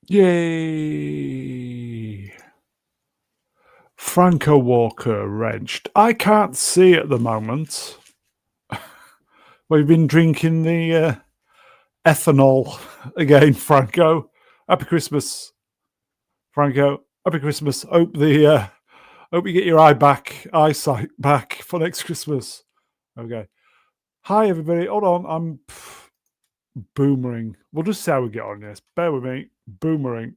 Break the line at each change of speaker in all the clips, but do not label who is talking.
Yay! Franco Walker wrenched. I can't see at the moment. We've been drinking the ethanol again, Franco. Happy Christmas, Franco. Happy Christmas. Hope you get your eyesight back for next Christmas. Okay. Hi everybody. Hold on. I'm boomering. We'll just see how we get on this. Bear with me. Boomering.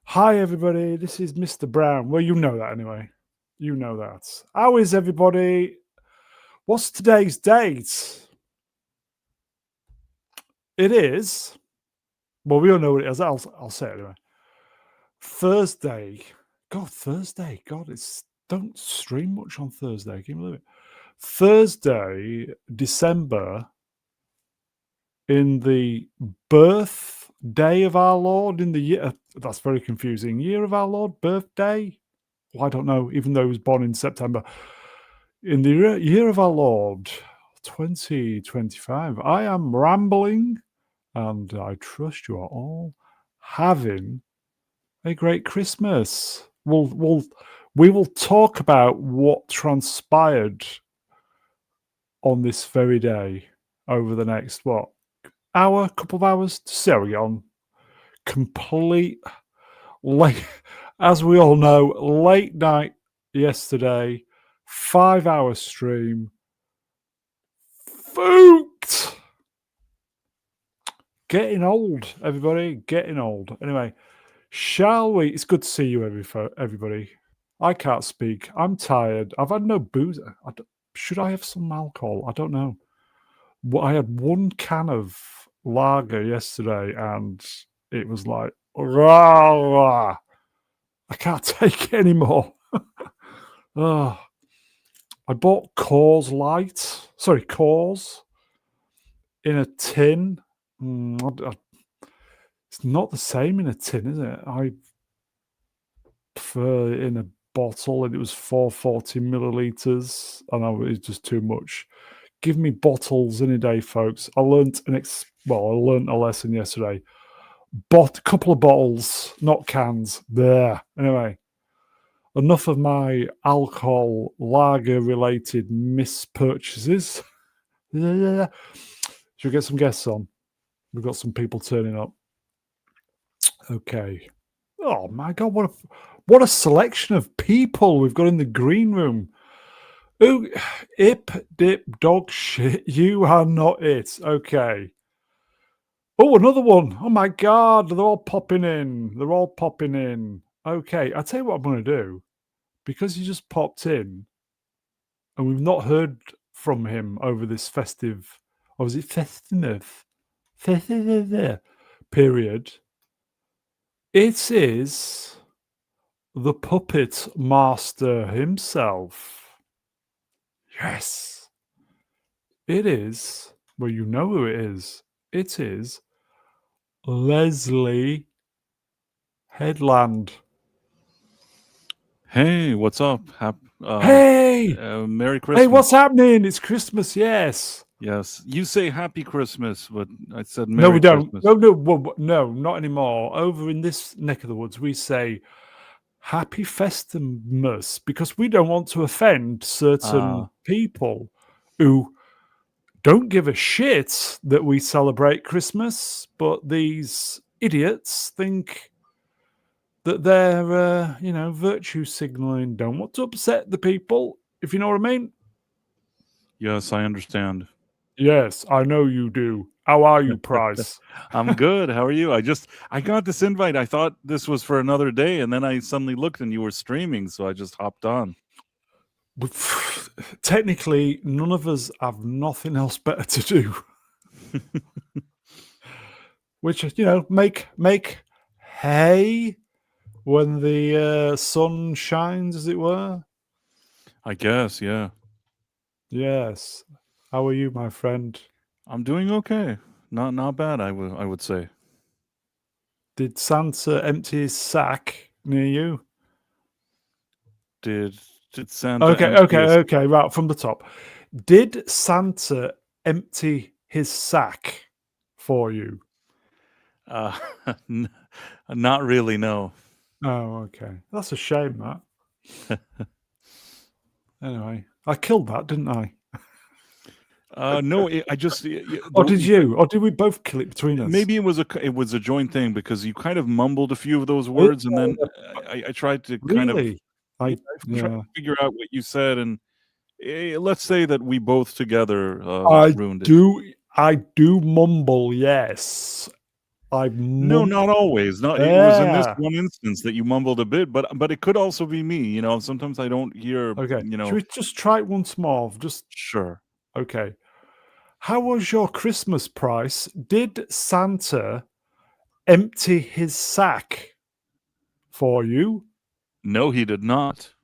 Hi everybody. This is Mr. Brown. Well, you know that anyway. You know that. How is everybody? What's today's date? It is. Well, we all know what it is. I'll say it anyway. Thursday. God, Thursday. God, don't stream much on Thursday. Can you believe it? Thursday, December, in the birthday of our Lord, in the year. That's very confusing. Year of our Lord, birthday? Well, I don't know, even though he was born in September. In the year of our Lord, 2025, I am rambling, and I trust you are all having a great Christmas. We will talk about what transpired on this very day over the next couple of hours to see how we get on. Complete late, as we all know, late night yesterday, 5-hour stream. Fooked. Getting old, everybody. Getting old. Anyway, shall we? It's good to see you, everybody. I can't speak. I'm tired. I've had no booze. Should I have some alcohol? I don't know. I had one can of lager yesterday, and it was like, rah, I can't take it anymore. Oh, I bought Coors Light. Sorry, Coors in a tin. It's not the same in a tin, is it? I prefer it in a bottle, and it was 440 milliliters, and it was just too much. Give me bottles any day, folks. I learned a lesson yesterday. Bought a couple of bottles, not cans. There. Anyway, enough of my alcohol lager-related mispurchases. Should we get some guests on? We've got some people turning up. Okay. Oh my God, what a selection of people we've got in the green room. Ooh, ip, dip, dog shit, you are not it. Okay. Oh, another one. Oh my God, they're all popping in. They're all popping in. Okay, I'll tell you what I'm going to do. Because he just popped in, and we've not heard from him over this festive, or was it festive period, it is the puppet master himself. Yes. It is. Well, you know who it is. It is Leslie Headland.
Hey, what's up?
Hey!
Merry Christmas.
Hey, what's happening? It's Christmas, yes.
Yes, you say Happy Christmas, but I said
No,
Merry
we don't.
Christmas.
No, not anymore. Over in this neck of the woods, we say Happy Festimus because we don't want to offend certain people who don't give a shit that we celebrate Christmas, but these idiots think that they're, virtue signaling. Don't want to upset the people, if you know what I mean.
Yes, I understand.
Yes, I know you do. How are you, Price?
I'm good. How are you? I got this invite. I thought this was for another day, and then I suddenly looked and you were streaming, so I just hopped on.
Technically, none of us have nothing else better to do. Which, make hay when the sun shines, as it were.
I guess, yeah.
Yes. How are you, my friend?
I'm doing okay. Not bad, I would say.
Did Santa empty his sack near you?
Did Santa empty
Okay. Right, from the top. Did Santa empty his sack for you?
Uh, n- not really. No.
Oh, okay. That's a shame, that. Anyway, I killed that, didn't I?
No. I just
Or did you? Or did we both kill it between us?
maybe it was a joint thing because you kind of mumbled a few of those words, and then I tried to kind of
Really?
yeah, I tried to figure out what you said, and let's say that we both together ruined it.
I do mumble, yes. I
No,
mum.
not always. Not it was in this
Yeah.
one instance that you mumbled a bit, but it could also be me. Sometimes I don't hear.
Okay. Should we just try it once more? Just
Sure.
okay. How was your Christmas price? Did Santa empty his sack for you?
No, he did not.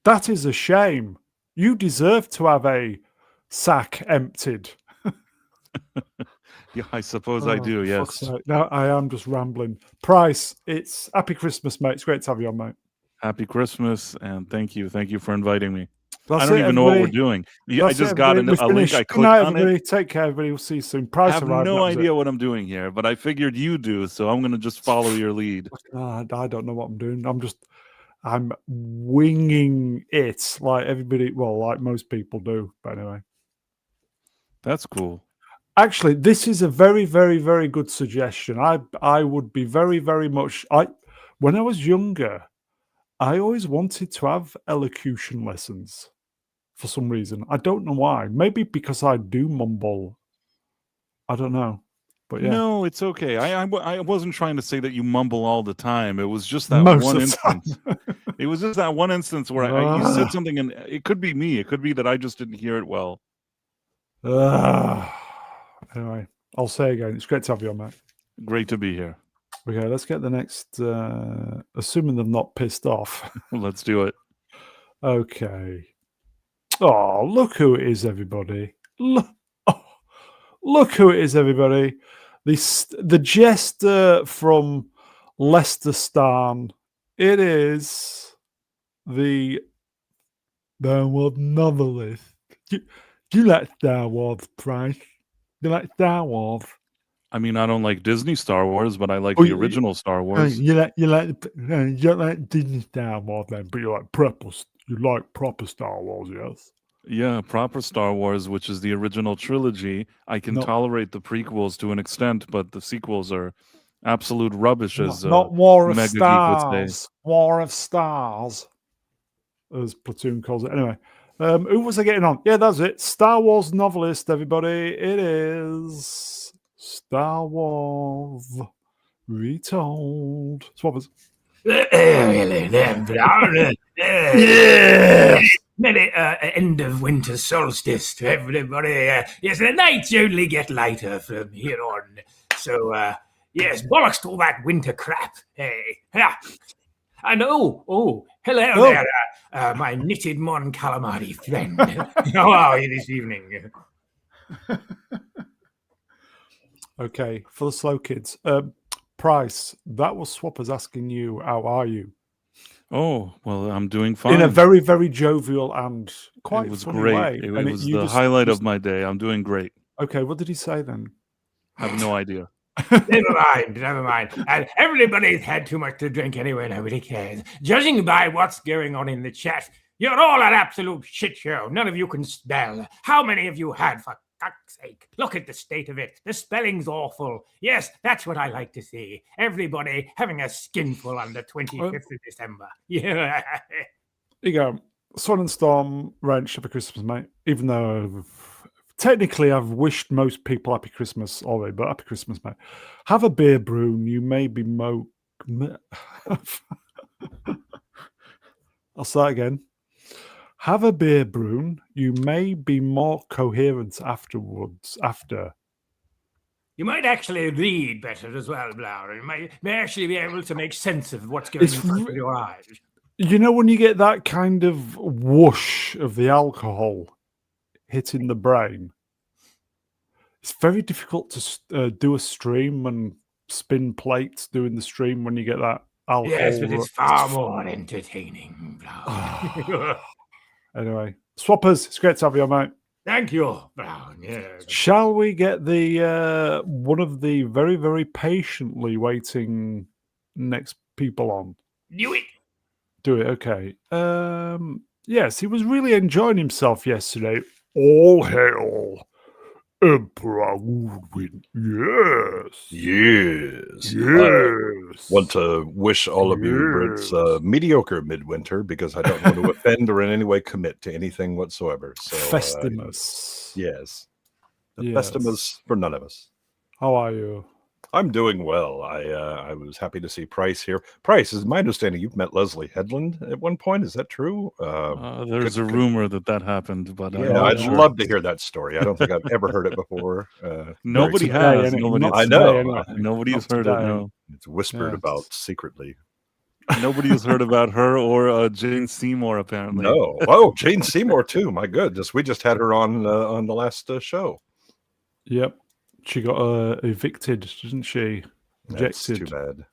That is a shame. You deserve to have a sack emptied.
Yeah, I suppose I do.
Fuck's
Yes.
sake. No, I am just rambling. Price, it's happy Christmas, mate. It's great to have you on, mate.
Happy Christmas, and thank you for inviting me. I
That's
don't
it,
even know what we're
everybody.
doing. I
That's it,
just got
everybody.
a
We
link.
finished.
I
Good
clicked
night,
on it.
everybody. Take care, everybody. We'll see you soon.
I
Price
have
arrived.
no idea what I'm doing here, but I figured you do, so I'm going to just follow your lead.
I don't know what I'm doing. I'm winging it like everybody, well, like most people do. But anyway.
That's cool.
Actually, this is a very, very, very good suggestion. I would be very, very much. When I was younger, I always wanted to have elocution lessons for some reason. I don't know why. Maybe because I do mumble. I don't know, but yeah,
No, it's okay. I wasn't trying to say that you mumble all the time. It was just that
most
one
of the time.
instance. It was just that one instance where you said something, and it could be me. It could be that I just didn't hear it well.
Anyway, I'll say again. It's great to have you on, mate.
Great to be here.
Okay, let's get the next. Assuming they're not pissed off.
Let's do it.
Okay. Oh, look who it is, everybody. Look who it is, everybody. The jester from Leicesterstown. It is the Star Wars novelist. Do you like Star Wars, Price? Do you like Star Wars?
I mean, I don't like Disney Star Wars, but I like the original Star Wars.
You don't like Disney Star Wars then, but you like proper Star Wars, yes?
Yeah, proper Star Wars, which is the original trilogy. I can tolerate the prequels to an extent, but the sequels are absolute rubbish, as
Not War of
Mega Geek would say.
Stars. War of Stars, as Platoon calls it. Anyway, who was I getting on? Yeah, that's it. Star Wars novelist, everybody. It is Star Wars Retold. Swappers.
Hello there, Brown.
Yes!
Merry end of winter solstice to everybody. Yes, the nights only get lighter from here on. So, yes, bollocks to all that winter crap. Hey, yeah. And hello there, my knitted Mon Calamari friend. How are you this evening?
Okay, for the slow kids. Price, that was Swappers asking you, how are you?
Oh, well, I'm doing fine.
In a very, very jovial and quite
it was
funny
great.
way.
It was the highlight of my day. I'm doing great.
Okay, what did he say then?
I have no idea.
Never mind. And everybody's had too much to drink anyway, nobody cares. Judging by what's going on in the chat, you're all an absolute shit show. None of you can spell. How many of you had, for fuck's sake? Look at the state of it. The spelling's awful. Yes, that's what I like to see. Everybody having a skinful on the 25th of December. Yeah.
Here you go. Swan and Storm, Ranch, Happy Christmas, mate. Even though technically I've wished most people Happy Christmas already, but Happy Christmas, mate. Have a beer, Broom. You may be I'll start again. Have a beer, Broom. You may be more coherent afterwards.
You might actually read better as well, Blair. You may actually be able to make sense of what's going in front of your eyes.
You know when you get that kind of whoosh of the alcohol hitting the brain, it's very difficult to do a stream and spin plates doing the stream when you get that alcohol.
Yes, but it's far more entertaining.
Anyway, Swappers, it's great to have you on, mate.
Thank you, Brown. Yeah.
Shall we get the one of the very, very patiently waiting next people on?
Do it.
Do it, okay. Yes, he was really enjoying himself yesterday. All hail Emperor Goodwin. Yes.
Yes.
Yes.
Want to wish all of you Brits mediocre midwinter because I don't want to offend or in any way commit to anything whatsoever. So
Festimus.
yes. The
Yes.
Festimus for none of us.
How are you?
I'm doing well. I was happy to see Price here. Price, is my understanding you've met Leslie Headland at one point. Is that true?
There's a rumor that happened, but
Yeah,
I'm not
I'd
sure.
love to hear that story. I don't think I've ever heard it before.
Nobody
today,
has.
innit?
Nobody.
Not
I
today,
know.
anyway.
Nobody's
Not
heard it.
today.
No.
It's whispered
Yes.
about secretly.
Nobody has heard about her or Jane Seymour, apparently.
No. Oh, Jane Seymour too. My goodness, we just had her on the last show.
Yep. She got evicted, didn't she?
That's
Ejected.
too bad.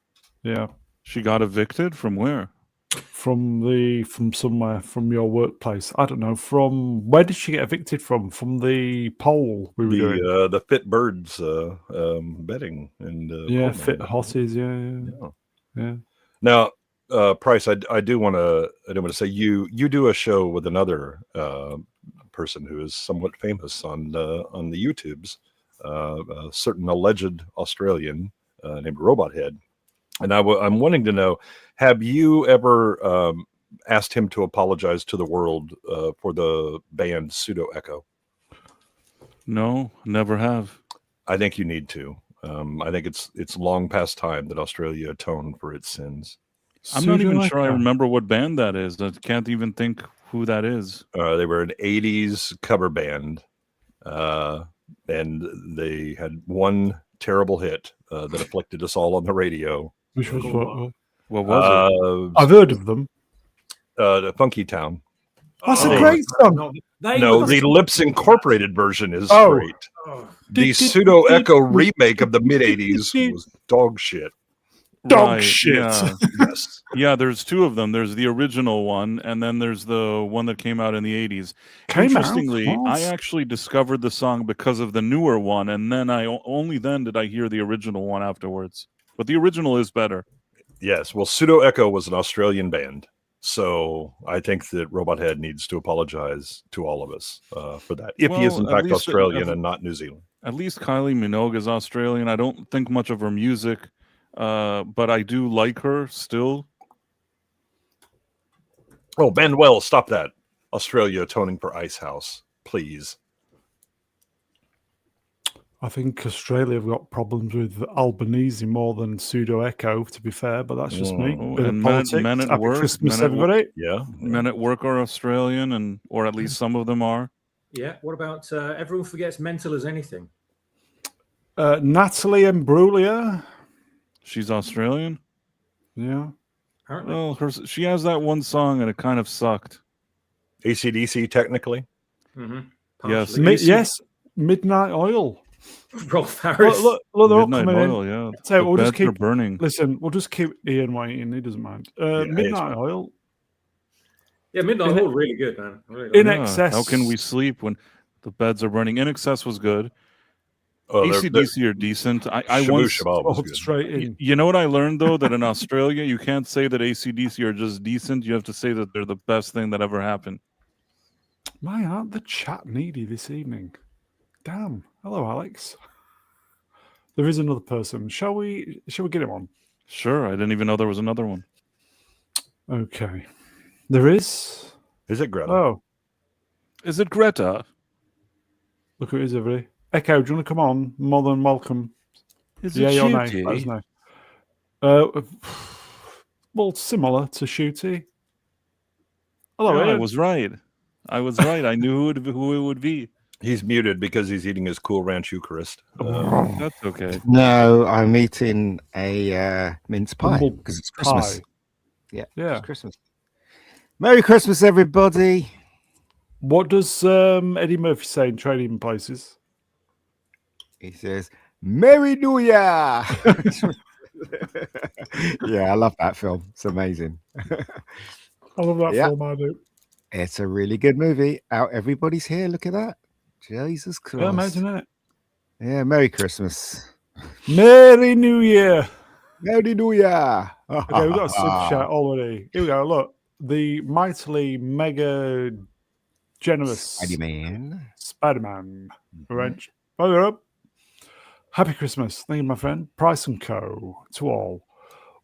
Yeah.
She got evicted from where?
From somewhere, from your workplace. I don't know. From where did she get evicted from? From the poll we were doing.
The Fit Birds betting and
Yeah,
polling.
fit hotties. Yeah.
Now, Price, I do want to say you do a show with another person who is somewhat famous on the YouTubes, a certain alleged Australian named Robot Head, and I'm wanting to know: have you ever asked him to apologize to the world for the band Pseudo Echo?
No, never have.
I think you need to. I think it's long past time that Australia atoned for its sins.
I'm not even sure I remember what band that is. I can't even think who that is.
They were an 80s cover band, and they had one terrible hit that afflicted us all on the radio.
Which was
What was it?
I've heard of them.
The Funky Town.
That's a
Oh,
great song.
No, the Lips Incorporated version is
Oh.
great. The Pseudo Echo remake of the mid 80s was dog shit.
Dog shit.
Yeah.
Yes.
Yeah, there's two of them. There's the original one, and then there's the one that came out in the 80s. Interestingly, I actually discovered the song because of the newer one, and then only then did I hear the original one afterwards. But the original is better.
Yes. Well, Pseudo Echo was an Australian band. So I think that Robot Head needs to apologize to all of us for that. If he is in fact Australian and not New Zealand.
At least Kylie Minogue is Australian. I don't think much of her music, but I do like her still.
Oh, Manuel, stop that. Australia atoning for Ice House, please.
I think Australia have got problems with Albanese more than Pseudo Echo, to be fair, but that's just me. Bit
And
of politics.
men at
Happy
work,
Christmas, everybody.
Yeah.
Men at work are Australian, or at least some of them are.
Yeah. What about everyone forgets mental as anything?
Natalie Imbruglia.
She's Australian.
Yeah.
Apparently.
Well, she has that one song, and it kind of sucked.
AC/DC, technically.
Mm-hmm.
Yes.
Yes. Midnight Oil.
Rolf Harris.
Look, they're all
Midnight
coming
Oil,
in.
yeah.
So
The
we'll just
beds are
keep
burning.
Listen, we'll just keep Ian waiting. He doesn't mind. Midnight Oil.
Yeah, Midnight Oil, really good, man. Really
In
like it.
excess.
How can we sleep when the beds are burning? In Excess was good.
Oh,
AC/DC are decent. I
Shabu
once
Shabab was
Oh,
good.
straight in.
You know what I learned though, that in Australia you can't say that AC/DC are just decent. You have to say that they're the best thing that ever happened.
My, aren't the chat needy this evening? Damn. Hello, Alex. There is another person. Shall we get him on?
Sure, I didn't even know there was another one.
Okay. There is.
Is it Greta?
Oh,
Is it Greta?
look who it is, everybody. Echo, do you want to come on? More than welcome.
Is
Yeah,
it
your name.
Shooty?
Let us know. Well, similar to Shooty. Hello,
Yeah, I
Ian.
was right. I knew who it would be.
He's muted because he's eating his Cool Ranch Eucharist.
That's okay.
No, I'm eating a mince pie
Humble
because it's Christmas.
pie.
Yeah,
Yeah.
it's Christmas. Merry Christmas, everybody.
What does Eddie Murphy say in Trading Places?
He says, Merry New Year. Yeah, I love that film. It's amazing.
I love that
Yeah.
film, I do.
It's a really good movie. Out, everybody's here. Look at that. Jesus Christ.
Yeah, imagine it.
Yeah, Merry Christmas.
Merry New Year.
Merry New Year.
Okay, we've got a super chat already. Here we go. Look, the mightily mega generous Spider-Man. Right. Fire up. Happy Christmas. Thank you, my friend. Price and Co. to all.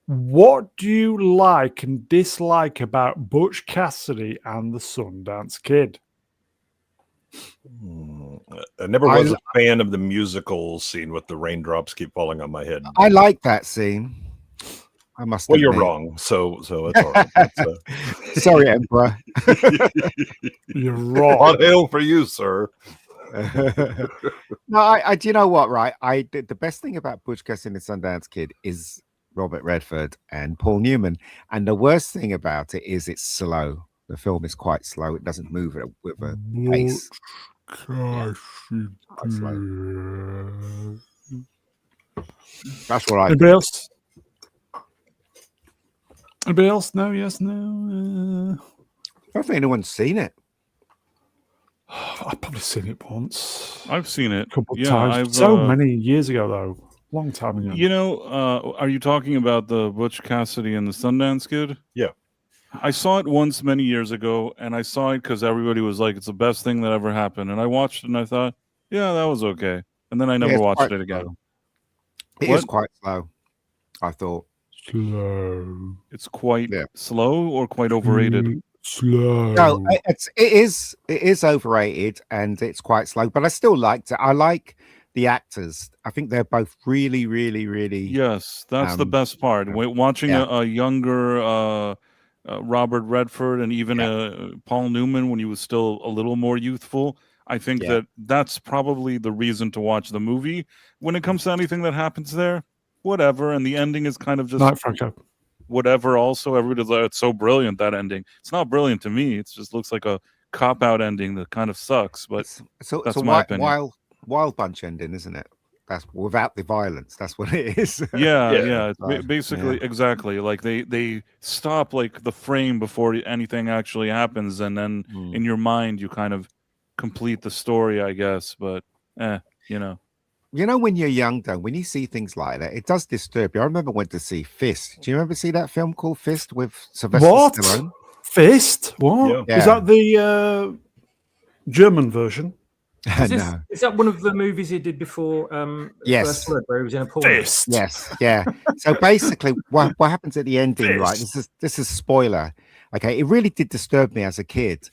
What do you like and dislike about Butch Cassidy and the Sundance Kid?
I never was a fan of the musical scene with the raindrops keep falling on my head.
I like that scene. I must.
Well, you're wrong. So it's all right.
Sorry, Emperor.
You're wrong.
On hail for you, sir.
No, I do you know what? Right, the best thing about Butch Cassidy and the Sundance Kid is Robert Redford and Paul Newman, and the worst thing about it is it's slow. The film is quite slow. It doesn't move with a pace. That's what I.
Anybody else? Anybody else? No, yes, no.
I don't think anyone's seen it.
I've probably seen it once.
I've seen it
a couple of times. So many years ago, though. Long time ago.
You know, are you talking about the Butch Cassidy and the Sundance Kid?
Yeah.
I saw it once many years ago, and I saw it because everybody was like, it's the best thing that ever happened. And I watched it, and I thought, yeah, that was okay. And then I never watched it again.
It is quite slow, I thought.
Slow.
It's quite slow or quite overrated?
Slow.
No, it is overrated, and it's quite slow, but I still liked it. I like the actors. I think they're both really, really, really.
Yes, that's the best part. Watching a younger Robert Redford and even Paul Newman when he was still a little more youthful. I think that's probably the reason to watch the movie. When it comes to anything that happens there, whatever. And the ending is kind of just whatever. Also, everybody's like, it's so brilliant, that ending. It's not brilliant to me. It just looks like a cop-out ending that kind of sucks. But that's my opinion.
Wild bunch ending, isn't it? That's without the violence. That's what it is.
Yeah. It's basically exactly like they stop like the frame before anything actually happens, and then in your mind you kind of complete the story, I guess. But you know,
when you're young, though, when you see things like that, it does disturb you. I remember went to see Fist. Do you remember see that film called Fist with Sylvester Stallone?
Fist? What?
Yeah.
Is that the German version?
Is that one of the movies he did before?
Yes,
First Blood, where he was in a porn?
Fist.
Yes, yeah. So basically, what happens at the ending, right? This is spoiler. Okay, it really did disturb me as a kid.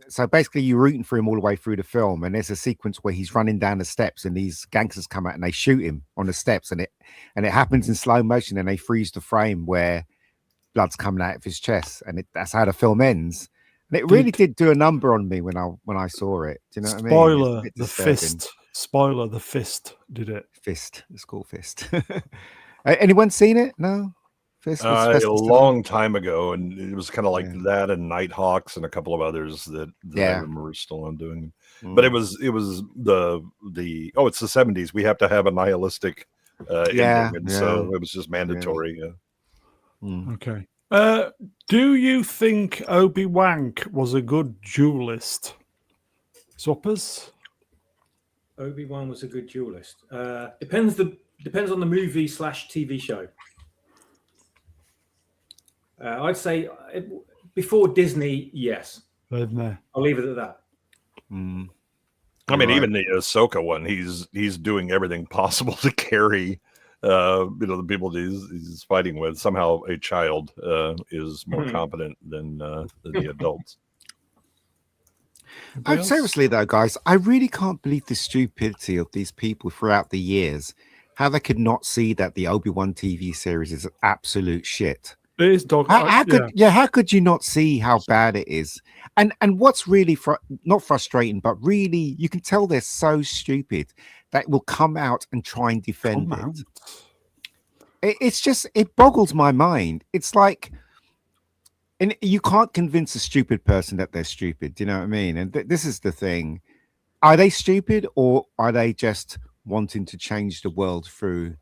So basically, you're rooting for him all the way through the film, and there's a sequence where he's running down the steps, and these gangsters come out and they shoot him on the steps, and it happens in slow motion, and they freeze the frame where blood's coming out of his chest, and that's how the film ends. And it really did do a number on me when I saw it. Do you know what I mean?
Spoiler, the Fist. Spoiler, the Fist did it.
Fist. It's called Fist. Anyone seen it? No? Fist
a long time ago, and it was kind of like that and Nighthawks and a couple of others that I remember still on doing. But it was the it's the 70s. We have to have a nihilistic ending, and so it was just mandatory.
Okay. Do you think Obi-Wan was a good duelist? Soppers?
Obi-Wan was a good duelist. Depends on the movie / TV show. I'd say before Disney, yes. I'll leave it at that.
I mean, even the Ahsoka one, he's doing everything possible to carry the people he's fighting with. Somehow a child is more competent than the adults.
Seriously though, guys, I really can't believe the stupidity of these people throughout the years. How they could not see that the Obi-Wan TV series is absolute shit.
It is dog.
How could you not see how bad it is? And what's really not frustrating, but really you can tell they're so stupid that will come out and try and defend it. It's just, it boggles my mind. It's like, and you can't convince a stupid person that they're stupid. Do you know what I mean? And this is the thing. Are they stupid, or are they just wanting to change the world through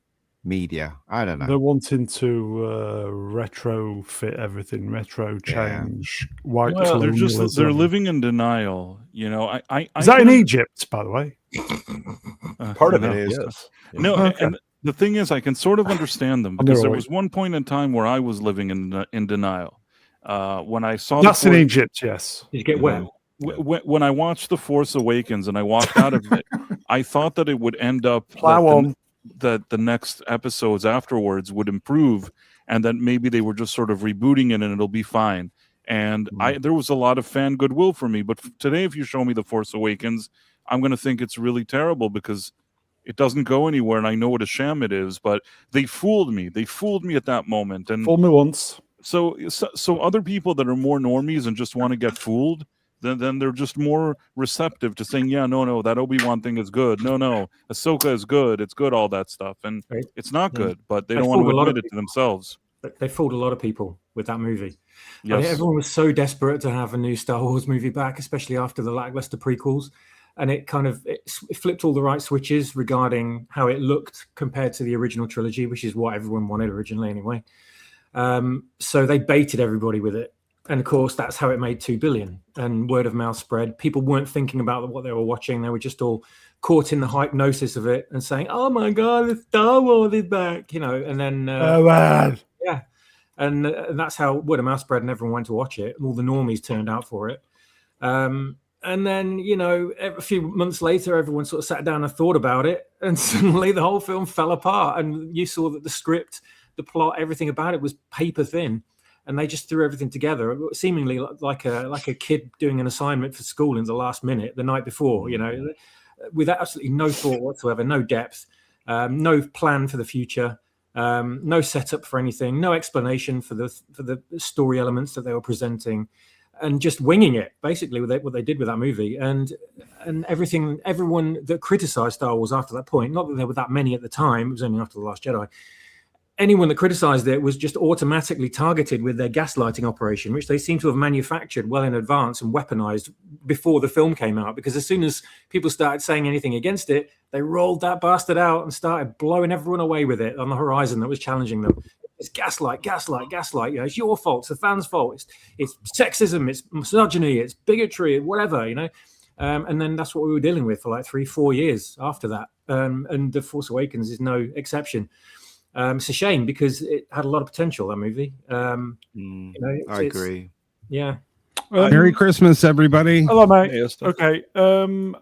media. I don't know.
They're wanting to retrofit everything, retro change, white colonialism.
They're living in denial. You know,
Is that in Egypt, by the way?
Part of it is. Yes.
No, and the thing is, I can sort of understand them because there was one point in time where I was living in denial. When I saw
that's in Egypt, yes.
You get wet.
When I watched The Force Awakens and I walked out of it, I thought that it would end up that the next episodes afterwards would improve, and that maybe they were just sort of rebooting it and it'll be fine. And there was a lot of fan goodwill for me. But today, if you show me The Force Awakens, I'm going to think it's really terrible because it doesn't go anywhere, and I know what a sham it is. But they fooled me. They fooled me at that moment. And
fooled me once.
So other people that are more normies and just want to get fooled, then they're just more receptive to saying, yeah, no, that Obi-Wan thing is good. No, Ahsoka is good. It's good, all that stuff. And it's not good, but they don't want to admit it to themselves.
They fooled a lot of people with that movie.
Yes.
I think everyone was so desperate to have a new Star Wars movie back, especially after the lackluster prequels. And it kind of it flipped all the right switches regarding how it looked compared to the original trilogy, which is what everyone wanted originally anyway. So they baited everybody with it. And of course, that's how it made $2 billion. And word of mouth spread. People weren't thinking about what they were watching. They were just all caught in the hypnosis of it and saying, "Oh my God, Star Wars is back!" You know. And then, yeah, and that's how word of mouth spread, and everyone went to watch it. And all the normies turned out for it. And then, you know, a few months later, everyone sort of sat down and thought about it, and suddenly the whole film fell apart. And you saw that the script, the plot, everything about it was paper thin. And they just threw everything together, seemingly like a kid doing an assignment for school in the last minute, the night before, you know, with absolutely no thought whatsoever, no depth, no plan for the future, no setup for anything, no explanation for the story elements that they were presenting, and just winging it, basically, with what they did with that movie. And everyone that criticized Star Wars after that point, not that there were that many at the time, it was only after The Last Jedi. Anyone that criticized it was just automatically targeted with their gaslighting operation, which they seem to have manufactured well in advance and weaponized before the film came out. Because as soon as people started saying anything against it, they rolled that bastard out and started blowing everyone away with it on the horizon that was challenging them. It's gaslight. You know, it's your fault. It's the fans' fault. It's sexism. It's misogyny. It's bigotry. Whatever. You know. And then that's what we were dealing with for like 3-4 years after that. And The Force Awakens is no exception. It's a shame because it had a lot of potential, that movie. You know,
I agree.
Yeah.
Merry Christmas, everybody.
Hello, mate.
Hey,
Okay.
I mean,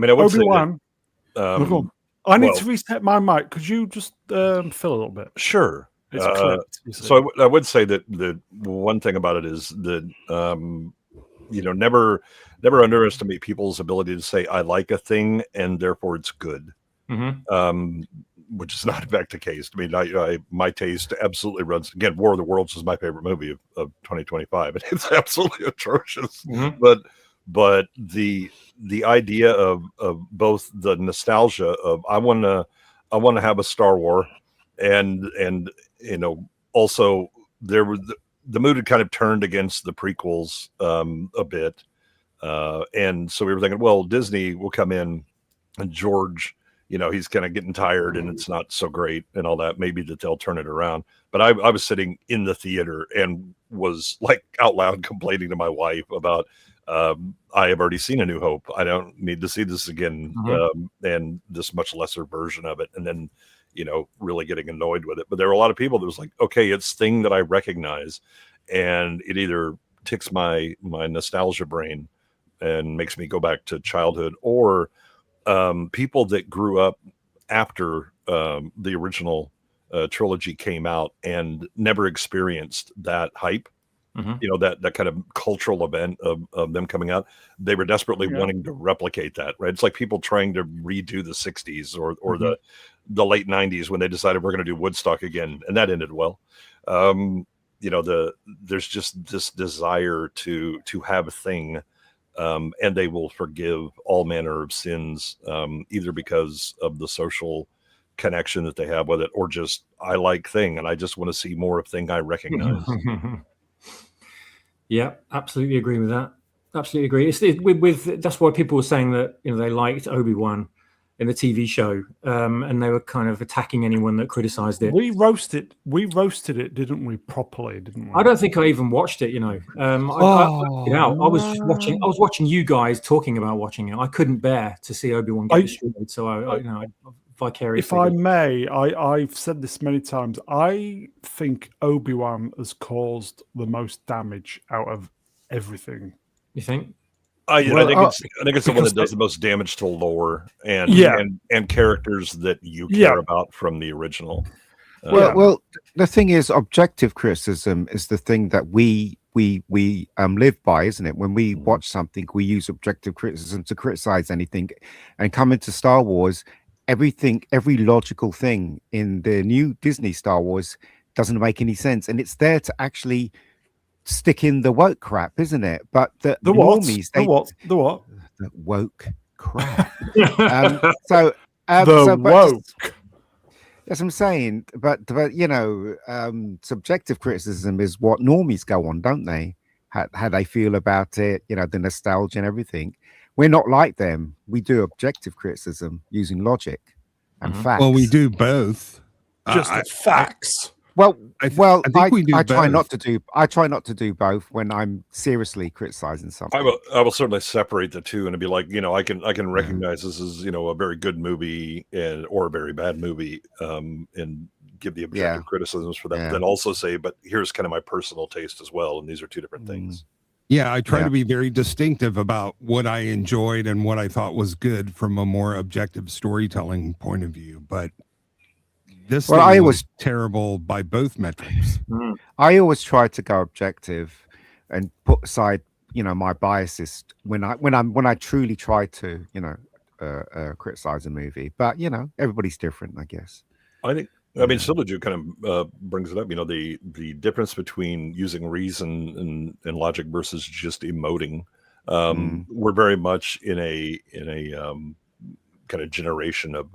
I would
Obi-Wan.
say
that, I need to reset my mic. Could you just fill a little bit?
Sure.
It's clipped.
So I would say that the one thing about it is that you know, never underestimate people's ability to say I like a thing and therefore it's good.
Mm-hmm.
Which is not in fact the case. I mean, my taste absolutely runs. Again, War of the Worlds is my favorite movie of 2025, and it's absolutely atrocious.
Mm-hmm.
But the idea of both the nostalgia of I want to have a Star War, and you know, also there was the mood had kind of turned against the prequels a bit, and so we were thinking, well, Disney will come in, and George, you know, he's kind of getting tired and it's not so great and all that. Maybe that they'll turn it around. But I was sitting in the theater and was like out loud complaining to my wife about, I have already seen A New Hope. I don't need to see this again. And this much lesser version of it. And then, you know, really getting annoyed with it. But there were a lot of people that was like, okay, it's thing that I recognize. And it either ticks my nostalgia brain and makes me go back to childhood, or people that grew up after the original trilogy came out and never experienced that hype, you know, that kind of cultural event of them coming out. They were desperately wanting to replicate that, right? It's like people trying to redo the 60s or the late 90s when they decided we're going to do Woodstock again, and that ended well. You know, there's just this desire to have a thing. And they will forgive all manner of sins, either because of the social connection that they have with it, or just I like thing and I just want to see more of thing I recognize.
Yeah, absolutely agree with that. Absolutely agree. It's with that's why people were saying that, you know, they liked Obi-Wan in the TV show, and they were kind of attacking anyone that criticized it.
We roasted it, didn't we? Properly, didn't we?
I don't think I even watched it. I was watching you guys talking about watching it. I couldn't bear to see Obi-Wan get destroyed, so I vicariously.
If I may, I've said this many times. I think Obi-Wan has caused the most damage out of everything.
You think?
I think it's the one that does the most damage to lore and characters that you care about from the original.
Well, the thing is, objective criticism is the thing that we live by, isn't it? When we watch something, we use objective criticism to criticize anything. And coming to Star Wars, every logical thing in the new Disney Star Wars doesn't make any sense, and it's there to actually stick in the woke crap, isn't it? But the normies,
the what?
The woke crap.
Woke.
That's what I'm saying. But subjective criticism is what normies go on, don't they? How they feel about it, the nostalgia and everything. We're not like them. We do objective criticism using logic and facts.
Well, we do both.
Just facts.
I try not to do both when I'm seriously criticizing something.
I will certainly separate the two and be like, I can recognize this as a very good movie or a very bad movie, and give the objective criticisms for that. But then also say, but here's kind of my personal taste as well, and these are two different things.
Yeah, I try to be very distinctive about what I enjoyed and what I thought was good from a more objective storytelling point of view, but. This thing was terrible by both metrics.
I always try to go objective and put aside, my biases when I truly try to, criticize a movie. But everybody's different, I guess.
Silaju kind of brings it up. The difference between using reason and logic versus just emoting. We're very much in a kind of generation of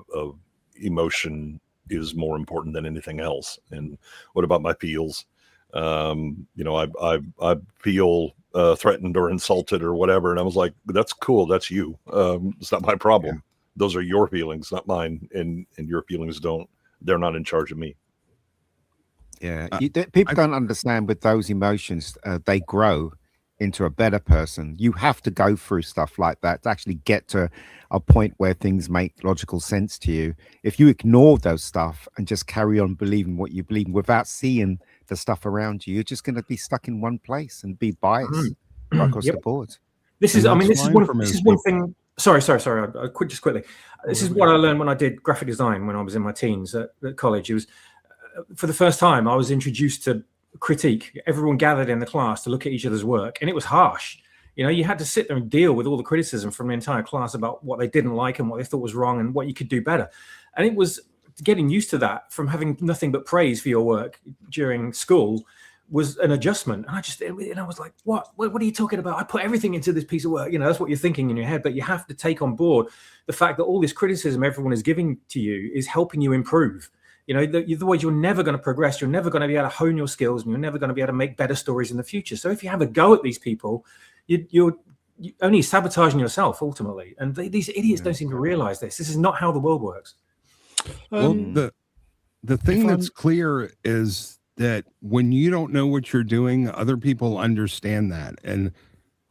emotion. Is more important than anything else. And what about my feels? I feel threatened or insulted or whatever, and I was like, that's cool, that's you. It's not my problem. Those are your feelings, not mine, and your feelings they're not in charge of me.
People don't understand with those emotions, they grow into a better person. You have to go through stuff like that to actually get to a point where things make logical sense to you. If you ignore those stuff and just carry on believing what you believe without seeing the stuff around you, you're just going to be stuck in one place and be biased right across the board.
This is one thing. Sorry. Just quickly. This is what I learned when I did graphic design when I was in my teens at college. It was for the first time I was introduced to critique. Everyone gathered in the class to look at each other's work, and it was harsh. You had to sit there and deal with all the criticism from the entire class about what they didn't like and what they thought was wrong and what you could do better. And it was getting used to that from having nothing but praise for your work during school was an adjustment. And I was like, what are you talking about? I put everything into this piece of work. That's what you're thinking in your head, but you have to take on board the fact that all this criticism everyone is giving to you is helping you improve. Otherwise you're never going to progress. You're never going to be able to hone your skills, and you're never going to be able to make better stories in the future. So if you have a go at these people, you're only sabotaging yourself ultimately. And these idiots don't seem to realize this. This is not how the world works.
Well, the thing that's clear is that when you don't know what you're doing, other people understand that. And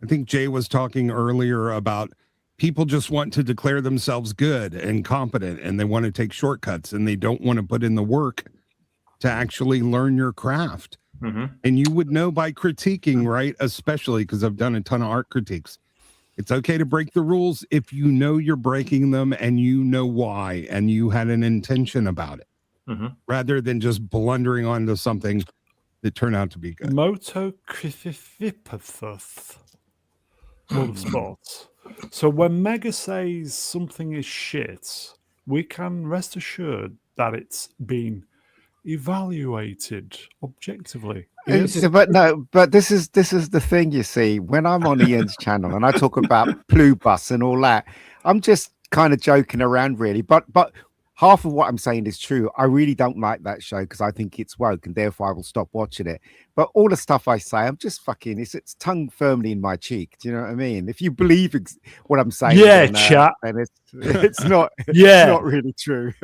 I think Jay was talking earlier about people just want to declare themselves good and competent, and they want to take shortcuts, and they don't want to put in the work to actually learn your craft. And you would know by critiquing, right? Especially because I've done a ton of art critiques. It's okay to break the rules if you know you're breaking them and you know why, and you had an intention about it, rather than just blundering onto something that turned out to be good.
Motocrithipithus. World of Sports. So when Mega says something is shit, we can rest assured that it's been evaluated objectively.
But this is the thing, you see. When I'm on Ian's channel and I talk about Plubus and all that, I'm just kind of joking around, really. But half of what I'm saying is true. I really don't like that show because I think it's woke, and therefore I will stop watching it. But all the stuff I say, I'm just fucking. It's tongue firmly in my cheek. Do you know what I mean? If you believe what I'm saying,
chat,
then it's not.
Yeah,
it's not really true.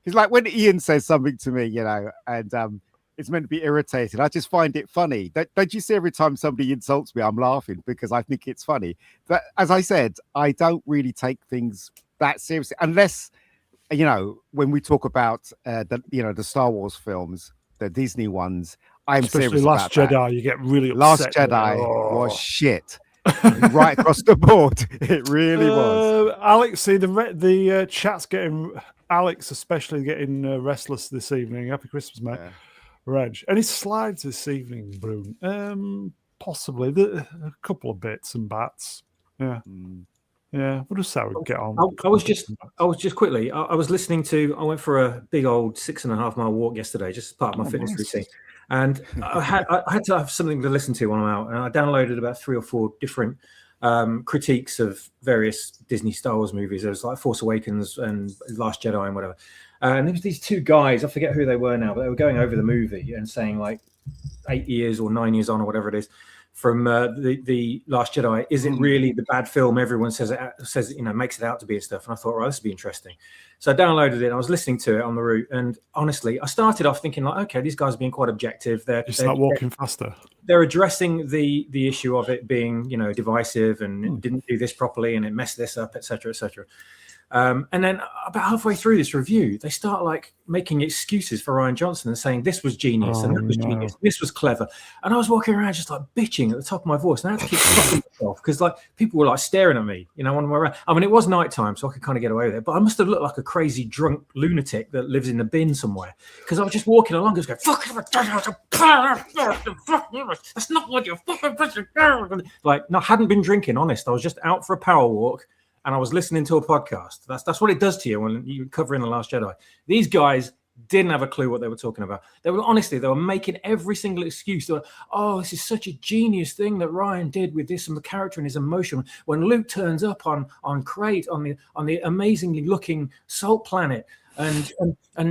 It's like when Ian says something to me, you know, and it's meant to be irritated. I just find it funny. Don't you see every time somebody insults me, I'm laughing because I think it's funny. But as I said, I don't really take things that seriously unless, you know, when we talk about the Star Wars films, the Disney ones, I'm
especially
serious
Last
about
Jedi.
that.
You get really
Last
upset.
Jedi was shit, right across the board. It really was.
Alex, see the chat's getting Alex, especially getting restless this evening. Happy Christmas, mate.
Yeah.
Reg, any slides this evening, Brune? Possibly a couple of bits and bats. Yeah. Yeah, we'll just say we get on.
I was just quickly. I was listening to. I went for a big old 6.5 mile walk yesterday, just as part of my fitness routine, and I had to have something to listen to when I'm out. And I downloaded about 3 or 4 different critiques of various Disney Star Wars movies. There was like Force Awakens and Last Jedi and whatever. And there was these 2 guys. I forget who they were now, but they were going over the movie and saying like 8 years or 9 years on or whatever it is. From the Last Jedi, is it really the bad film everyone says you know, makes it out to be and stuff? And I thought, right, this would be interesting. So I downloaded it and I was listening to it on the route. And honestly, I started off thinking like, okay, these guys are being quite objective. They're
walking faster.
They're addressing the issue of it being, you know, divisive and it didn't do this properly and it messed this up, etc., etc. And then about halfway through this review, they start like making excuses for Rian Johnson and saying this was genius and that was genius, this was clever. And I was walking around just like bitching at the top of my voice, and I had to keep stopping myself because like people were like staring at me, you know, on my way around. I mean, it was nighttime, so I could kind of get away with it, but I must have looked like a crazy drunk lunatic that lives in the bin somewhere because I was just walking along, just going, "Fuck, that's not what you're fucking." Like, no, I hadn't been drinking. Honest, I was just out for a power walk. And I was listening to a podcast. That's what it does to you when you're covering The Last Jedi. These guys didn't have a clue what they were talking about. They were making every single excuse. They were, oh, this is such a genius thing that Ryan did with this and the character and his emotion. When Luke turns up on Crate on the amazingly looking salt planet, and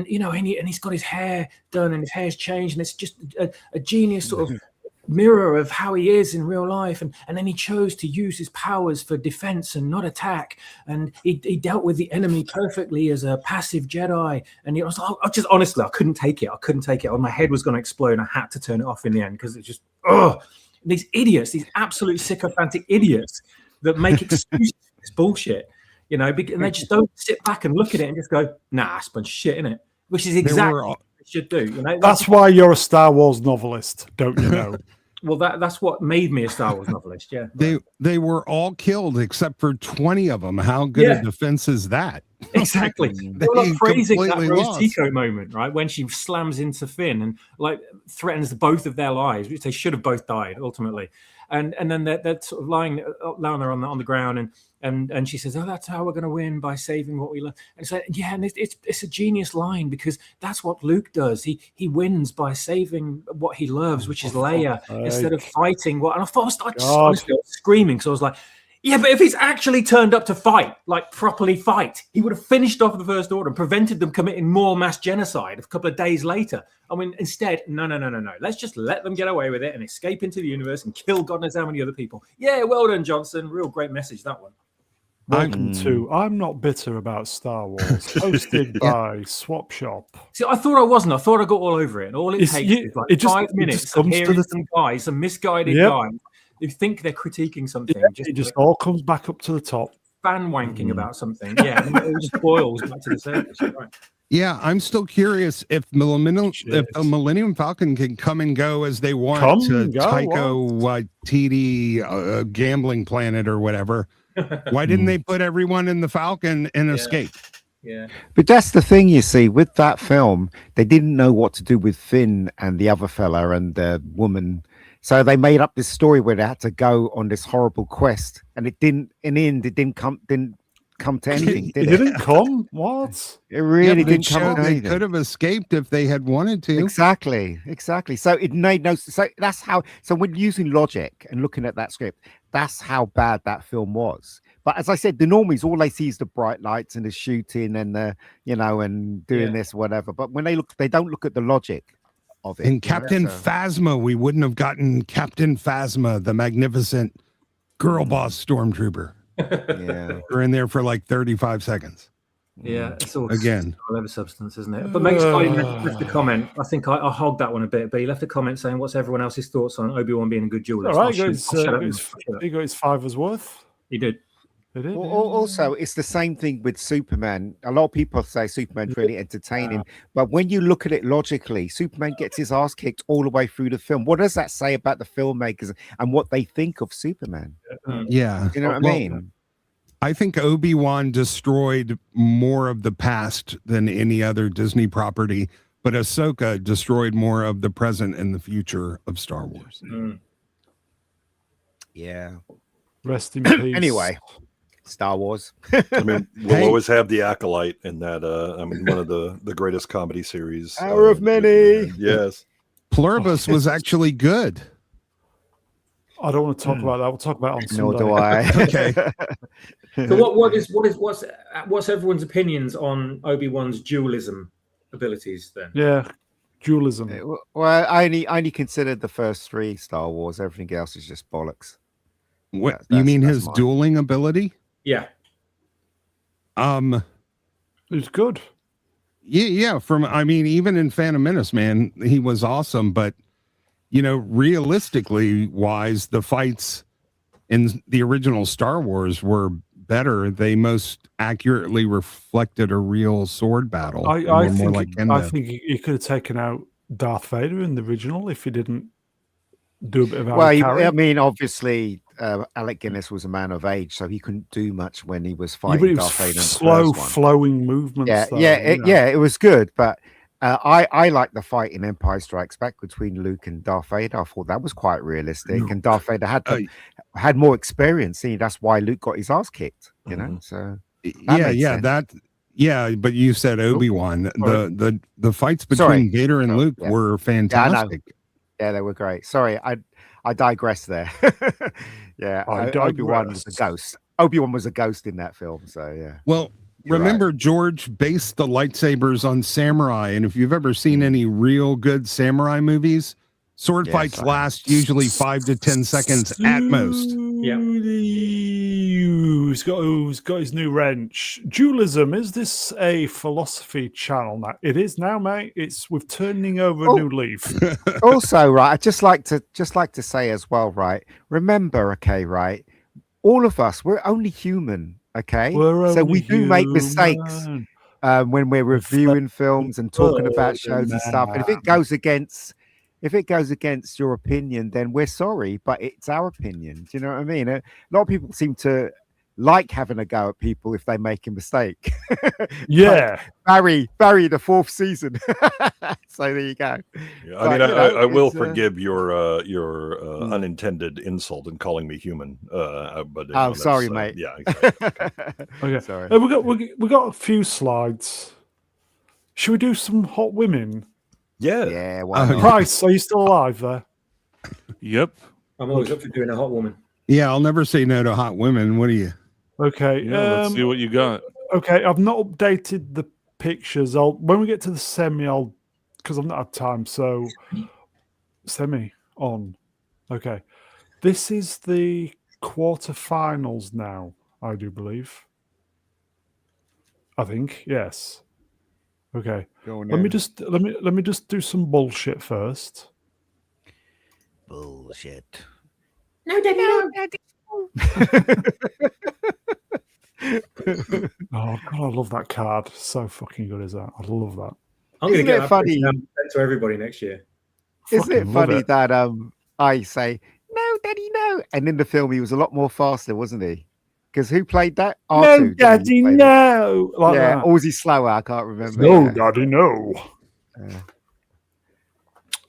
you know, and he's got his hair done and his hair's changed, and it's just a genius sort of mirror of how he is in real life, and then he chose to use his powers for defense and not attack, and he dealt with the enemy perfectly as a passive Jedi. And I was like, I just honestly, I couldn't take it. My head was going to explode, and I had to turn it off in the end because it's just these idiots, these absolute sycophantic idiots that make excuses for this bullshit, you know, and they just don't sit back and look at it and just go, nah, it's a bunch of shit, innit? Which is exactly what they should do, you know.
That's why you're a Star Wars novelist, don't you know?
Well, that's what made me a Star Wars novelist. Yeah,
they were all killed except for 20 of them. How good a defense is that?
Exactly. They were like praising that Rose Tico moment, right, when she slams into Finn and like threatens both of their lives, which they should have both died ultimately. And then they're sort of lying there on the ground, and she says, "Oh, that's how we're going to win, by saving what we love." And so, yeah, and it's a genius line because that's what Luke does. He wins by saving what he loves, which is Leia, instead of fighting what. And I thought I was screaming, so I was like, yeah, but if he's actually turned up to fight, like properly fight, he would have finished off the First Order and prevented them committing more mass genocide a couple of days later. I mean, instead, no. Let's just let them get away with it and escape into the universe and kill God knows how many other people. Yeah, well done, Johnson. Real great message, that one.
Welcome to I'm Not Bitter About Star Wars, hosted by Swap Shop.
See, I thought I wasn't. I thought I got all over it. And all it takes is like 5 minutes of hearing some misguided guys who think they're critiquing something.
It just all comes back up to the top.
Fan wanking about something. Yeah, and it just boils back to the surface. Right.
Yeah, I'm still curious if the Millennium Falcon can come and go as they want to Tycho Waititi gambling planet or whatever. Why didn't they put everyone in the Falcon and escape?
Yeah.
But that's the thing, you see, with that film, they didn't know what to do with Finn and the other fella and the woman. So they made up this story where they had to go on this horrible quest, and it didn't. In the end, it didn't come to anything,
It
did it?
didn't come. What?
It really
but it
didn't come
showed
to
they
anything.
could have escaped if they had wanted to.
Exactly. So it made no. So that's how. So when using logic and looking at that script, that's how bad that film was. But as I said, the normies, all they see is the bright lights and the shooting and the, and doing this, whatever. But when they don't look at the logic of it.
And Captain Phasma, we wouldn't have gotten Captain Phasma, the magnificent girl boss stormtrooper.
Yeah.
We're in there for like 35 seconds.
Yeah, it's all
Again.
leather substance, isn't it? But Meg Scotty left a comment. I think I hogged that one a bit, but he left a comment saying, "What's everyone else's thoughts on Obi-Wan being a good duelist?"
All right, he got his 5 worth.
He did.
Also, it's the same thing with Superman. A lot of people say Superman's really entertaining, but when you look at it logically, Superman gets his ass kicked all the way through the film. What does that say about the filmmakers and what they think of Superman?
Yeah.
You know what I mean?
I think Obi-Wan destroyed more of the past than any other Disney property, but Ahsoka destroyed more of the present and the future of Star Wars.
Yeah.
Rest in peace.
Anyway. Star Wars.
I mean, we'll always have the Acolyte in that. One of the greatest comedy series.
Hour of Many.
Yes.
Pluribus was actually good.
I don't want to talk about that. We'll talk about it on
Nor
Sunday.
do I.
Okay.
So what's everyone's opinions on Obi-Wan's dualism abilities then?
Yeah, dualism.
Well, I only considered the first 3 Star Wars. Everything else is just bollocks.
What you mean his dueling ability?
Yeah.
It's good.
Yeah. Even in Phantom Menace, man, he was awesome. But realistically wise, the fights in the original Star Wars were better. They most accurately reflected a real sword battle.
I think he could have taken out Darth Vader in the original if he didn't do a bit of
obviously Alec Guinness was a man of age, so he couldn't do much when he was fighting Darth Vader.
Slow flowing movements.
It was good, but I like the fight in Empire Strikes Back between Luke and Darth Vader. I thought that was quite realistic, and Darth Vader had more experience. See, that's why Luke got his ass kicked. So
but you said Obi-Wan. The fights between Vader and Luke were fantastic.
Yeah, they were great. Sorry, I digress there. Obi-Wan was a ghost. Obi-Wan was a ghost in that film. So yeah.
Well, remember George based the lightsabers on samurai, and if you've ever seen any real good samurai movies, sword fights last usually 5 to 10 seconds at most.
Yeah.
Who's got his new wrench? Dualism, is this a philosophy channel now? It is now, mate. We're turning over a new leaf.
Also, right, I'd just like to say as well, right? Remember, right? All of us, we're only human, okay? So we do make mistakes when we're reviewing films and talking about shows and stuff. And if it goes against your opinion, then we're sorry, but it's our opinion. Do you know what I mean? A lot of people seem to like having a go at people if they make a mistake.
Yeah.
Barry, the 4th season. So there you go.
Yeah, I will forgive your unintended insult in calling me human. But
sorry, mate.
Yeah. Exactly.
Okay. Sorry.
We got a few slides. Should we do some hot women?
Yeah.
Price, are you still alive there?
Yep.
I'm always up for doing a hot woman.
Yeah, I'll never say no to hot women. What are you?
Okay.
Let's see what you got.
Okay, I've not updated the pictures. When we get to the semi, because I've not had time. So semi on. Okay. This is the quarterfinals now, I do believe. I think, yes. Okay. Let me just do some bullshit first.
Bullshit.
No, Daddy, no.
Oh God, I love that card. So fucking good is that? I love that.
I'm going to get funny to everybody next year.
Isn't it funny that I say no, Daddy, no, and in the film he was a lot more faster, wasn't he? Because who played that? R2,
no, Daddy, no.
Or was he slower? I can't remember.
No, Daddy, no.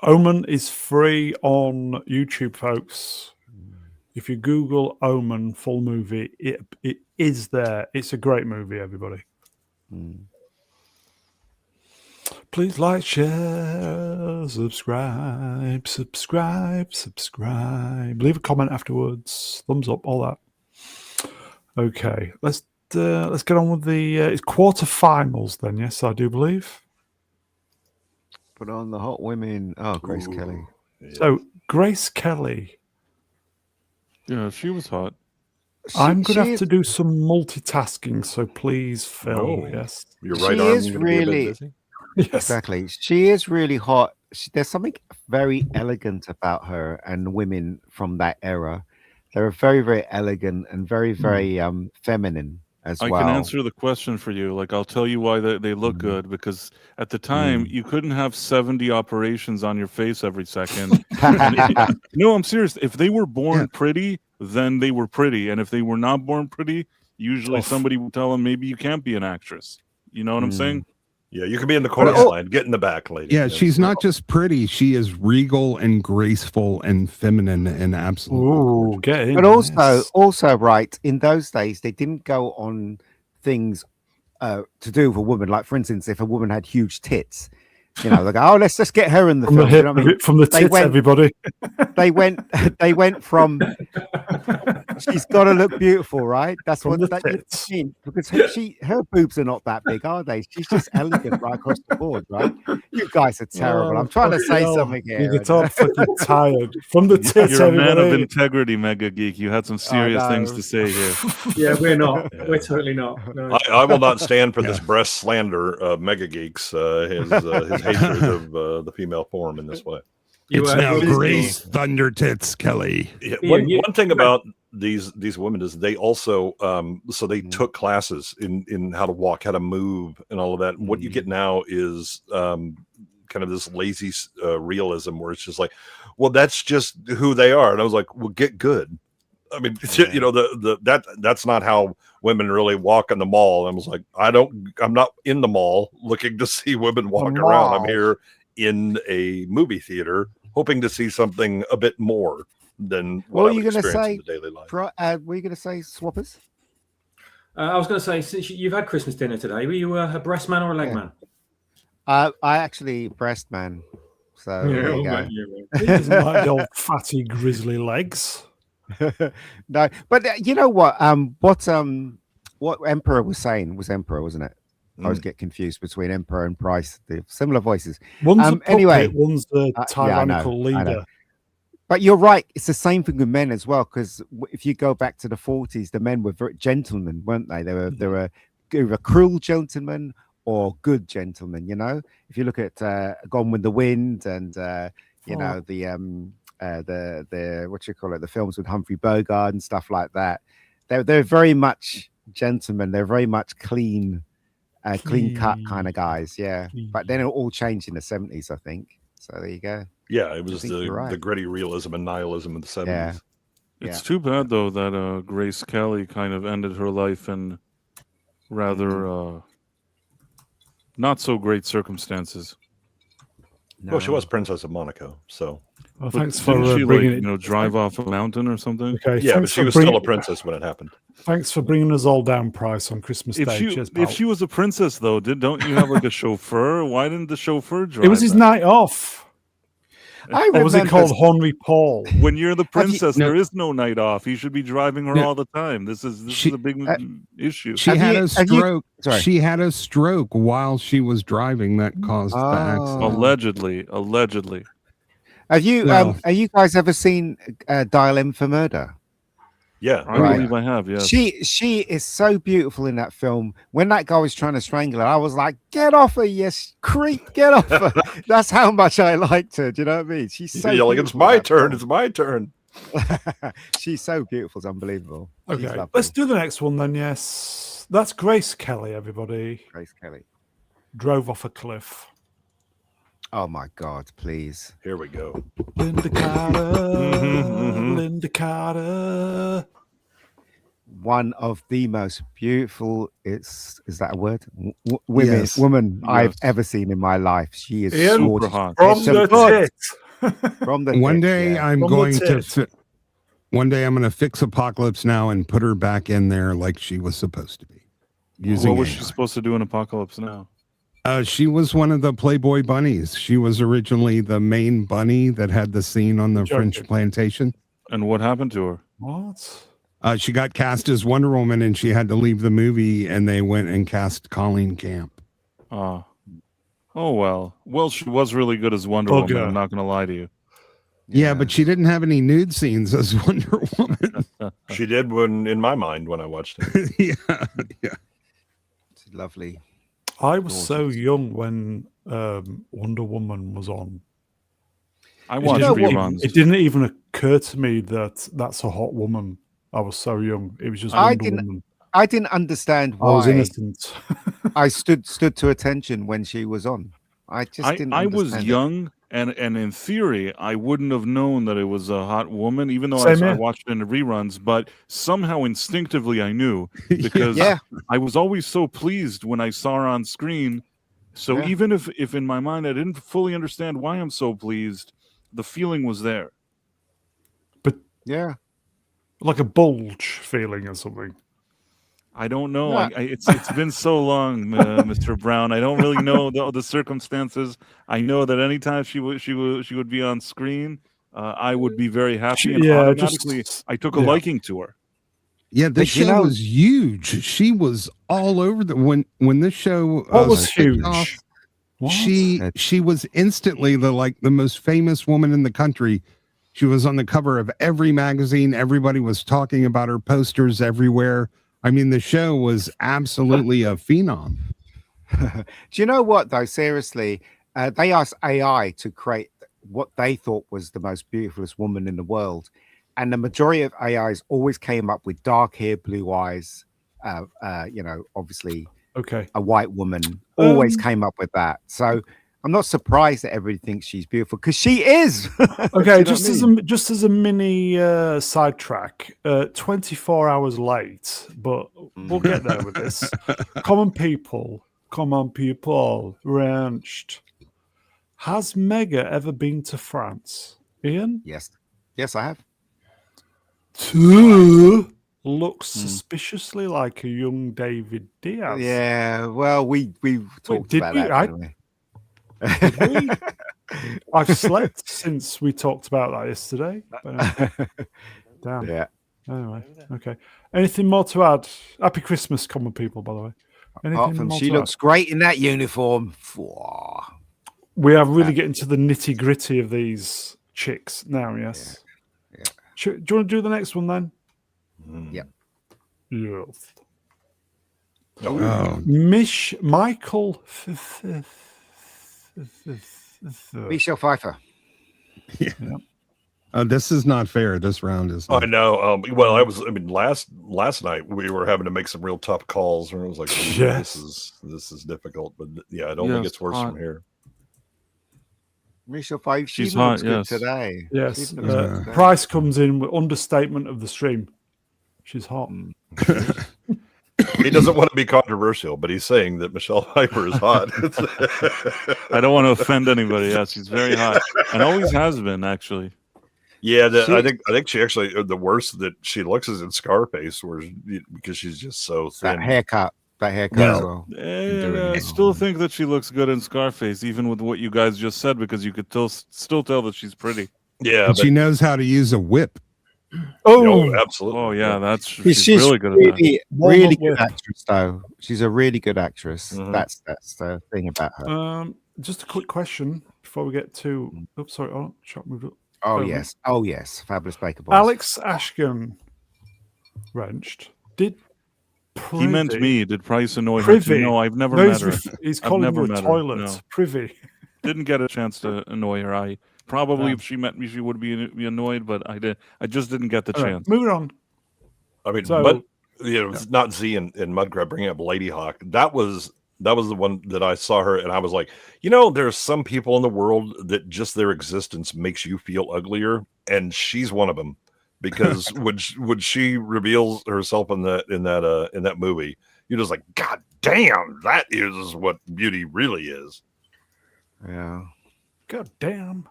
Omen is free on YouTube, folks. If you Google Omen full movie, it is there. It's a great movie, everybody. Please like, share, subscribe. Leave a comment afterwards. Thumbs up, all that. Okay, let's get on with the it's quarterfinals then. Yes, I do believe.
Put on the hot women. Oh, Grace Kelly.
Yeah.
So Grace Kelly.
Yeah, she was hot.
I'm going to have to do some multitasking, so please, Phil.
Oh.
Yes.
Your
She
right arm
is
gonna be a bit
really-
busy?
Yes.
Exactly. She is really hot. There's something very elegant about her and women from that era. They're very, very elegant and very, very feminine as
I
well.
can answer the question for you. Like, I'll tell you why they look good, because at the time you couldn't have 70 operations on your face every second. No, I'm serious. If they were born pretty, then they were pretty. And if they were not born pretty, usually somebody would tell them, maybe you can't be an actress. You know what I'm saying?
Yeah, you can be in the chorus line. Get in the back, lady.
Yeah, she's not just pretty; she is regal and graceful and feminine and absolute.
Ooh, get in.
But also,
yes.
also, right, in those days, they didn't go on things to do with a woman. Like, for instance, if a woman had huge tits, you know, they go, "Oh, let's just get her in the
From
film."
the
You know what I mean?
from the tits, everybody.
They went from she's got to look beautiful, right? That's
From
what
the
that
tits.
mean, because her boobs are not that big, are they? She's just elegant right across the board, right? You guys are terrible.
Oh,
I'm trying to
fucking
say
hell.
something here.
You get all fucking tired. From the tits,
You're a man of
everybody.
integrity, Mega Geek. You had some serious things to say here.
Yeah, we're not. We're totally not. No.
I will not stand for this breast slander of Mega Geeks, his hatred of the female form in this way.
It's now
you-
Grace Thunder Tits Kelly.
Yeah,
Yeah,
one thing about these women is they also so they took classes in how to walk, how to move, and all of that. What you get now is kind of this lazy realism where it's just like, well, that's just who they are. And I was like, well, get good. I mean, you know, that's not how women really walk in the mall. And I was like, I'm not in the mall looking to see women walk around. I'm here in a movie theater hoping to see something a bit more than what I would experience in the daily life.
Were you going to say, Swappers?
I was going to say, since you've had Christmas dinner today, were you a breast man or a leg man?
I actually breast man. So there you go.
He doesn't like the old fatty grizzly legs.
No, but you know what? What Emperor was saying was Emperor, wasn't it? I always get confused between Emperor and Price. They're similar voices.
One's a puppet,
anyway,
one's the tyrannical
I know.
leader.
But you're right. It's the same thing with men as well. Because if you go back to the 40s, the men were very gentlemen, weren't they? They were either cruel gentlemen or good gentlemen. You know, if you look at Gone with the Wind and you know the what you call it, the films with Humphrey Bogart and stuff like that, they're very much gentlemen. They're very much clean cut kind of guys. Yeah, but then it all changed in the 70s, I think. So there you go.
Yeah, it was the gritty realism and nihilism of the 70s.
Yeah.
It's too bad though that Grace Kelly kind of ended her life in rather not so great circumstances.
No.
Well, she was Princess of Monaco, so.
Well,
But
thanks for
didn't she
bringing
like,
it.
drive off a mountain or something?
Okay,
Yeah, but
thanks
she
for
was
bringing-
still a princess when it happened.
Thanks for bringing us all down, Price, on Christmas Day. Cheers, pal.
If she was a princess though, don't you have like a chauffeur? Why didn't the chauffeur drive?
It was his
that?
night off.
I
Or was it
remember-
called Henry Paul?
When you're the princess,
no.
there is no night off. You should be driving her
No.
all the time. This is a big issue.
She
Have
had
you-
a
have you-
stroke.
sorry.
She had a stroke while she was driving that caused the accident.
Allegedly.
Have you
No.
have you guys ever seen Dial M for Murder?
Yeah.
I
Right.
believe I have. Yes.
She is so beautiful in that film. When that guy was trying to strangle her, I was like, "Get off her, you creep! Get off her!" That's how much I liked her. Do you know what I mean? She's so
Yelling, it's
beautiful
my
in that
turn.
film.
It's my turn.
She's so beautiful. It's unbelievable. She's
Okay,
lovely.
let's do the next one then. Yes, that's Grace Kelly. Everybody
Grace Kelly.
drove off a cliff.
Oh my God! Please.
Here we go.
Linda Carter. Linda Carter.
One of the most beautiful. Is that a word? Women,
Yes.
woman I've
Yes.
ever seen in my life. She is
Ian,
Super
gorgeous.
hot.
From
So
the
good.
tit.
From the
One
tip,
day
yeah.
I'm
From the
going to
tit.
One day I'm going to fix Apocalypse Now and put her back in there like she was supposed to be.
What was she supposed to do in Apocalypse Now?
She was one of the Playboy bunnies. She was originally the main bunny that had the scene on the French plantation.
And what happened to her?
What?
She got cast as Wonder Woman and she had to leave the movie, and they went and cast Colleen Camp.
Oh, well. Well, she was really good as Wonder Woman. I'm not going to lie to you.
Yeah, but she didn't have any nude scenes as Wonder Woman.
She did in my mind when I watched it.
yeah.
It's lovely.
I was so young when Wonder Woman was on.
I watched reruns.
It didn't even occur to me that that's a hot woman. I was so young. It was just Wonder Woman.
I didn't understand why.
I was innocent.
I stood to attention when she was on. I just didn't.
I was young, and in theory, I wouldn't have known that it was a hot woman, even though I watched it in the reruns. But somehow, instinctively, I knew because I was always so pleased when I saw her on screen. So even if in my mind I didn't fully understand why I'm so pleased, the feeling was there.
But
yeah,
like a bulge feeling or something.
I don't know. It's been so long, Mr. Brown. I don't really know the circumstances. I know that anytime she would be on screen, I would be very happy, and automatically I took a liking to her.
Yeah, this show was huge. She was all over when this show
was huge.
Off, she was instantly the most famous woman in the country. She was on the cover of every magazine. Everybody was talking about her, posters everywhere. I mean, the show was absolutely a phenom.
Do you know what, though? Seriously, they asked AI to create what they thought was the most beautifulest woman in the world. And the majority of AIs always came up with dark hair, blue eyes, obviously a white woman. Always came up with that. So I'm not surprised that everybody thinks she's beautiful, because she is.
Okay, just as a mini sidetrack, 24 hours late, but we'll get there with this. Common people, wrenched. Has Mega ever been to France? Ian?
Yes, I have.
Looks suspiciously like a young David Diaz.
Yeah, well, we talked about that.
Did we? I've slept since we talked about that yesterday. Damn.
Yeah.
Anyway, okay. Anything more to add? Happy Christmas, common people, by the way.
Apart from she looks great in that uniform.
We are really getting to the nitty gritty of these chicks now, yes.
Yeah.
Do you want to do the next one then?
Yeah.
Yes.
Michelle Pfeiffer.
Yeah. This is not fair. This round is.
I know. Last night we were having to make some real tough calls, and it was like, this is difficult. But yeah, I don't think it's worse from here.
Michelle Pfeiffer.
She's
looks
hot.
Good today.
Yes. Price comes in with understatement of the stream. She's hot.
He doesn't want to be controversial, but he's saying that Michelle Pfeiffer is hot.
I don't want to offend anybody. Yes, she's very hot, and always has been, actually.
Yeah, I think she actually, the worst that she looks is in Scarface, because she's just so thin.
That haircut as well.
I still think that she looks good in Scarface, even with what you guys just said, because you could still tell that she's pretty.
Yeah,
she knows how to use a whip.
Oh, absolutely.
Oh, yeah, she's really good at that.
Really good actress, though. She's a really good actress. Mm-hmm. That's the thing about her.
Just a quick question before we get to. Oops, sorry. Oh, shot moved up.
Oh yes, Fabulous Baker Boys.
Alex Ashkin, wrenched. Did Privy,
he meant me? Did Price annoy her? No, I've never met her.
He's calling her a toilet. No. Privy.
Didn't get a chance to annoy her. If she met me, she would be annoyed, but I just didn't get the chance.
Moving on.
I mean, but not Z and Mudgrab bringing up Lady Hawk. That was the one that I saw her, and I was like, there's some people in the world that just their existence makes you feel uglier, and she's one of them. Because when she reveals herself in that movie, you're just like, God damn, that is what beauty really is.
Yeah.
God damn.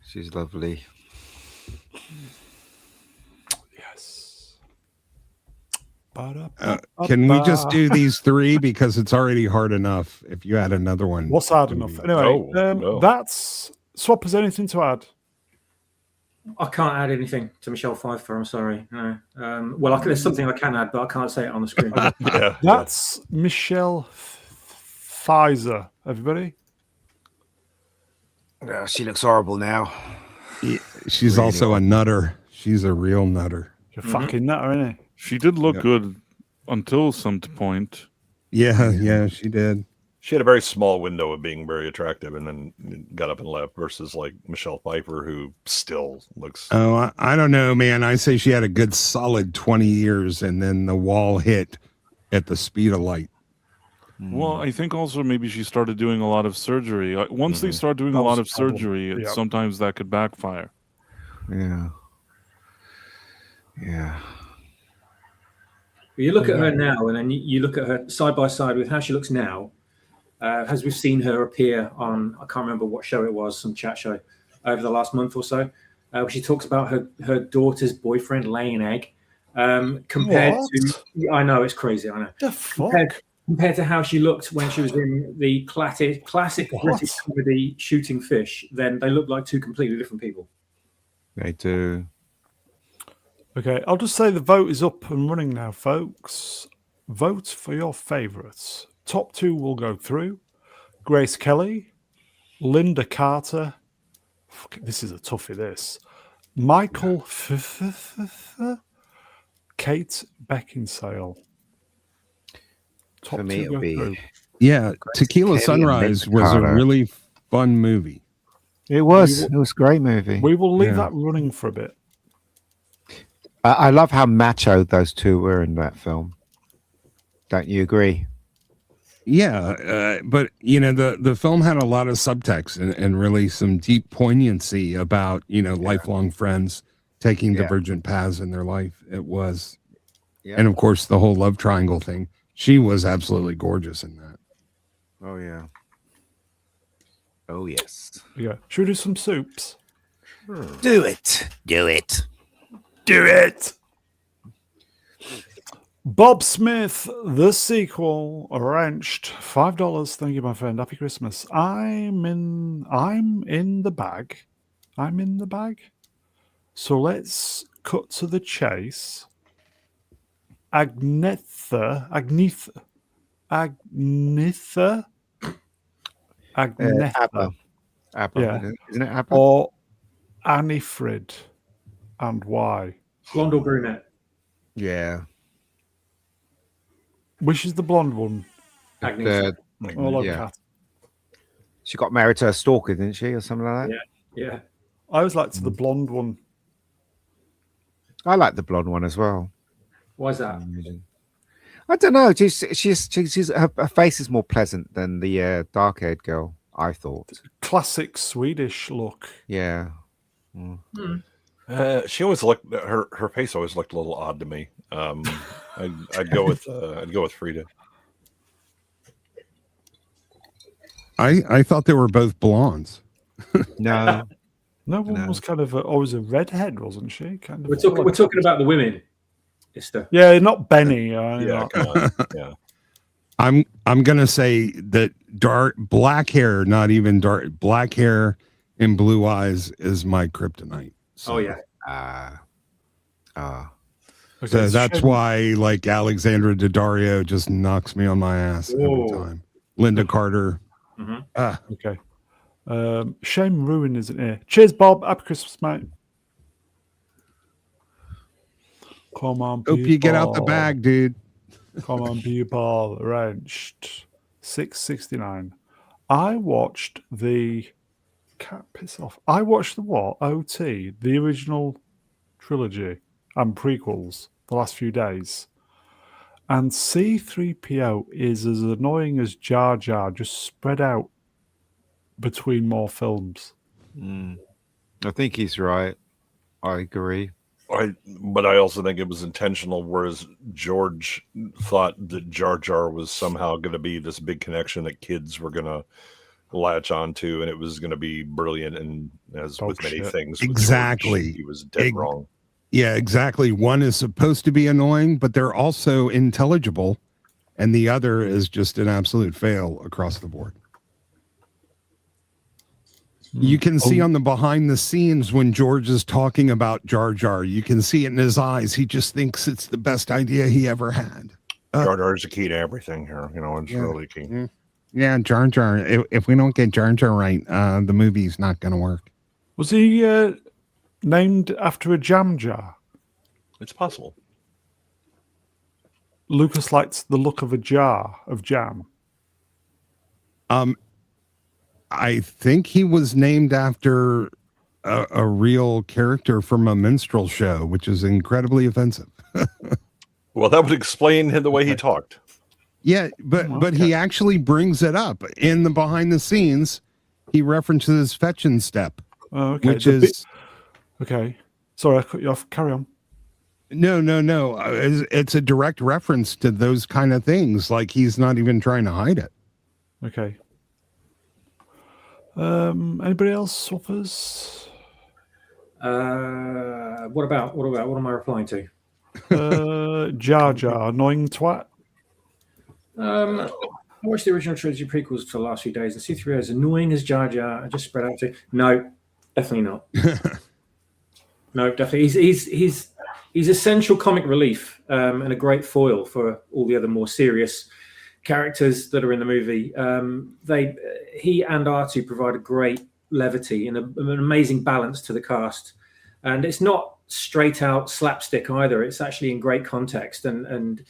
She's lovely.
Yes.
Can we just do these 3 because it's already hard enough if you add another one?
What's hard enough? Anyway,
No.
that's Swap. Has anything to add?
I can't add anything to Michelle Pfeiffer. I'm sorry. No. Well, there's something I can add, but I can't say it on the screen.
That's Michelle Pfizer. Everybody.
Oh, she looks horrible now.
Yeah, she's really also a nutter. She's a real nutter.
You're fucking nutter, isn't it?
She did look good until some point.
Yeah, she did.
She had a very small window of being very attractive, and then got up and left. Versus like Michelle Pfeiffer, who still looks.
Oh, I don't know, man. I say she had a good solid 20 years, and then the wall hit at the speed of light.
Well, I think also maybe she started doing a lot of surgery. Once they start doing a lot of surgery, sometimes that could backfire.
Yeah.
You look at her now, and then you look at her side by side with how she looks now. As we've seen her appear on, I can't remember what show it was, some chat show over the last month or so, where she talks about her daughter's boyfriend laying an egg. Compared to, I know it's crazy. I know.
The fuck?
Compared to how she looked when she was in the classic British comedy Shooting Fish, then they look like 2 completely different people.
They do.
Okay, I'll just say the vote is up and running now, folks. Vote for your favourites. Top 2 will go through. Grace Kelly, Linda Carter. This is a toughie, this. Michael Kate Beckinsale.
For me, it'll be...
Yeah, Tequila Sunrise was a really fun movie.
It was. It was a great movie.
We will leave that running for a bit.
I love how macho those 2 were in that film. Don't you agree?
Yeah, but the film had a lot of subtext and really some deep poignancy about lifelong friends taking divergent paths in their life. It was, and of course the whole love triangle thing. She was absolutely gorgeous in that.
Oh yeah. Oh yes.
Yeah. Should we do some soups?
Do it. Do it.
Do it. Bob Smith, the sequel, wrenched $5. Thank you, my friend. Happy Christmas. I'm in the bag. I'm in the bag. So let's cut to the chase. Agnetha.
Abba.
Yeah.
Isn't it Abba?
Or Annifrid. And why?
Blonde or brunette?
Yeah.
Which is the blonde one?
Agnes.
She got married to a stalker, didn't she, or something like that?
Yeah.
I always liked the blonde one.
I like the blonde one as well.
Why is that?
I don't know. She's her face is more pleasant than the dark-haired girl, I thought.
Classic Swedish look.
Yeah.
She always looked. Her face always looked a little odd to me. I'd go with Frida.
I thought they were both blondes.
No.
No one was kind of always a redhead, wasn't she? Kind of.
We're talking about the women.
Yeah, not Benny.
Yeah.
I'm gonna say that black hair, not even black hair and blue eyes is my kryptonite. So,
oh yeah.
So that's why like Alexandra Daddario just knocks me on my ass every time. Linda Carter.
Mm-hmm.
Okay. Shame Ruin isn't here. Cheers, Bob. Happy Christmas, mate. Come on, people.
Hope you get out the bag, dude.
Come on, people. Wrenched. $6.69. I watched the... Can't piss off. I watched the what? OT, the original trilogy and prequels the last few days. And C-3PO is as annoying as Jar Jar, just spread out between more films.
I think he's right. I agree.
But I also think it was intentional, whereas George thought that Jar Jar was somehow going to be this big connection that kids were going to latch on to, and it was going to be brilliant. And as with many things, with
exactly,
George, he was dead wrong.
Yeah, exactly. One is supposed to be annoying, but they're also intelligible, and the other is just an absolute fail across the board. You can see on the behind the scenes when George is talking about Jar Jar, you can see it in his eyes. He just thinks it's the best idea he ever had.
Jar Jar is the key to everything here. It's really key.
Yeah, Jar Jar. If we don't get Jar Jar right, the movie's not going to work.
Was he named after a jam jar?
It's possible.
Lucas likes the look of a jar of jam.
I think he was named after a real character from a minstrel show, which is incredibly offensive.
Well, that would explain the way he talked.
Yeah, but he actually brings it up in the behind the scenes. He references Fetch and Step, which is
okay. Sorry, I cut you off. Carry on.
No. It's a direct reference to those kind of things. Like he's not even trying to hide it.
Okay. Anybody else? Swappers?
What about? What am I replying to?
Jar Jar, annoying twat.
I watched the original trilogy prequels for the last few days, and C-3PO is annoying as Jar Jar. I just spread out to no, definitely not. No, definitely. He's essential comic relief and a great foil for all the other more serious characters that are in the movie. He and R2 provide a great levity and an amazing balance to the cast, and it's not straight out slapstick either. It's actually in great context and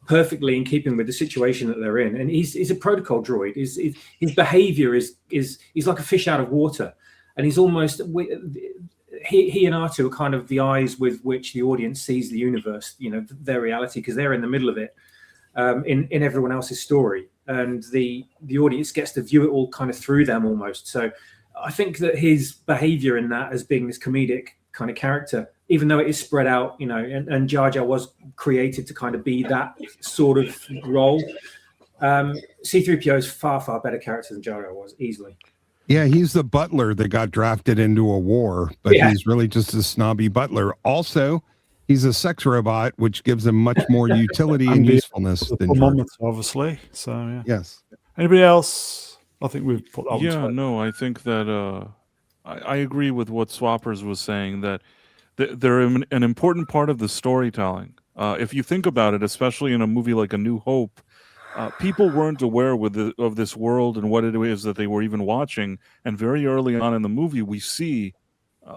perfectly in keeping with the situation that they're in. And he's a protocol droid. His behavior is he's like a fish out of water, and he's almost he and R2 are kind of the eyes with which the audience sees the universe, their reality, because they're in the middle of it. In everyone else's story, and the audience gets to view it all kind of through them almost. So I think that his behavior in that as being this comedic kind of character, even though it is spread out, and Jar Jar was created to kind of be that sort of role. C-3PO is far, far better character than Jar Jar was, easily.
Yeah, he's the butler that got drafted into a war, but he's really just a snobby butler. Also, he's a sex robot, which gives him much more utility and usefulness than Jar.
Obviously. So yeah.
Yes.
Anybody else? I think we've put that.
Yeah, no, I think that I agree with what Swappers was saying, that they're an important part of the storytelling. If you think about it, especially in a movie like A New Hope, people weren't aware of this world and what it is that they were even watching. And very early on in the movie, we see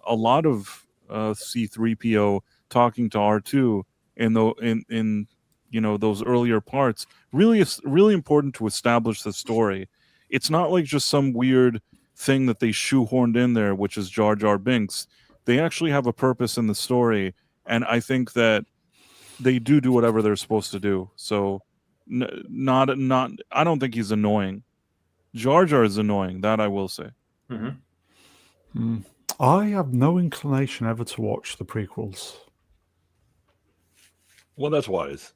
a lot of C-3PO talking to R2 in those earlier parts. Really important to establish the story. It's not like just some weird thing that they shoehorned in there, which is Jar Jar Binks. They actually have a purpose in the story, and I think that they do whatever they're supposed to do. So, not. I don't think he's annoying. Jar Jar is annoying. That I will say.
Mm-hmm.
I have no inclination ever to watch the prequels.
Well, that's wise.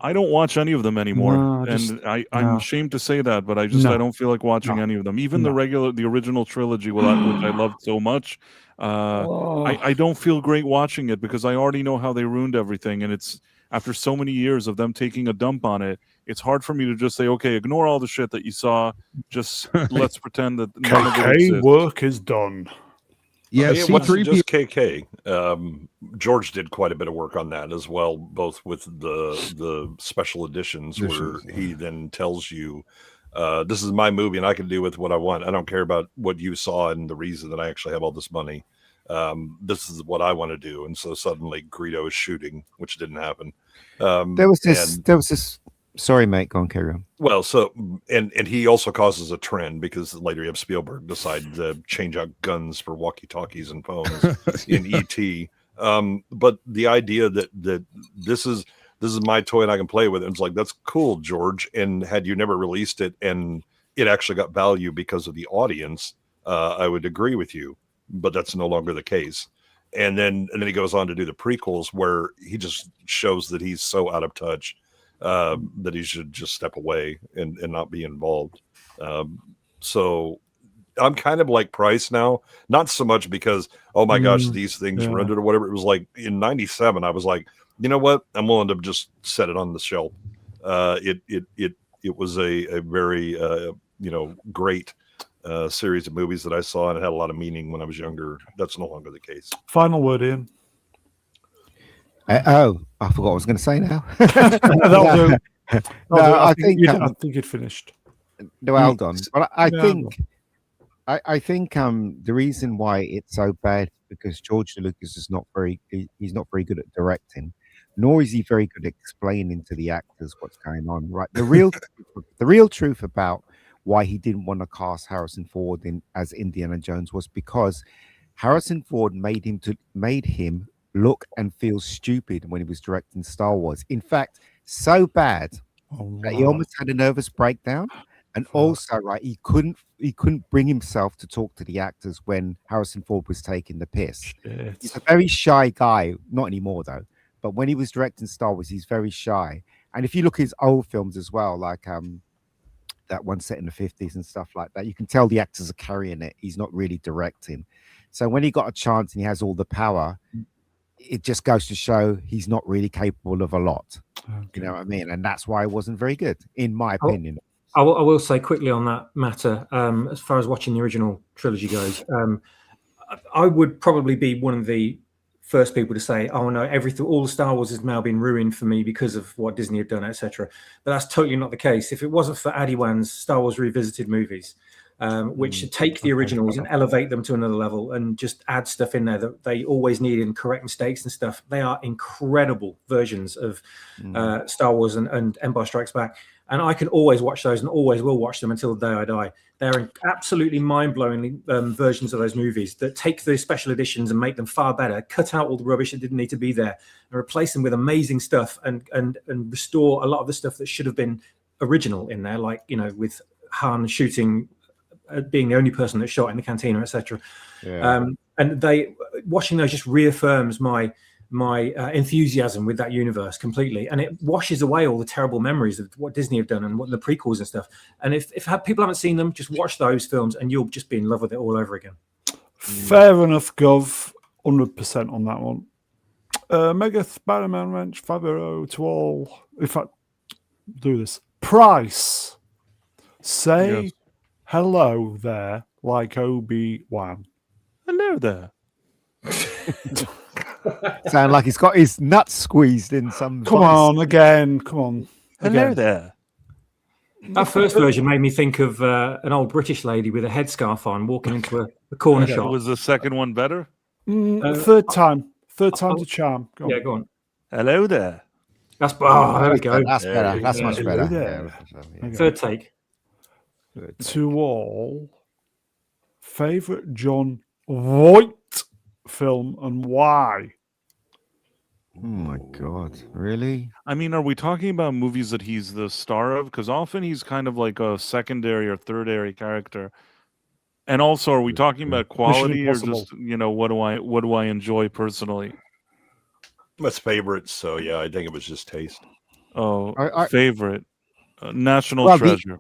I don't watch any of them anymore, I'm ashamed to say that, but I don't feel like watching any of them. Even the original trilogy, which I loved so much, I don't feel great watching it because I already know how they ruined everything, and it's after so many years of them taking a dump on it. It's hard for me to just say, okay, ignore all the shit that you saw. Just let's pretend that none of it exists.
Work is done.
Yeah, it wasn't just KK. George did quite a bit of work on that as well, both with the special editions where he then tells you, this is my movie and I can do with what I want. I don't care about what you saw and the reason that I actually have all this money. This is what I want to do. And so suddenly Greedo is shooting, which didn't happen.
There was this. Sorry, mate. Go on, carry on.
Well, so and he also causes a trend because later you have Spielberg decide to change out guns for walkie-talkies and phones in E.T. But the idea that this is my toy and I can play with it, it's like, that's cool, George. And had you never released it and it actually got value because of the audience, I would agree with you. But that's no longer the case. And then he goes on to do the prequels where he just shows that he's so out of touch. that he should just step away and not be involved. So I'm kind of like Price now, not so much because, oh my gosh, these things rendered or whatever. It was like in '97, I was like, you know what? I'm willing to just set it on the shelf. It was a very, great series of movies that I saw, and it had a lot of meaning when I was younger. That's no longer the case.
Final word, Ian.
I forgot what I was going to say now.
That'll do. I think you'd finished.
No, hold on. But I think the reason why it's so bad is because George Lucas is he's not very good at directing, nor is he very good at explaining to the actors what's going on. Right, the real truth about why he didn't want to cast Harrison Ford as Indiana Jones was because Harrison Ford made him look and feel stupid when he was directing Star Wars. In fact, so bad that he almost had a nervous breakdown. And also, right, he couldn't bring himself to talk to the actors when Harrison Ford was taking the piss.
Shit.
He's a very shy guy, not anymore though. But when he was directing Star Wars, he's very shy. And if you look at his old films as well, like that one set in the 50s and stuff like that, you can tell the actors are carrying it. He's not really directing. So when he got a chance and he has all the power, it just goes to show he's not really capable of a lot. Okay. You know what I mean? And that's why it wasn't very good, in my opinion.
I will say quickly on that matter, as far as watching the original trilogy goes, I would probably be one of the first people to say, oh no, all the Star Wars has now been ruined for me because of what Disney have done, etc. But that's totally not the case. If it wasn't for Adi Wan's Star Wars Revisited movies, which should take the originals and elevate them to another level and just add stuff in there that they always need and correct mistakes and stuff. They are incredible versions of Star Wars and Empire Strikes Back. And I can always watch those and always will watch them until the day I die. They're absolutely mind-blowing versions of those movies that take the special editions and make them far better, cut out all the rubbish that didn't need to be there, and replace them with amazing stuff and restore a lot of the stuff that should have been original in there, like, you know, with Han shooting, being the only person that shot in the cantina, etc. Yeah. And watching those just reaffirms my enthusiasm with that universe completely, and it washes away all the terrible memories of what Disney have done and what the prequels and stuff. And if people haven't seen them, just watch those films and you'll just be in love with it all over again.
Fair enough, Gov. 100% on that one. Mega Spider-Man Wrench 5-0 to all. In fact, do this. Price. Say hello there like Obi-Wan.
Hello there.
Sound like he's got his nuts squeezed in some.
Come on again. Come on.
Hello there.
That first version made me think of an old British lady with a headscarf on walking into a corner shop.
Was the second one better?
Third time's a charm.
Go on.
Hello there.
There we go.
That's better. That's much better.
Yeah. Third take.
To all, favorite John Voight film and why?
Oh my God, really?
I mean, are we talking about movies that he's the star of? Because often he's kind of like a secondary or third-ary character. And also, are we talking about quality or just, you know, what do I enjoy personally?
That's favorites, so yeah, I think it was just taste.
Oh, favorite, National Treasure.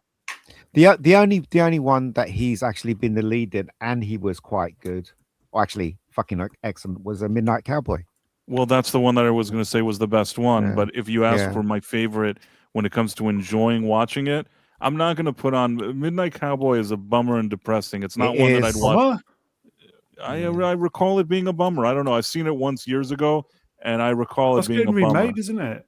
The only one that he's actually been the lead in, and he was quite good. Well, actually, fucking excellent, was a Midnight Cowboy.
Well, that's the one that I was going to say was the best one. Yeah. But if you ask for my favorite when it comes to enjoying watching it, I'm not going to put on Midnight Cowboy is a bummer and depressing. It's not one that I'd watch. I recall it being a bummer. I don't know. I've seen it once years ago, and I recall it being a bummer.
Remade, isn't it?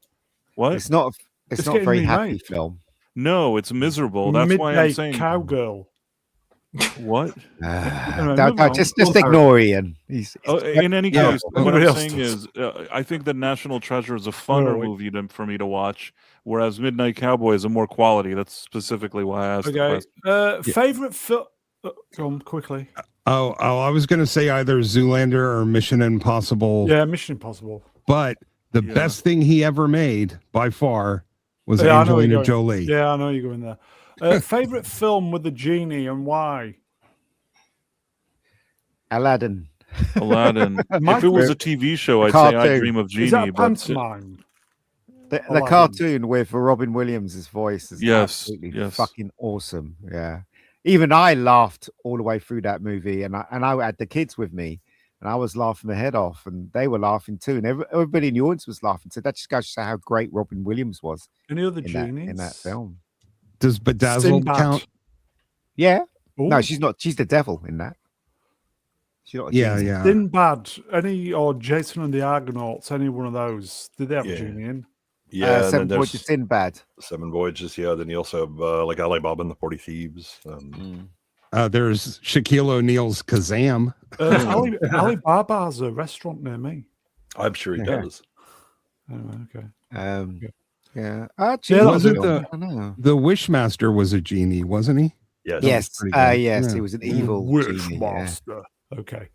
What?
It's not a very happy film.
No, it's miserable. That's
Midnight
why I'm saying
Cowgirl.
What?
Just ignore Ian.
In any case, what I'm saying is, I think that National Treasure is a funner movie for me to watch, whereas Midnight Cowboy is a more quality. That's specifically why I asked.
Okay. Favorite film? Go on quickly.
Oh, I was going to say either Zoolander or Mission Impossible.
Yeah, Mission Impossible.
But the best thing he ever made by far was Angelina Jolie.
Yeah, I know you're going there. Favorite film with the genie and why?
Aladdin.
If it was a TV show, I'd say I Dream of Genie.
Is that pantomime?
The cartoon with Robin Williams' voice is
yes,
fucking awesome. Yeah. Even I laughed all the way through that movie, and I had the kids with me, and I was laughing my head off, and they were laughing too, and everybody in the audience was laughing. So that just goes to show how great Robin Williams was.
Any other genies
in that film?
Does Bedazzled count?
Yeah.
Ooh.
No, she's not. She's the devil in that. She's not a genie.
Yeah.
Sinbad, or Jason and the Argonauts, any one of those? Did they have a genie in?
Yeah,
Seven Voyages of Sinbad.
7 Voyages, yeah. Then you also have like Alibaba and the 40 Thieves.
There's Shaquille O'Neal's Kazam.
Alibaba has a restaurant near me.
I'm sure he does.
Okay.
Yeah.
Wasn't the Wishmaster was a genie, wasn't he?
Yes.
Yes. He was an evil
Wishmaster. Yeah. Okay.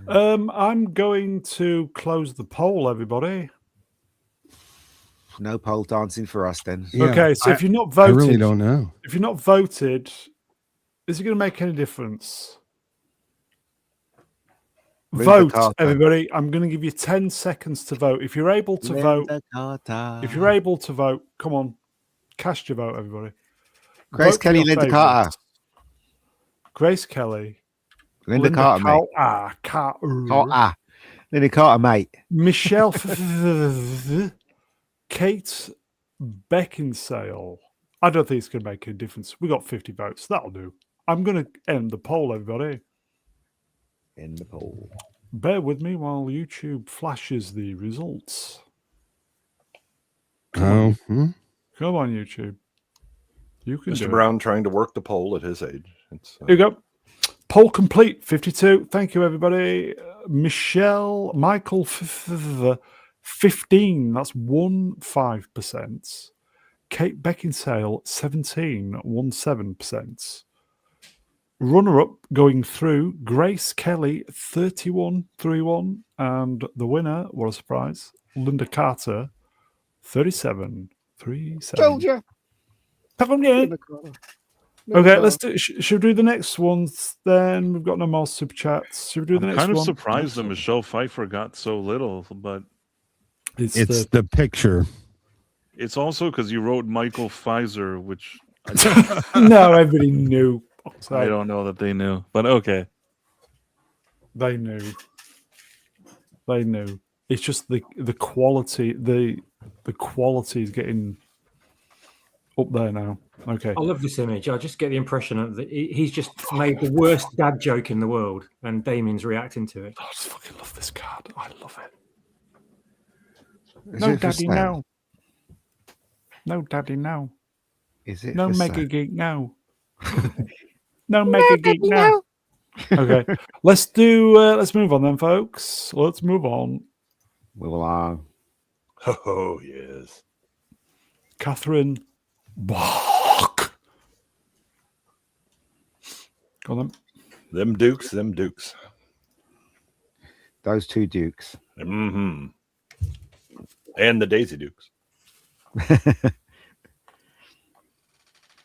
I'm going to close the poll, everybody.
No pole dancing for us then.
Yeah,
okay, so if you're not voted,
I really don't know.
If you're not voted, is it going to make any difference? Vote, everybody. I'm going to give you 10 seconds to vote. If you're able to vote, come on, cast your vote, everybody.
Grace Kelly, Linda Carter.
Grace Kelly.
Linda Carter, mate. Linda Carter, mate.
Michelle. Kate Beckinsale. I don't think it's going to make a difference. We got 50 votes. That'll do. I'm going to end the poll, everybody.
End the poll.
Bear with me while YouTube flashes the results.
Come
on, YouTube. You can
Mr. Brown trying to work the poll at his age.
Here you go. Poll complete, 52. Thank you, everybody. Michael 15, that's 15%. Kate Beckinsale 17%. Runner-up going through, Grace Kelly 31, and the winner, what a surprise, Linda Carter 37.
Told you.
Okay, let's do. Should we do the next ones? Then we've got no more super chats. Should we do the next one?
I'm kind of surprised that Michelle Pfeiffer got so little, but
it's the picture.
It's also because you wrote Michael Pfizer, which
no, everybody knew. So
I don't know that they knew, but okay.
They knew. It's just the quality. The quality is getting up there now. Okay.
I love this image. I just get the impression that he's just made the worst dad joke in the world, and Damien's reacting to it.
I just fucking love this card. I love it.
Is
no,
it
Daddy, no. No, Daddy, no.
Is it?
No, Mega Geek, no. No, Mega Geek, no. Okay, let's do. Let's move on then, folks. Let's move on.
Move along.
Oh yes,
Catherine Bach. Go on then.
Them Dukes.
Those two Dukes.
Mm-hmm. And the Daisy Dukes.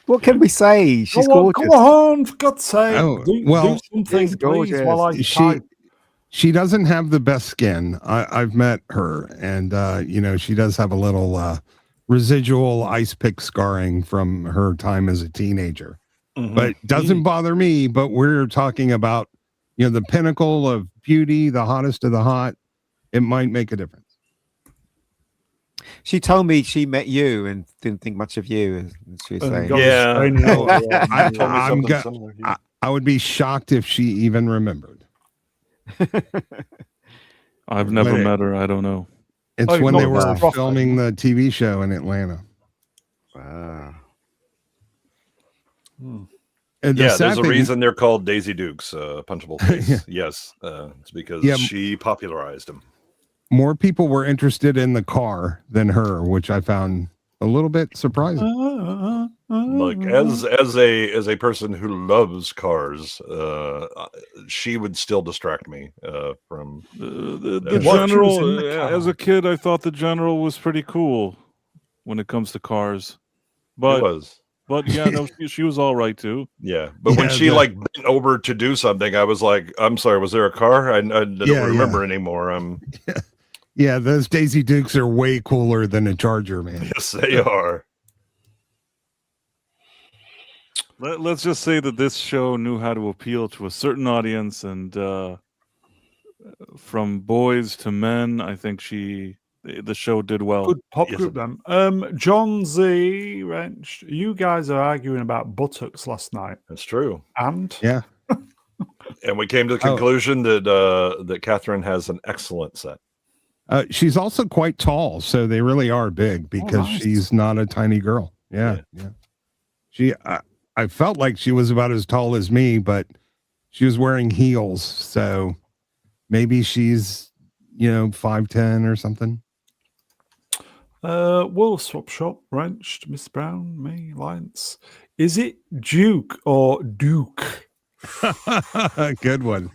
What can we say? She's gorgeous.
Come on, for God's sake.
Do
something, please, while I type.
She doesn't have the best skin. I've met her, and she does have a little residual ice pick scarring from her time as a teenager. Mm-hmm. But it doesn't bother me. But we're talking about the pinnacle of beauty, the hottest of the hot. It might make a difference.
She told me she met you and didn't think much of you. She was saying,
I would be shocked if she even remembered.
I've never met her. I don't know.
It's when they were filming the TV show in Atlanta.
Wow.
And there's a reason they're called Daisy Dukes, punchable face. Yes, it's because she popularized them.
More people were interested in the car than her, which I found a little bit surprising.
Like as a person who loves cars, she would still distract me from
the general. As a kid, I thought the general was pretty cool when it comes to cars. But
it was.
But yeah, no, she was all right too.
Yeah, but when she bent over to do something, I was like, "I'm sorry, was there a car? I don't remember anymore."
Yeah, those Daisy Dukes are way cooler than a Charger, man.
Yes, they are.
Let's just say that this show knew how to appeal to a certain audience, and from boys to men, I think the show did well.
Good pop group then. John Z Wrench, you guys are arguing about buttocks last night.
That's true.
And
Yeah.
And we came to the conclusion that Catherine has an excellent set.
She's also quite tall, so they really are big because she's not a tiny girl. Yeah. She, I felt like she was about as tall as me, but she was wearing heels, so maybe she's 5'10" or something.
Wool Swap Shop, Wrenched, Miss Brown, me, Lance. Is it Duke or Duke?
Good one.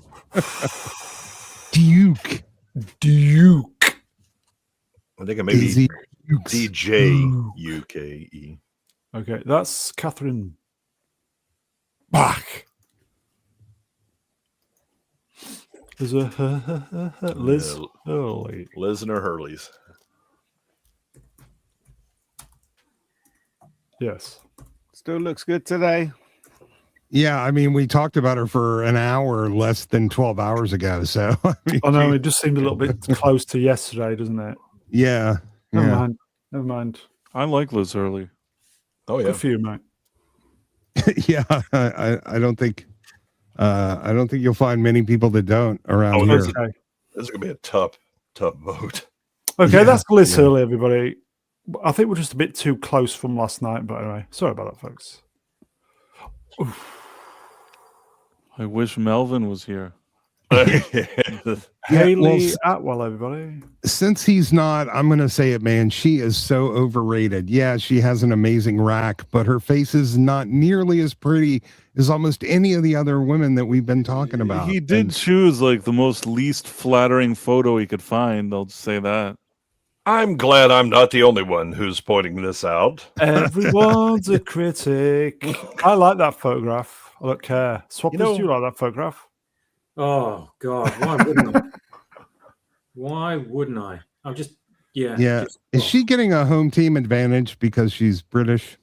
Duke.
I think it may be DJ UKE.
Okay, that's Catherine Bach. There's a Liz Hurley.
Liz and her Hurleys.
Yes.
Still looks good today.
Yeah, I mean, we talked about her for an hour less than 12 hours ago. So
I know it just seemed a little bit close to yesterday, doesn't it?
Yeah.
Never mind.
I like Liz Hurley.
Oh yeah,
good for you, mate.
Yeah, I don't think you'll find many people that don't around here.
Okay.
This is gonna be a tough vote.
Okay, that's Liz Hurley, everybody. I think we're just a bit too close from last night, but anyway, sorry about that, folks. Oof.
I wish Melvin was here.
Haley Atwell, everybody.
Since he's not, I'm going to say it, man. She is so overrated. Yeah, she has an amazing rack, but her face is not nearly as pretty as almost any of the other women that we've been talking about.
He did choose like the most least flattering photo he could find. I'll just say that.
I'm glad I'm not the only one who's pointing this out.
Everyone's a critic. I like that photograph. I don't care. Swappers, do you like that photograph?
Oh God, why wouldn't I? Why wouldn't I? I'm just
Is she getting a home team advantage because she's British?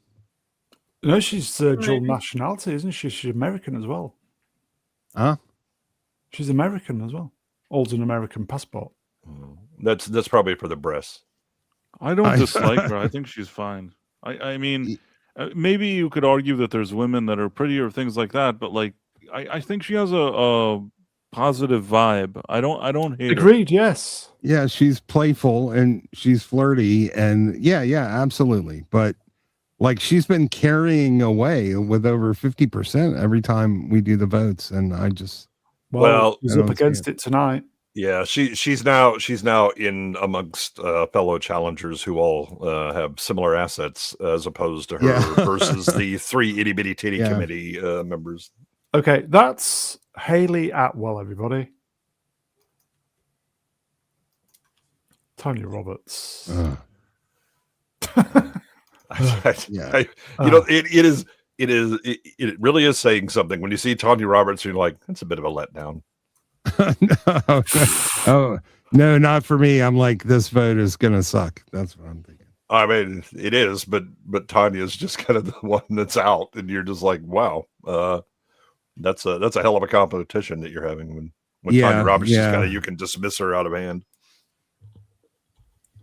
No, she's dual nationality, isn't she? She's American as well.
Huh?
She's American as well. Holds an American passport.
That's probably for the breasts.
I don't dislike her. I think she's fine. I mean, maybe you could argue that there's women that are prettier, things like that, but like I think she has a positive vibe. I don't hate
Agreed,
her.
Yes.
Yeah, she's playful and she's flirty and yeah, absolutely. But like she's been carrying away with over 50% every time we do the votes, and I just
she's up against it tonight.
Yeah, she's now in amongst fellow challengers who all have similar assets as opposed to her versus the 3 itty bitty titty committee members.
Okay, that's Haley Atwell, everybody. Tanya Roberts.
It really is saying something when you see Tanya Roberts. You're like, that's a bit of a letdown.
No, not for me. I'm like, this vote is gonna suck. That's what I'm thinking.
I mean, it is, but Tanya's just kind of the one that's out, and you're just like, wow, that's a hell of a competition that you're having when Tanya Roberts is kind of, you can dismiss her out of hand.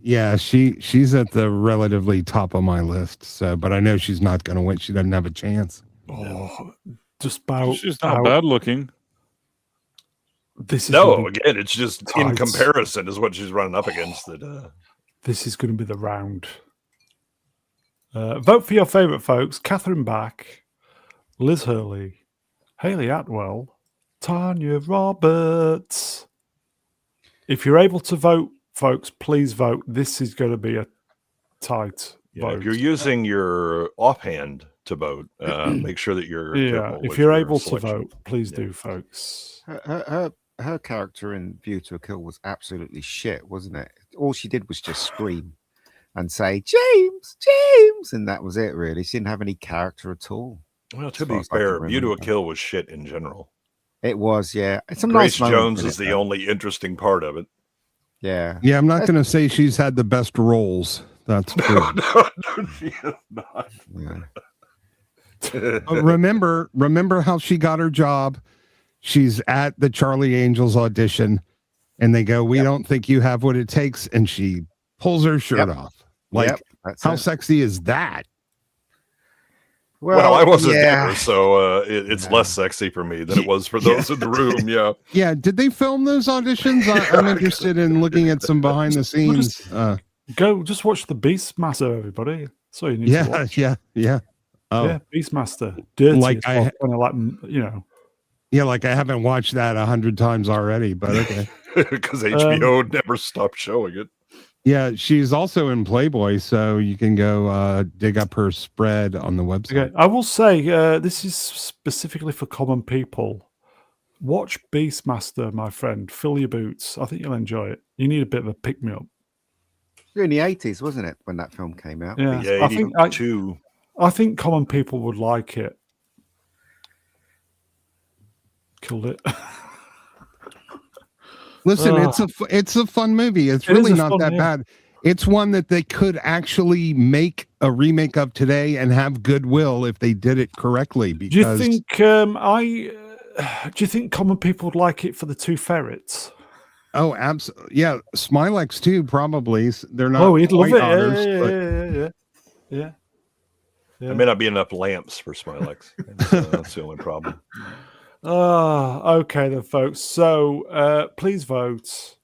Yeah, she's at the relatively top of my list. So, but I know she's not going to win. She doesn't have a chance.
Oh, just about.
She's not bad looking.
This is
again, it's just tight. In comparison is what she's running up against. That
this is going to be the round. Vote for your favorite folks: Catherine Bach, Liz Hurley, Haley Atwell, Tanya Roberts. If you're able to vote, folks, please vote. This is going to be a tight vote.
If you're using your offhand to vote, make sure that you're
if you're able to vote, please do, folks.
Her character in View to a Kill was absolutely shit, wasn't it? All she did was just scream and say, James, and that was it, really. She didn't have any character at all.
Well, to be fair, View to a Kill was shit in general.
It was, yeah. It's
Grace Jones is the only interesting part of it.
Yeah.
Yeah, I'm not going to say she's had the best roles. That's true.
No, she is not.
But remember how she got her job? She's at the Charlie Angels audition, and they go, "We don't think you have what it takes," and she pulls her shirt off. Like, how sexy is that?
Well, I wasn't there, so it's less sexy for me than it was for those in the room. Yeah.
Yeah. Did they film those auditions? I'm interested in looking at some behind the scenes.
Just watch the Beastmaster, everybody. That's all you need to watch.
Yeah. Oh.
Yeah, Beastmaster. Dirty.
Like
kind of like, you know.
Yeah, like I haven't watched that 100 times already, but okay.
Because HBO never stopped showing it.
Yeah, she's also in Playboy, so you can go dig up her spread on the website.
Okay, I will say this is specifically for common people. Watch Beastmaster, my friend. Fill your boots. I think you'll enjoy it. You need a bit of a pick-me-up.
You're in the 80s, wasn't it, when that film came out?
Yeah,
Yeah, 82.
I think common people would like it. Killed it.
Listen, it's a fun movie. It's really not that bad. It's one that they could actually make a remake of today and have goodwill if they did it correctly. Because
do you think do you think common people would like it for the two ferrets?
Oh, absolutely. Yeah, Smilex too, probably. They're not.
Oh, he'd love it. Yeah.
There may not be enough lamps for Smilex. That's the only problem.
Okay then, folks. So please vote.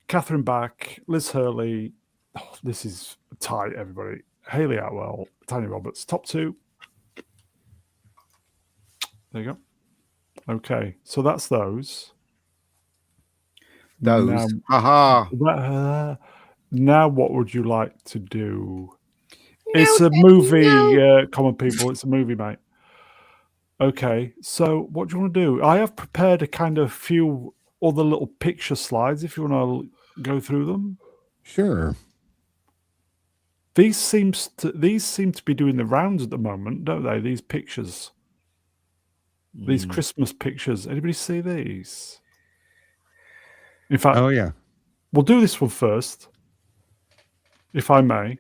Catherine Back, Liz Hurley. Oh, this is tight, everybody. Hayley Atwell, Tanya Roberts. Top two. There you go. Okay, so that's those.
Those.
Now, what would you like to do? It's a movie, common people. It's a movie, mate. Okay, so what do you want to do? I have prepared a kind of few other little picture slides if you want to go through them.
Sure.
These seem to be doing the rounds at the moment, don't they? These pictures. These Christmas pictures. Anybody see these? In fact,
oh yeah.
We'll do this one first, if I may.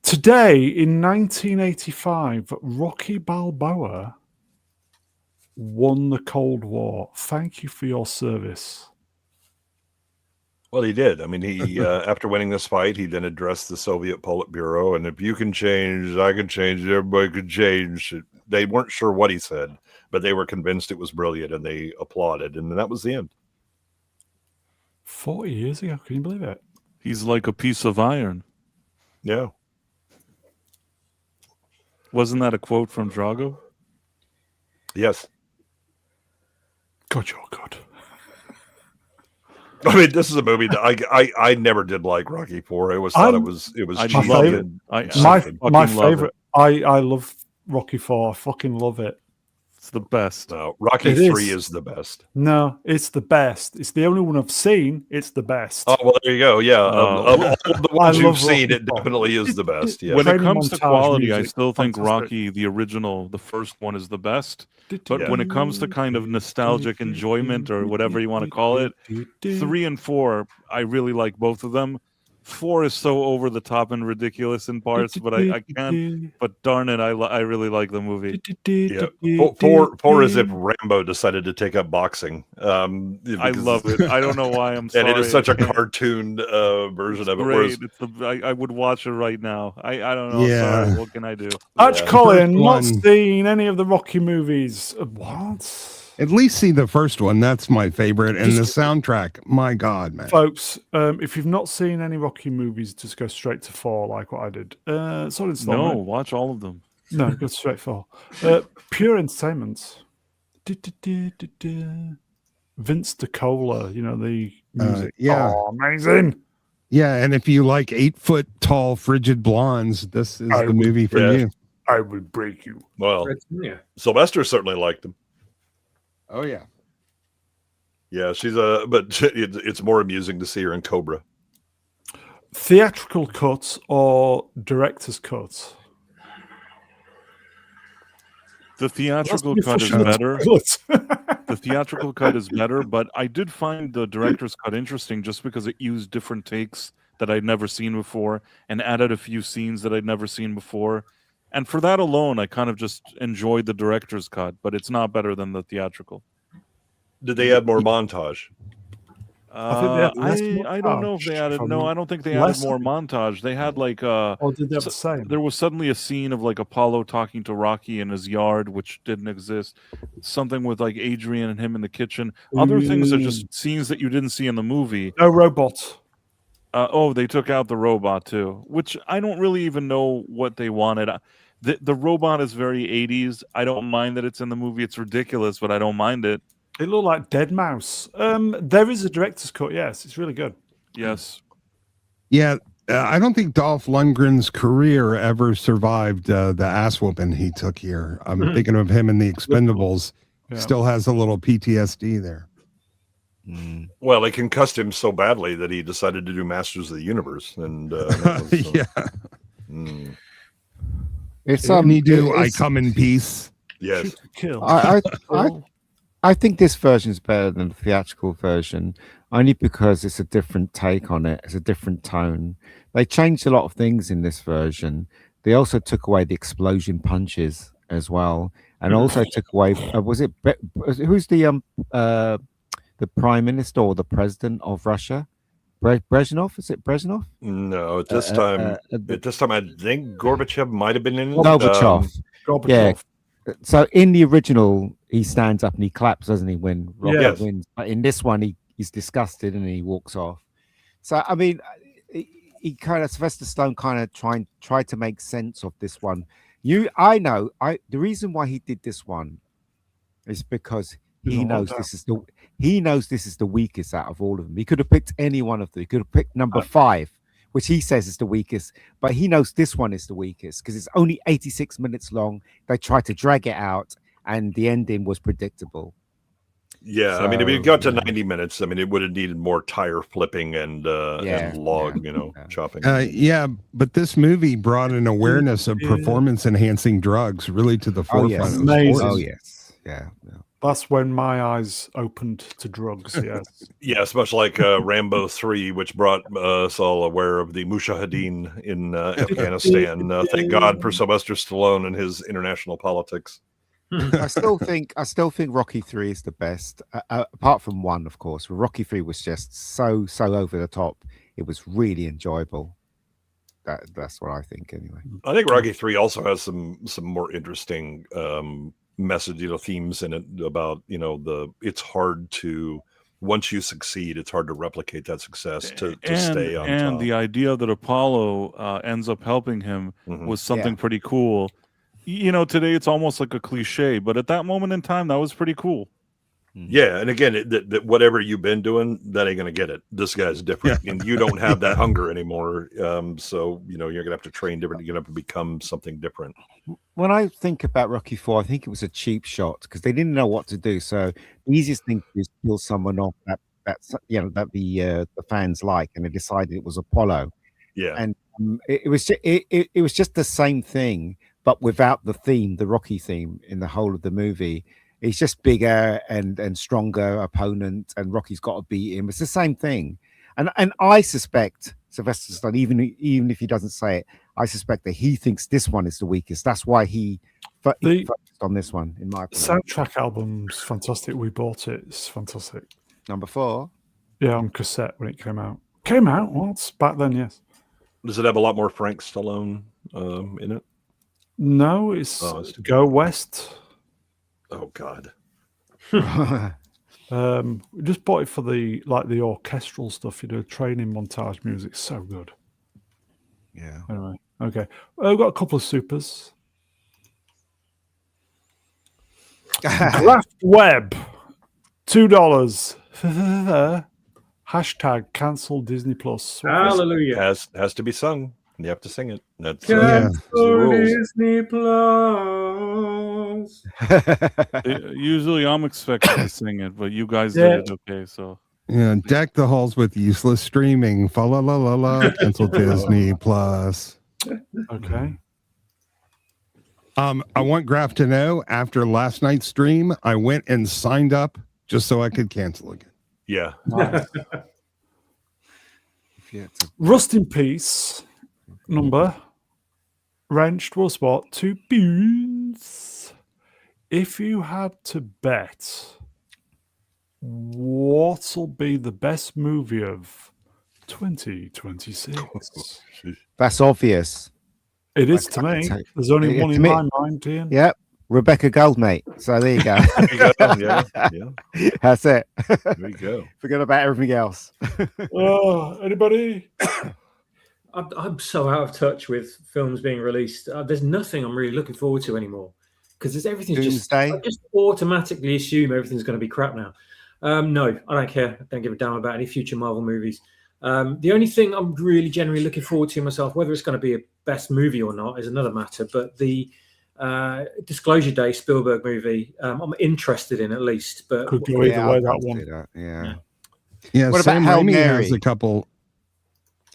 Today, in 1985, Rocky Balboa won the Cold War. Thank you for your service.
Well, he did. I mean, he after winning this fight, he then addressed the Soviet Politburo, and if you can change, I can change, everybody could change. They weren't sure what he said, but they were convinced it was brilliant, and they applauded, and that was the end.
40 years ago, can you believe it?
He's like a piece of iron.
Yeah.
Wasn't that a quote from Drago?
Yes.
God, you're good.
I mean, this is a movie that I never did like Rocky IV. I always thought it was cheesy.
My favorite. I love Rocky IV. I fucking love it.
It's the best.
No, Rocky III is the best.
No, it's the best. It's the only one I've seen. It's the best.
Oh, well, there you go. Yeah. Of all the ones you've seen, it definitely is the best. Yeah.
When it comes to quality, I still think Rocky, the original, the first one is the best. But when it comes to kind of nostalgic enjoyment or whatever you want to call it, 3 and 4, I really like both of them. 4 is so over the top and ridiculous in parts, but I can't. But darn it, I really like the movie.
Yeah. 4 is if Rambo decided to take up boxing.
I love it. I don't know why. I'm sorry.
And it is such a cartoon version of it.
Great. I would watch it right now. I don't know.
Yeah.
Sorry. What can I do?
Arch Colin, not seen any of the Rocky movies. What?
At least see the first one. That's my favorite. And the soundtrack, my God, man.
Folks, if you've not seen any Rocky movies, just go straight to 4 like what I did.
No, watch all of them.
No, go straight 4. Pure entertainment. Vince DiCola, you know, the music.
Yeah.
Oh, amazing.
Yeah, and if you like 8-foot tall frigid blondes, this is the movie for you.
I will break you.
Well, Sylvester certainly liked him.
Oh yeah,
yeah. She's but it's more amusing to see her in Cobra.
Theatrical cut or director's cut?
The theatrical cut is better. the theatrical cut is better, but I did find the director's cut interesting just because it used different takes that I'd never seen before and added a few scenes that I'd never seen before. And for that alone, I kind of just enjoyed the director's cut, but it's not better than the theatrical.
Did they add more montage?
I think they had less
I don't know if they added. No, I don't think they added more montage. They had like
or did they have the same?
There was suddenly a scene of like Apollo talking to Rocky in his yard, which didn't exist. Something with like Adrian and him in the kitchen. Other things are just scenes that you didn't see in the movie.
No robot.
They took out the robot too, which I don't really even know what they wanted. The robot is very 80s. I don't mind that it's in the movie. It's ridiculous, but I don't mind it.
It looked like Dead Mouse. There is a director's cut. Yes, it's really good.
Yes.
Yeah, I don't think Dolph Lundgren's career ever survived the ass whooping he took here. I'm thinking of him in The Expendables. Yeah. Still has a little PTSD there.
Well, they concussed him so badly that he decided to do Masters of the Universe, and
It's I Come in Peace.
Yes.
Kill.
I think this version is better than the theatrical version, only because it's a different take on it. It's a different tone. They changed a lot of things in this version. They also took away the explosion punches as well, and also took away. Who's the prime minister or the president of Russia? Brezhnev? Is it Brezhnev?
No, at this time, I think Gorbachev might have been in it.
Gorbachev. Yeah. So in the original, he stands up and he claps, doesn't he, when Rocky wins? But in this one, he's disgusted and he walks off. So I mean, he kind of Sylvester Stallone kind of tried to make sense of this one. The reason why he did this one is because he knows this is the weakest out of all of them. He could have picked any one of them. He could have picked number 5, which he says is the weakest, but he knows this one is the weakest because it's only 86 minutes long. They tried to drag it out, and the ending was predictable.
Yeah, so, I mean, if it got to 90 minutes, I mean, it would have needed more tire flipping and log, chopping.
But this movie brought an awareness of performance-enhancing drugs really to the forefront.
Amazing.
Oh, yes. Yeah.
That's when my eyes opened to drugs, yes.
Yes, much like Rambo 3, which brought us all aware of the Mujahideen in Afghanistan. Thank God for Sylvester Stallone and his international politics.
I still think Rocky 3 is the best, apart from 1, of course. Rocky 3 was just so over the top. It was really enjoyable. That's what I think, anyway.
I think Rocky 3 also has some more interesting message, themes in it about, it's hard to, once you succeed, it's hard to replicate that success to stay on top.
And the idea that Apollo ends up helping him was something pretty cool. Today it's almost like a cliche, but at that moment in time, that was pretty cool.
Yeah, and again, that whatever you've been doing, that ain't gonna get it. This guy's different, and you don't have that hunger anymore. So you're gonna have to train different. You're gonna have to become something different.
When I think about Rocky 4, I think it was a cheap shot because they didn't know what to do. So the easiest thing is to kill someone off that the fans like, and they decided it was Apollo.
Yeah,
and it was just the same thing, but without the theme, the Rocky theme in the whole of the movie. He's just bigger and stronger opponent, and Rocky's got to beat him. It's the same thing, and I suspect Sylvester Stallone, even if he doesn't say it, I suspect that he thinks this one is the weakest. That's why he focused on this one. In my opinion,
soundtrack album's fantastic. We bought it. It's fantastic.
Number 4,
yeah, on cassette when it came out. Well, it's back then, yes.
Does it have a lot more Frank Stallone in it?
No, it's Go West.
Oh God!
We just bought it for the orchestral stuff. Training montage music, so good.
Yeah.
Anyway, okay. We've got a couple of supers. Graph Web, $2. Hashtag cancel Disney Plus.
Hallelujah.
Has to be sung. You have to sing it. That's
Disney Plus.
Usually I'm expected to sing it, but you guys did it okay, so.
Yeah, deck the halls with useless streaming. Fa la la la la. Cancel Disney Plus.
Okay.
I want Graf to know after last night's stream, I went and signed up just so I could cancel again.
Yeah.
Nice. Rust in Peace number wrenched was what? 2 boons. If you had to bet, what'll be the best movie of 2026?
That's obvious.
It is to me. There's only one in my mind, Ian.
Yep. Rebecca Gold, mate. So there you go.
Yeah.
That's it.
There you go.
Forget about everything else.
Oh, anybody?
I'm so out of touch with films being released. There's nothing I'm really looking forward to anymore because everything's just. I just automatically assume everything's going to be crap now. No, I don't care. I don't give a damn about any future Marvel movies. The only thing I'm really generally looking forward to myself, whether it's going to be a best movie or not, is another matter. But the Disclosure Day Spielberg movie, I'm interested in at least. But
could go either way. That one.
Yeah.
What
Sam
about Hail
Raimi
Mary?
has a couple.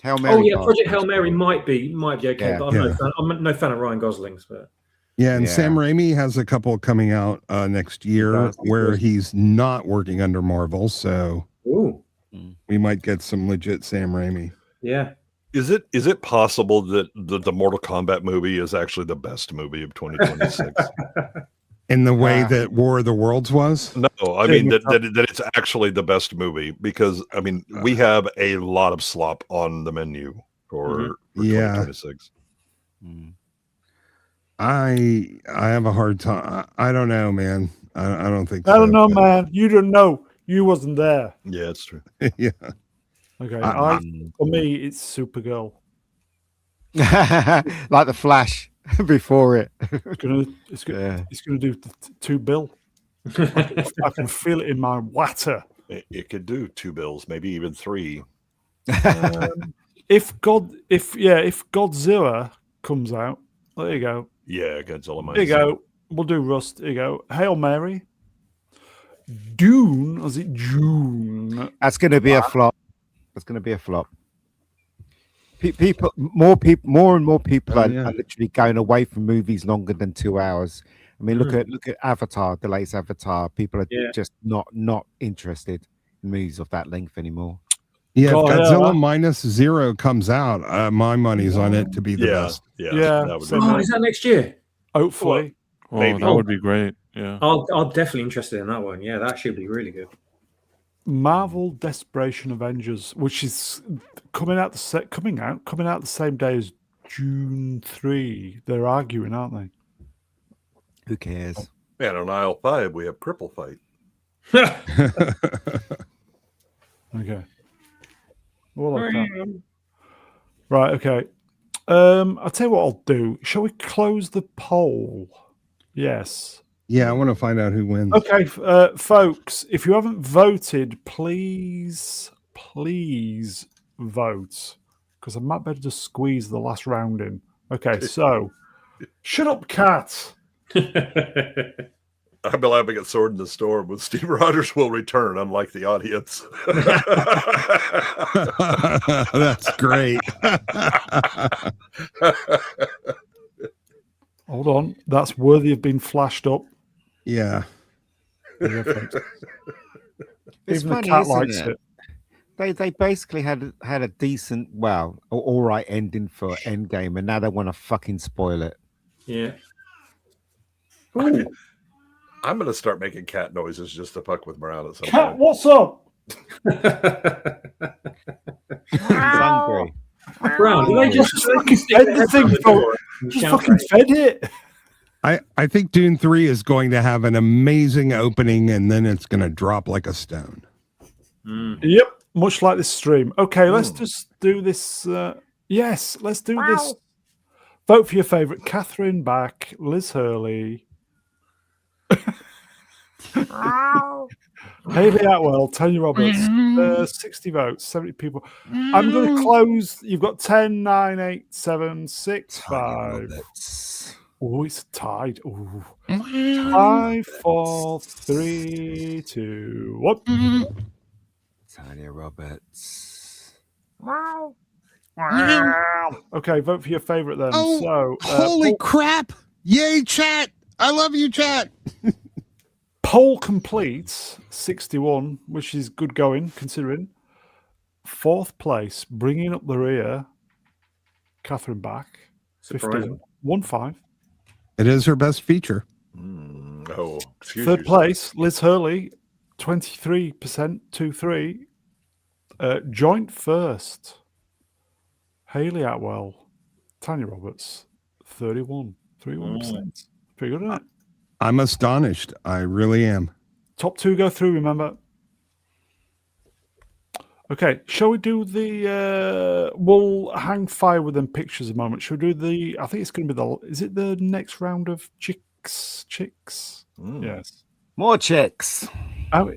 Hail Mary.
Oh yeah, Project Hail Mary might be okay,
Yeah.
but I'm no fan of Ryan Gosling's. But
Yeah, Sam Raimi has a couple coming out next year where he's not working under Marvel, so we might get some legit Sam Raimi.
Yeah.
Is it possible that the Mortal Kombat movie is actually the best movie of 2026?
In the way that War of the Worlds was?
No, I mean that it's actually the best movie because I mean we have a lot of slop on the menu for 2026.
I have a hard time. I don't know, man. I don't think.
I don't know, man. You don't know. You wasn't there.
Yeah, it's true.
Yeah.
Okay. For me, it's Supergirl.
Like the Flash before it.
It's gonna do $2 billion. I can feel it in my water.
It could do $2 billion, maybe even 3.
If Godzilla comes out, there you go.
Yeah, Godzilla.
There you go. We'll do Rust. There you go. Hail Mary. Dune. Is it June?
That's going to be a flop. That's going to be a flop. More and more people are literally going away from movies longer than 2 hours. I mean, look at Avatar, the latest Avatar. People are just not interested in movies of that length anymore.
Yeah, if Godzilla -0 comes out, my money's on it to be the best.
Yeah.
Is that next year?
Hopefully.
Maybe. That would be great. Yeah.
I'm definitely interested in that one. Yeah, that should be really good.
Marvel Desperation Avengers, which is coming out the same day as June 3. They're arguing, aren't they?
Who cares?
Man, on aisle 5 we have Cripple Fight.
Okay. Right, okay. I'll tell you what I'll do. Shall we close the poll? Yes.
Yeah, I want to find out who wins.
Okay, folks, if you haven't voted, please vote. Because I might better just squeeze the last round in. Okay, so shut up, cat.
I've been laughing at Sword in the Storm with Steve Rogers will return, unlike the audience.
That's great.
Hold on. That's worthy of being flashed up.
Yeah.
It's
Even
funny,
the cat
isn't
likes
it?
it.
They basically had a decent, all right ending for Endgame, and now they want to fucking spoil it.
Yeah.
I'm going to start making cat noises just to fuck with Brown at some
Cat,
point.
what's up?
He's hungry.
Brown, did I just
fucking fed the thing for just fucking fed it.
I think Dune 3 is going to have an amazing opening and then it's going to drop like a stone.
Yep, much like this stream. Okay, let's just do this. Yes, let's do this. Vote for your favorite: Catherine Back, Liz Hurley, Hayley Atwell, Tony Roberts. 60 votes, 70 people. I'm going to close. You've got 10, 9, 8, 7, 6, 5. Oh, it's tied. Ooh. 5, 4, 3, 2, 1.
Tanya Roberts.
Okay, vote for your favorite then.
Oh,
So,
holy crap! Yay, chat! I love you, chat.
Poll complete 61, which is good going considering. Fourth place, bringing up the rear. Catherine Bach, 15, 1-5.
It is her best feature.
Third place, Liz Hurley, 23%, 2-3. Joint first, Hayley Atwell, Tanya Roberts, 31%. Pretty good, isn't it?
I'm astonished. I really am.
Top two go through, remember. Okay, shall we do the we'll hang fire with them pictures a moment. Shall we do I think it's gonna be is it the next round of chicks? Yes.
More chicks.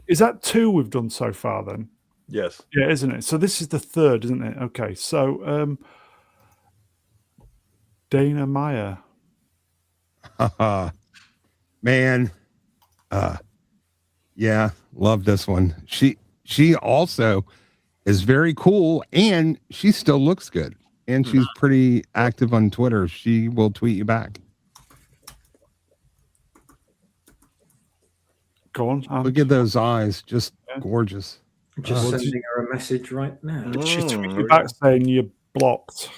Is that 2 we've done so far then?
Yes.
Yeah, isn't it? So this is the third, isn't it? Okay, so Dana Meyer.
Man. Yeah, love this one. She also is very cool, and she still looks good, and she's pretty active on Twitter. She will tweet you back.
Go on.
Look at those eyes, just gorgeous.
I'm just sending her a message right now.
She's tweeting you back saying you're blocked.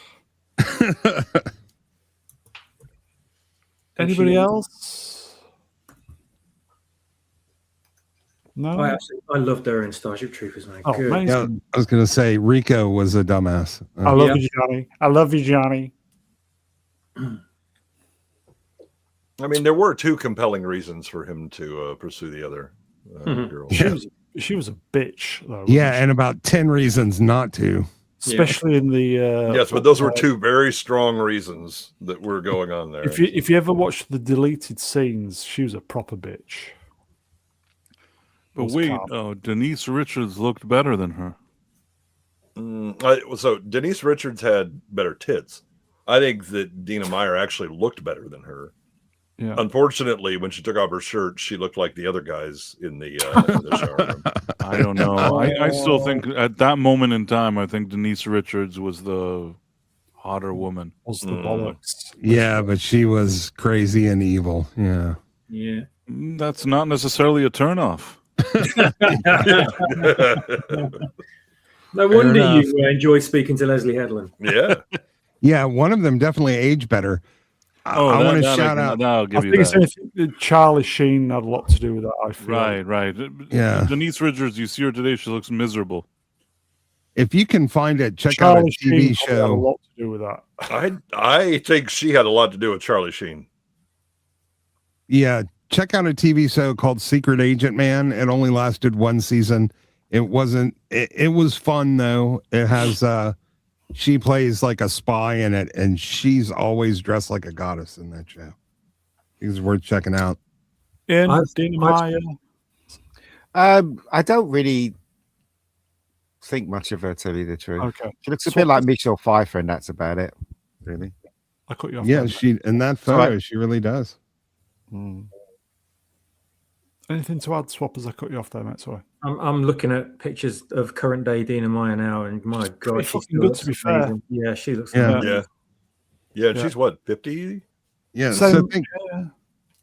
Anybody else? No.
I loved her in Starship Troopers, man.
Oh,
Good.
Yeah, I was going to say Rico was a dumbass.
I love you, Johnny. I love you, Johnny.
I mean, there were 2 compelling reasons for him to pursue the other girl.
She was a bitch, though.
Yeah, and about 10 reasons not to.
Especially in the
yes, but those were 2 very strong reasons that were going on there.
If you ever watch the deleted scenes, she was a proper bitch.
But wait, Denise Richards looked better than her.
So Denise Richards had better tits. I think that Dina Meyer actually looked better than her.
Yeah.
Unfortunately, when she took off her shirt, she looked like the other guys in the shower room.
I don't know. I still think at that moment in time, I think Denise Richards was the hotter woman.
Was the bollocks.
Yeah, but she was crazy and evil. Yeah.
Yeah.
That's not necessarily a turnoff.
No wonder you enjoy speaking to Leslie Headland.
Yeah.
Yeah, one of them definitely aged better. I want to shout out.
I'll give you
that. Charlie Sheen had a lot to do with that, I feel.
Right.
Yeah.
Denise Richards, you see her today, she looks miserable.
If you can find it, check
Charlie
out a TV
Sheen
show.
had a lot to do with that.
I think she had a lot to do with Charlie Sheen.
Yeah, check out a TV show called Secret Agent Man. It only lasted 1 season. It was fun though. It has she plays like a spy in it, and she's always dressed like a goddess in that show. It's worth checking out.
And Dina Meyer.
I don't really think much of her, to tell you the truth.
Okay.
She looks a bit like Michelle Pfeiffer, and that's about it, really.
I cut you off.
Yeah, she in that photo, she really does.
Anything to add, Swappers? I cut you off there, mate. Sorry.
I'm looking at pictures of current day Dina Meyer now, and my God, she's
good to be fair.
Yeah, she looks.
Yeah. She's what, 50?
Yeah. So think,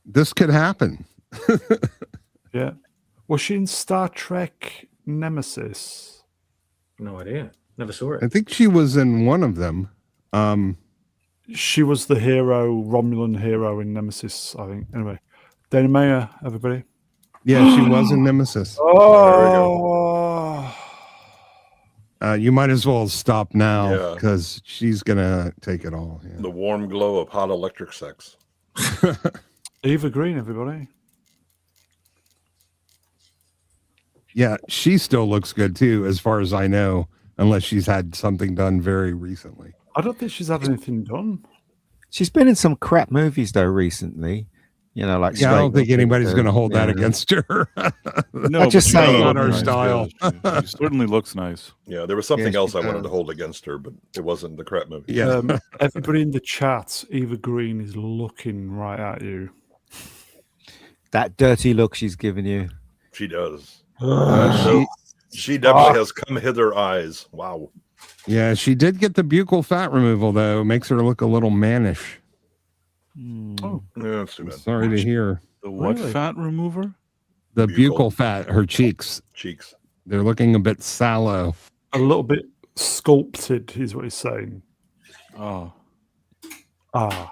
this could happen.
Yeah. Was she in Star Trek Nemesis?
No idea. Never saw it.
I think she was in one of them.
She was the hero, Romulan hero in Nemesis, I think. Anyway, Dana Meyer, everybody.
Yeah, she was in Nemesis.
Oh,
you might as well stop now because she's gonna take it all. Yeah.
The warm glow of hot electric sex.
Eva Green, everybody.
Yeah, she still looks good too, as far as I know, unless she's had something done very recently.
I don't think she's had anything done.
She's been in some crap movies though recently. You know, like
I don't think anybody's going to hold that against her.
No,
I'm just saying,
not our style.
She certainly looks nice.
Yeah, there was something else I wanted to hold against her, but it wasn't the crap movie.
Yeah,
everybody in the chat, Eva Green is looking right at you.
That dirty look she's giving you.
She does. She definitely has come hither eyes. Wow.
Yeah, she did get the buccal fat removal though. Makes her look a little mannish.
Oh,
Yeah, that's too
I'm
bad.
sorry to hear.
The what
Really?
fat remover?
The
Buccal.
buccal fat, her cheeks.
Cheeks.
They're looking a bit sallow.
a little bit sculpted is what he's saying.
Oh,
Ah,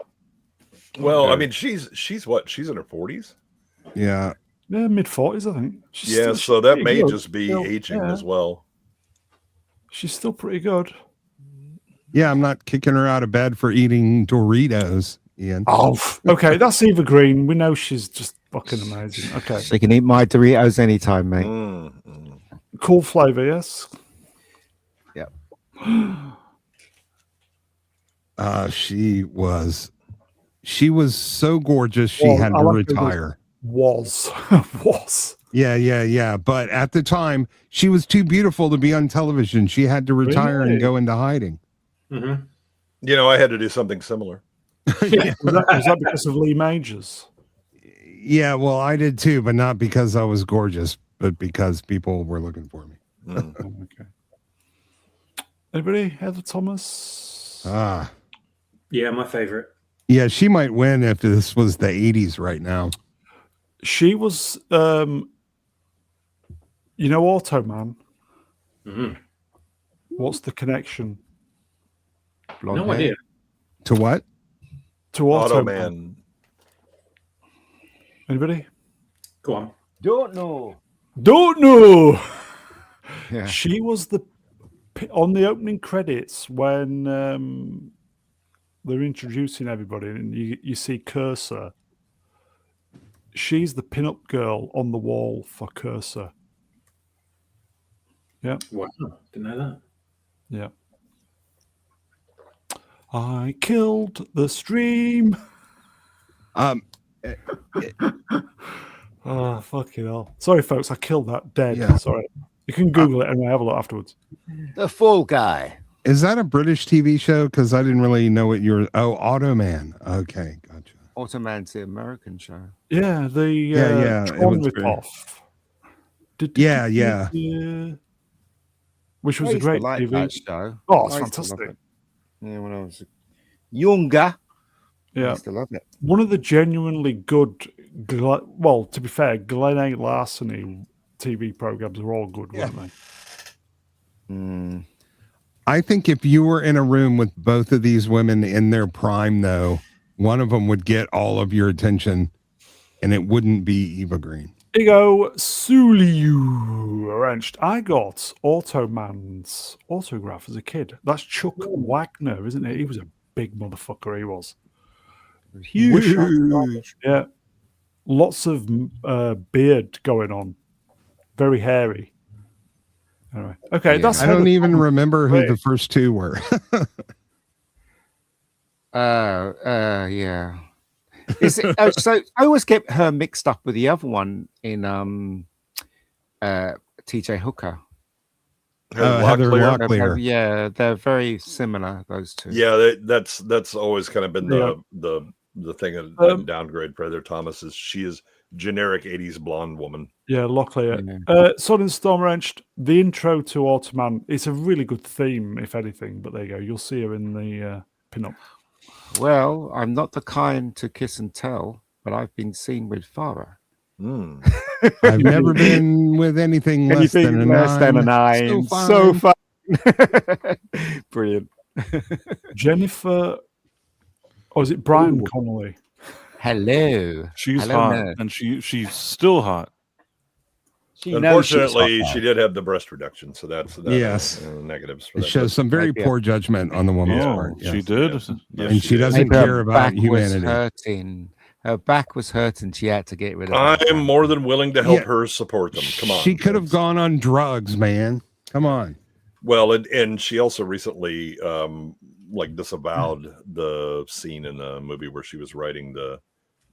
Well, I
Okay.
mean, she's what? She's in her 40s.
Yeah.
yeah, mid-40s, I think.
Yeah,
she's
so that
pretty
may
good.
just be
Still,
aging
yeah,
as well.
she's still pretty good.
Yeah, I'm not kicking her out of bed for eating Doritos, Ian.
Oh, okay, that's Eva Green. We know she's just fucking amazing. Okay,
She can eat my Doritos anytime, mate.
cool flavor, yes.
Yep.
She was so gorgeous she
Well,
had
I
to
like her as-
retire.
Was.
Yeah. But at the time, she was too beautiful to be on television. She had to retire
Really?
and go into hiding.
Mm-hmm.
You know, I had to do something similar.
Was that because of Lee Majors?
Yeah, well, I did too, but not because I was gorgeous, but because people were looking for me.
Oh, okay. Anybody? Heather Thomas?
Yeah, my favorite.
Yeah, she might win if this was the 80s right now.
She was, you know, Automan.
Mm-hmm.
What's the connection
Blonde
No
hair.
idea.
To what?
to Automan?
Automan.
Anybody?
Go on.
Don't know.
Don't know.
Yeah.
She was on the opening credits when they're introducing everybody, and you see Cursor. She's the pin-up girl on the wall for Cursor. Yeah,
Wow. Didn't know that.
yeah. I killed the stream. Oh, fucking hell. Sorry, folks, I killed that dead.
Yeah.
Sorry. You can Google it and have a look afterwards.
The Fall Guy.
Is that a British TV show? Because I didn't really know what you're. Oh, Automan. Okay, gotcha.
Automan's the American show.
Yeah, the
Yeah, it
Tron
was great.
ripoff.
Yeah.
Which was
I
a
used to
great
like
TV.
that show.
Oh, it's
I used to love
fantastic.
it. Yeah, when I was younger, I
Yeah,
used to love it.
one of the genuinely good. Well, to be fair, Glenn A. Larson TV programs are all good, weren't they?
Mm.
I think if you were in a room with both of these women in their prime, though, one of them would get all of your attention, and it wouldn't be Eva Green.
Here you go, Suliu arranged. I got Automan's autograph as a kid. That's Chuck Wagner, isn't it? He was a big motherfucker. He was huge. Yeah, lots of beard going on, very hairy. Anyway, okay,
Yeah.
that's
I don't even remember who
Wait.
the first two were.
Yeah. Is it, so I always get her mixed up with the other one in TJ Hooker.
Heather
Locklear.
Locklear.
Yeah, they're very similar, those two.
Yeah, that's always kind of been
Yeah.
the thing of downgrade for Heather Thomas is she is generic 80s blonde woman.
Yeah, Locklear.
Yeah.
Sun and Storm wrenched. The intro to Automan. It's a really good theme, if anything. But there you go. You'll see her in the pin-up.
Well, I'm not the kind to kiss and tell, but I've been seen with Farah.
I've never been with anything less than a nine.
So fun. Brilliant.
Jennifer, or is it Brian Connolly?
Hello.
she's
Hello,
hot,
nerd.
and she's still hot.
She knows she's
Unfortunately,
hot,
she did have the breast reduction, so that's
Yes.
negatives for
It
that.
shows some very
Maybe
poor judgment on the woman's
Oh,
part.
she
yes.
did.
Yes,
And she
did.
doesn't
Maybe her
care about
back was
humanity.
hurting. Her back was hurting. She had to get rid of it.
I'm more than willing to help
Yeah.
her support them. Come on.
She could have
That's-
gone on drugs, man. Come on.
Well, and she also recently disavowed the scene in the movie where she was writing the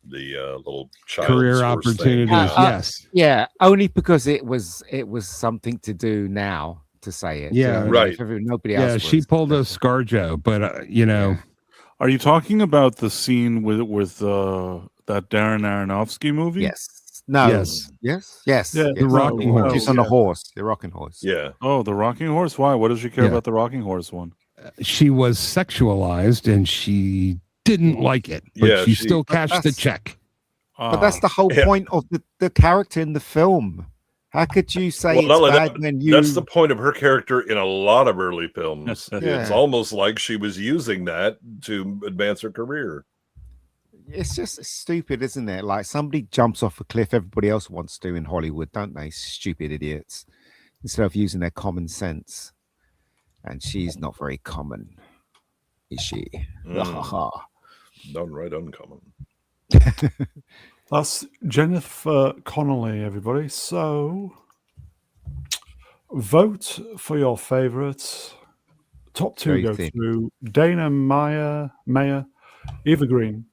little child
Career
source thing.
opportunities. Yes.
Yeah, only because it was something to do now to say it.
Yeah.
Right.
Nobody else.
Yeah, she
was.
pulled a ScarJo, but you know,
Are you talking about the scene with that Darren Aronofsky movie?
Yes. No.
Yes.
Yes. Yes.
Yeah,
yes.
the rocking
no,
horse.
She's on the
yeah.
horse. The rocking horse.
Yeah.
Oh, the rocking horse. Why? What does she care
Yeah.
about the rocking horse one?
She was sexualized, and she didn't like it, but
Yeah,
she
she-
still cashed the
that's-
check.
But that's the whole
Yeah.
point of the character in the film. How could you say
Well, not
it's
only
bad
that,
when you?
that's the point of her character in a lot of early films.
Yeah.
It's almost like she was using that to advance her career.
It's just stupid, isn't it? Like somebody jumps off a cliff, everybody else wants to in Hollywood, don't they? Stupid idiots. Instead of using their common sense. And she's not very common, is she?
Downright uncommon.
That's Jennifer Connelly, everybody. So vote for your favourites. Top two
Very
go
thin.
through Dana Mayer, Eva Green,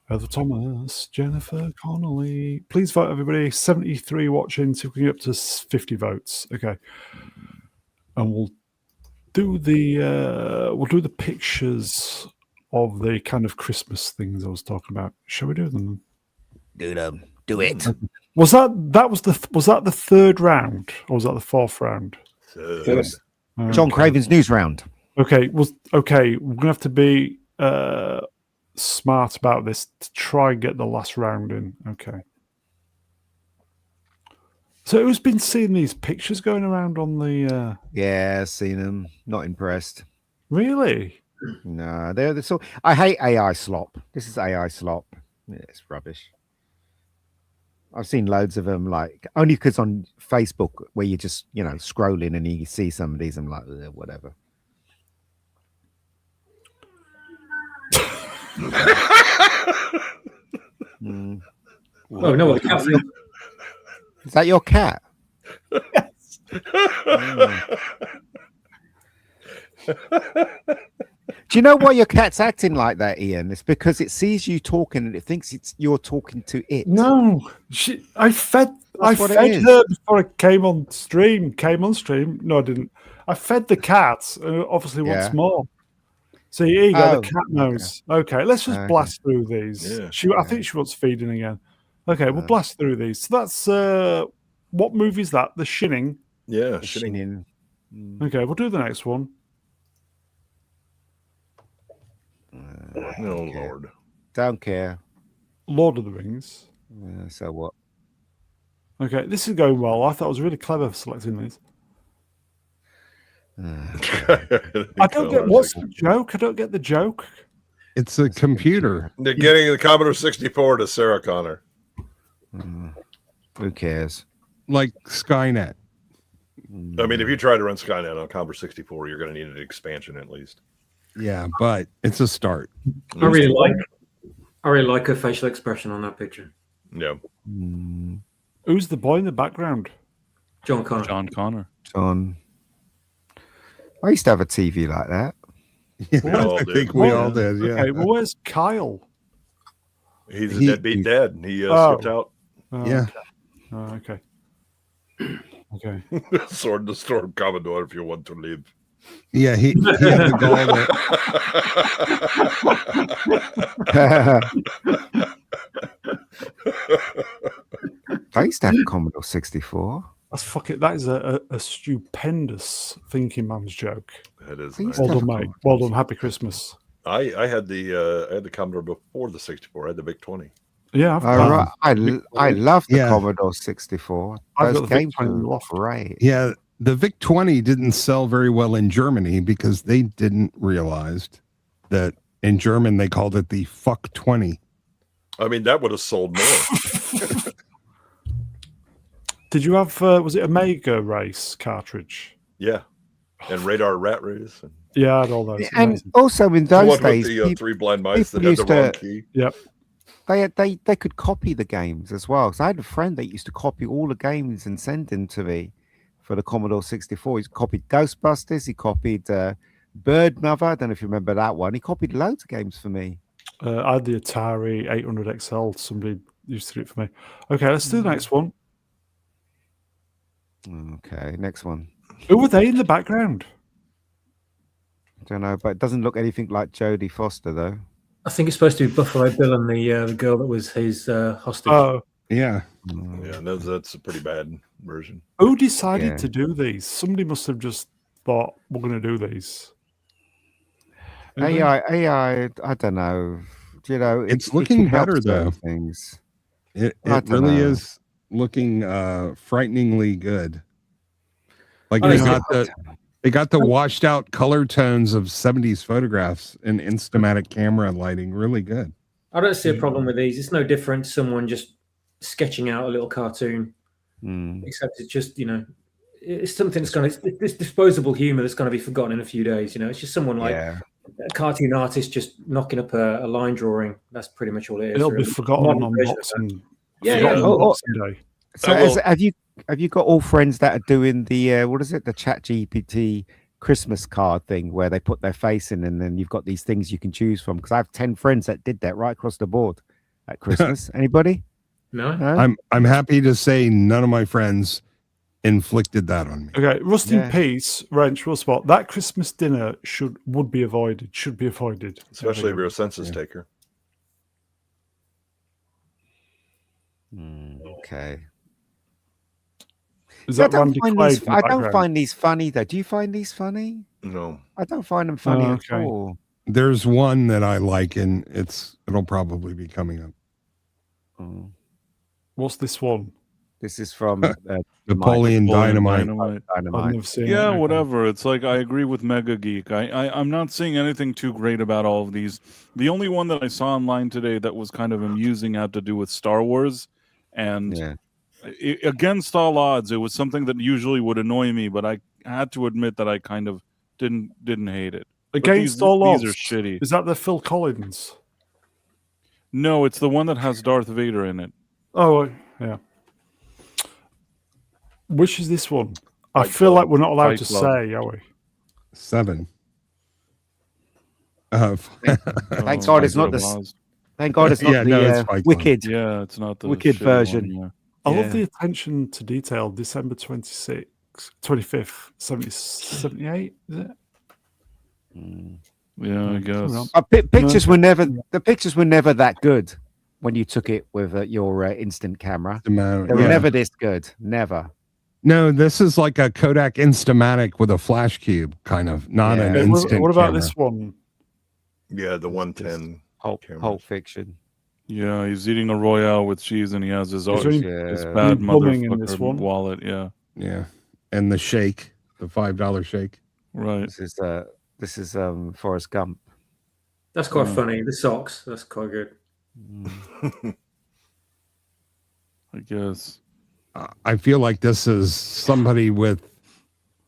Heather Thomas, Jennifer Connelly. Please vote, everybody. 73 watching, so we can get up to 50 votes. Okay. And we'll do the pictures of the kind of Christmas things I was talking about. Shall we do them?
Do it.
Was that the third round or was that the fourth round?
John Craven's news round.
Okay, we're gonna have to be smart about this to try and get the last round in. Okay. So who's been seeing these pictures going around on the
Yeah, seen them. Not impressed.
Really?
No, they're so. I hate AI slop. This is AI slop. Yeah, it's rubbish. I've seen loads of them, like only because on Facebook where you just scrolling and you see some of these, I'm like, whatever.
Oh no! What the cat?
Is that your cat?
Yes.
Do you know why your cat's acting like that, Ian? It's because it sees you talking and it thinks you're talking to it.
No, I fed
what it
her
is.
before I came on stream. No, I didn't. I fed the cat. Obviously, wants
Yeah.
more. See, here you go.
Oh,
The cat knows. Okay, let's just
Okay.
blast through these.
Yeah.
I think she wants feeding again. Okay, we'll blast through these. So that's what movie is that? The Shining.
Yeah, shitting.
In.
Okay, we'll do the next one.
Oh Lord.
Don't care.
Lord of the Rings.
So what?
Okay, this is going well. I thought I was really clever for selecting these. I don't get what's the joke. I don't get the joke.
It's a computer.
They're getting the Commodore 64 to Sarah Connor.
Who cares?
Like Skynet.
I mean, if you try to run Skynet on Commodore 64, you're going to need an expansion at least.
Yeah, but it's a start.
I really like her facial expression on that picture.
Yeah.
Who's the boy in the background?
John Connor.
John Connor.
John. I used to have a TV like that.
Yeah,
all
I
did.
think we all did. Yeah.
Okay, well, where's Kyle?
He's a
He-
deadbeat dad. He skipped out.
Oh,
Yeah.
okay. Okay.
Sword in the storm, Commodore, if you want to live.
Yeah, he had the gall
I used to have a Commodore 64.
That's fucking. That is a stupendous thinking man's joke.
That is
Please
nice.
Well
Have
done,
a
mate. Well done. Happy Christmas.
I had the Commodore before the 64. I had the VIC 20.
Yeah, I've
All right. I love the
Yeah.
Commodore 64.
I've
Those
got the VIC
games
20 in the
were
loft.
great.
Yeah, the VIC 20 didn't sell very well in Germany because they didn't realize that in German they called it the fuck 20.
I mean, that would have sold more.
Did you have? Was it a Mega Race cartridge?
Yeah. And Radar Rat Race. And
Yeah, I had all those.
And
Amazing.
also in
the
those
one
days,
with the three blind mice that
people
had the
used
wrong
to-
key.
Yep.
they could copy the games as well. So I had a friend that used to copy all the games and send them to me for the Commodore 64. He copied Ghostbusters. He copied Bird Mother. I don't know if you remember that one. He copied loads of games for me.
I had the Atari 800 XL. Somebody used to do it for me. Okay, let's do the next one.
Okay, next one.
Who were they in the background?
I don't know, but it doesn't look anything like Jodie Foster though.
I think it's supposed to be Buffalo Bill and the girl that was his hostage.
Oh,
Yeah.
Yeah, that's a pretty bad version.
who decided
Yeah.
to do these? Somebody must have just thought we're going to do these.
AI, I don't know. you know,
it's looking better though.
Things.
It really is looking frighteningly good. Like they got the washed out color tones of 70s photographs and Instamatic camera lighting really good.
I don't see a problem with these. It's no different to someone just sketching out a little cartoon, except it's just, you know, it's something that's going to, this disposable humor that's going to be forgotten in a few days. You know, it's just someone like a cartoon artist just knocking up a line drawing. That's pretty much all it is.
It'll be forgotten on Boxing. Day.
So have you got all friends that are doing the what is it, the ChatGPT Christmas card thing where they put their face in and then you've got these things you can choose from? Because I have 10 friends that did that right across the board at Christmas. Anybody?
No.
I'm happy to say none of my friends inflicted that on me.
Okay, Rust in Peace, Wrench, will spot that Christmas dinner should be avoided,
especially if you're a census taker.
Okay.
Is that
I don't find these funny though. Do you find these funny?
No,
I don't find them funny at all.
There's one that I like, and it'll probably be coming up.
What's this one?
This is from
Napoleon Dynamite.
I've never seen
it. Whatever. It's like I agree with Mega Geek. I'm not seeing anything too great about all of these. The only one that I saw online today that was kind of amusing had to do with Star Wars, and against all odds, it was something that usually would annoy me, but I had to admit that I kind of didn't hate it.
Against all odds,
these are shitty.
Is that the Phil Collins?
No, it's the one that has Darth Vader in it.
Oh, yeah. Which is this one? I feel like we're not allowed to say, are we?
7.
Thank God it's not the. Thank God it's not the Wicked.
Yeah, it's not the
Wicked version.
One,
I love the attention to detail. December 25th, 78. Is it?
Yeah, I guess.
Pictures were never that good when you took it with your instant camera. They were never this good. Never.
No, this is like a Kodak Instamatic with a flash cube, kind of, not an instant.
What about
camera.
this one?
Yeah, the 110.
Pulp Fiction.
Yeah, he's eating a Royale with cheese, and he has his bad motherfucker wallet.
Yeah, and the shake, the $5 shake.
Right.
This is Forrest Gump.
That's quite funny. The socks. That's quite good.
I guess.
I feel like this is somebody with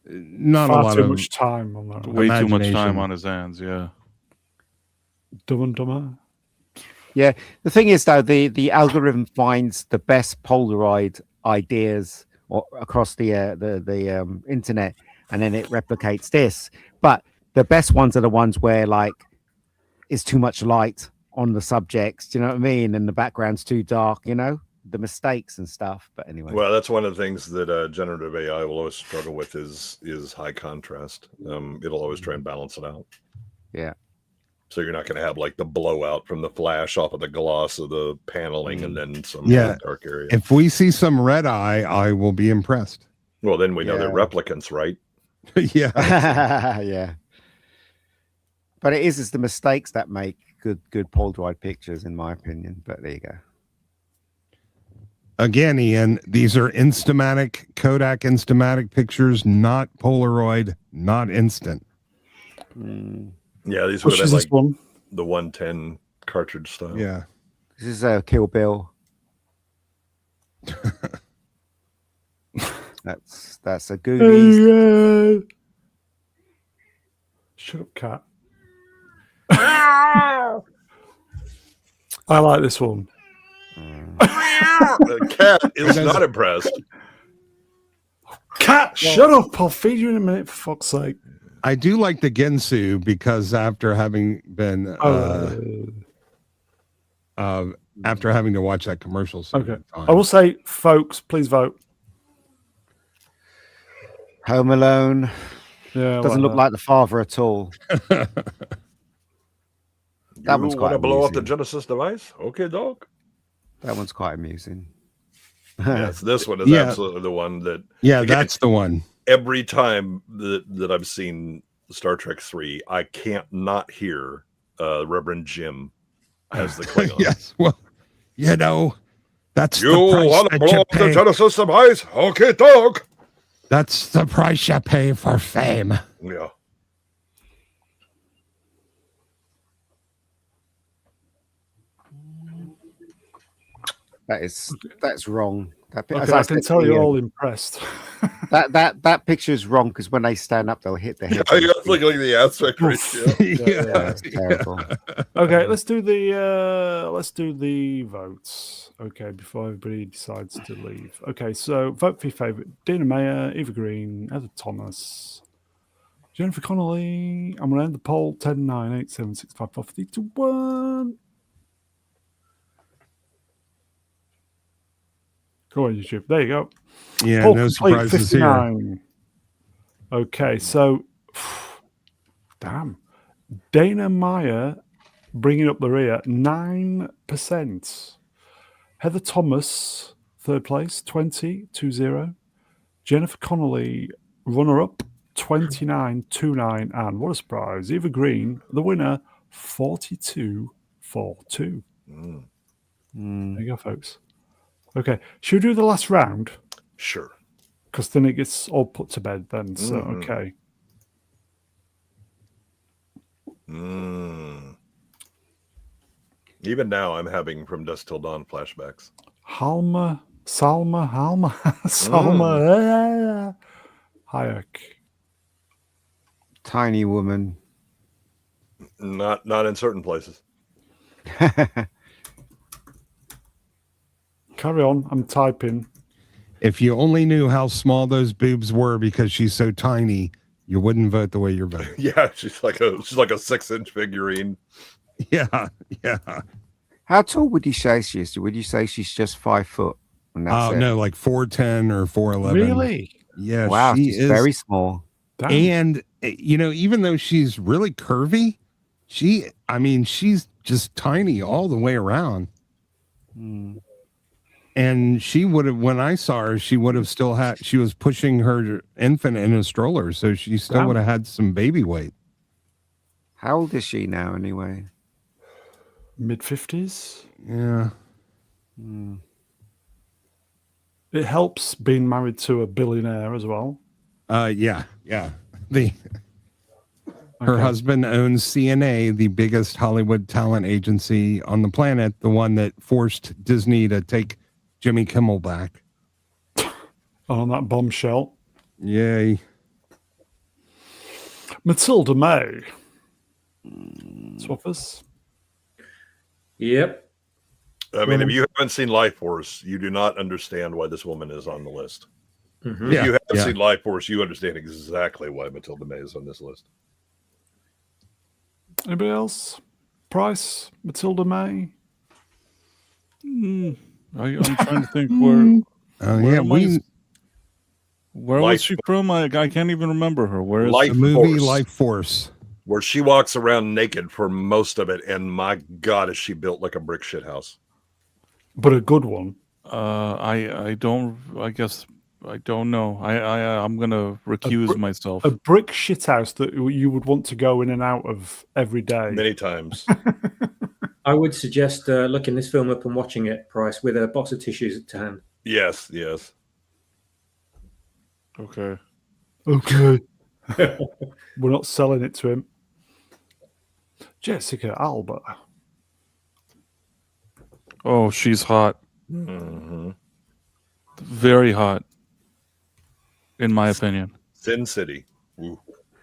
not
Far
a lot
too
of
much time on that.
Way too much time on his hands. Yeah.
Dumb and Dumber.
Yeah, the thing is though, the algorithm finds the best Polaroid ideas across the internet, and then it replicates this. But the best ones are the ones where like it's too much light on the subjects. Do you know what I mean? And the background's too dark. You know, the mistakes and stuff. But anyway,
well, that's one of the things that generative AI will always struggle with is high contrast. It'll always try and balance it out.
Yeah.
So you're not going to have like the blowout from the flash off of the gloss of the paneling and then some dark area.
If we see some red eye, I will be impressed.
Well, then we know they're replicants, right?
Yeah.
Yeah. But it's the mistakes that make good Polaroid pictures, in my opinion. But there you go.
Again, Ian, these are Instamatic, Kodak Instamatic pictures, not Polaroid, not instant.
Yeah, these would have been like the 110 cartridge style.
Yeah.
This is Kill Bill. That's a Goonies.
Shut up, cat. I like this one.
The cat is not impressed.
Cat, shut up. I'll feed you in a minute, for fuck's sake.
I do like the Ginsu because after having been after having to watch that commercial.
Okay. I will say, folks, please vote.
Home Alone.
Yeah,
doesn't look like the father at all. That one's quite
want to blow up the
amusing.
Genesis device? Okay, dog.
That one's quite amusing.
Yes, this one is absolutely the one that.
Yeah, that's the one.
Every time that I've seen Star Trek 3, I can't not hear Reverend Jim as the Klingon.
Yes, well, that's
You
the price
want to
that
blow
you
up the
pay.
Genesis device? Okay, dog.
That's the price you pay for fame.
Yeah.
That's wrong.
Okay, I can tell you're all impressed.
that picture is wrong because when they stand up, they'll hit the head.
Yeah, it's like the aspect ratio.
That's terrible.
Okay, let's do the votes. Okay, before everybody decides to leave. Okay, so vote for your favourite: Dana Mayer, Eva Green, Heather Thomas, Jennifer Connolly. I'm gonna end the poll 10, 9, 8, 7, 6, 5, 4, 3, 2, 1. Go on YouTube. There you go.
Yeah,
Poll
no
complete,
surprises here.
59. Okay, so damn, Dana Meyer bringing up the rear 9%. Heather Thomas third place 20-0. Jennifer Connolly runner up 29-29, and what a surprise, Eva Green the winner 42-2. There you go, folks. Okay, should we do the last round?
Sure.
Because then it gets all put to bed then. So, okay.
Even now, I'm having From Dusk Till Dawn flashbacks.
Salma Hayek.
Tiny woman.
Not in certain places.
Carry on. I'm typing.
If you only knew how small those boobs were because she's so tiny, you wouldn't vote the way you're voting.
Yeah, she's like a 6-inch figurine.
Yeah.
How tall would you say she is? Would you say she's just 5 foot?
Oh no, like 4'10" or 4'11".
Really?
Yeah.
Wow,
she
she's
is
very small.
Damn.
And even though she's really curvy, she's just tiny all the way around. And she would have, when I saw her, she would have still had, she was pushing her infant in a stroller. So she still would have had some baby weight.
How old is she now anyway?
Mid-50s?
Yeah.
It helps being married to a billionaire as well.
Yeah. Her husband owns CNA, the biggest Hollywood talent agency on the planet, the one that forced Disney to take Jimmy Kimmel back.
On that bombshell.
Yay.
Matilda May. Swappers?
Yep.
I mean, if you haven't seen Life Force, you do not understand why this woman is on the list. If you haven't seen Life Force, you understand exactly why Matilda May is on this list.
Anybody else? Price? Matilda May?
I'm trying to think where was she from? I can't even remember her. Where is
the movie Life Force?
Where she walks around naked for most of it, and my God, is she built like a brick shit house.
But a good one.
I guess I don't know. I'm gonna recuse myself.
A brick shithouse that you would want to go in and out of every day.
Many times.
I would suggest looking this film up and watching it, Price, with a box of tissues to hand.
Yes.
Okay.
We're not selling it to him. Jessica Alba.
Oh, she's hot. Very hot, in my opinion.
Sin City. Ooh.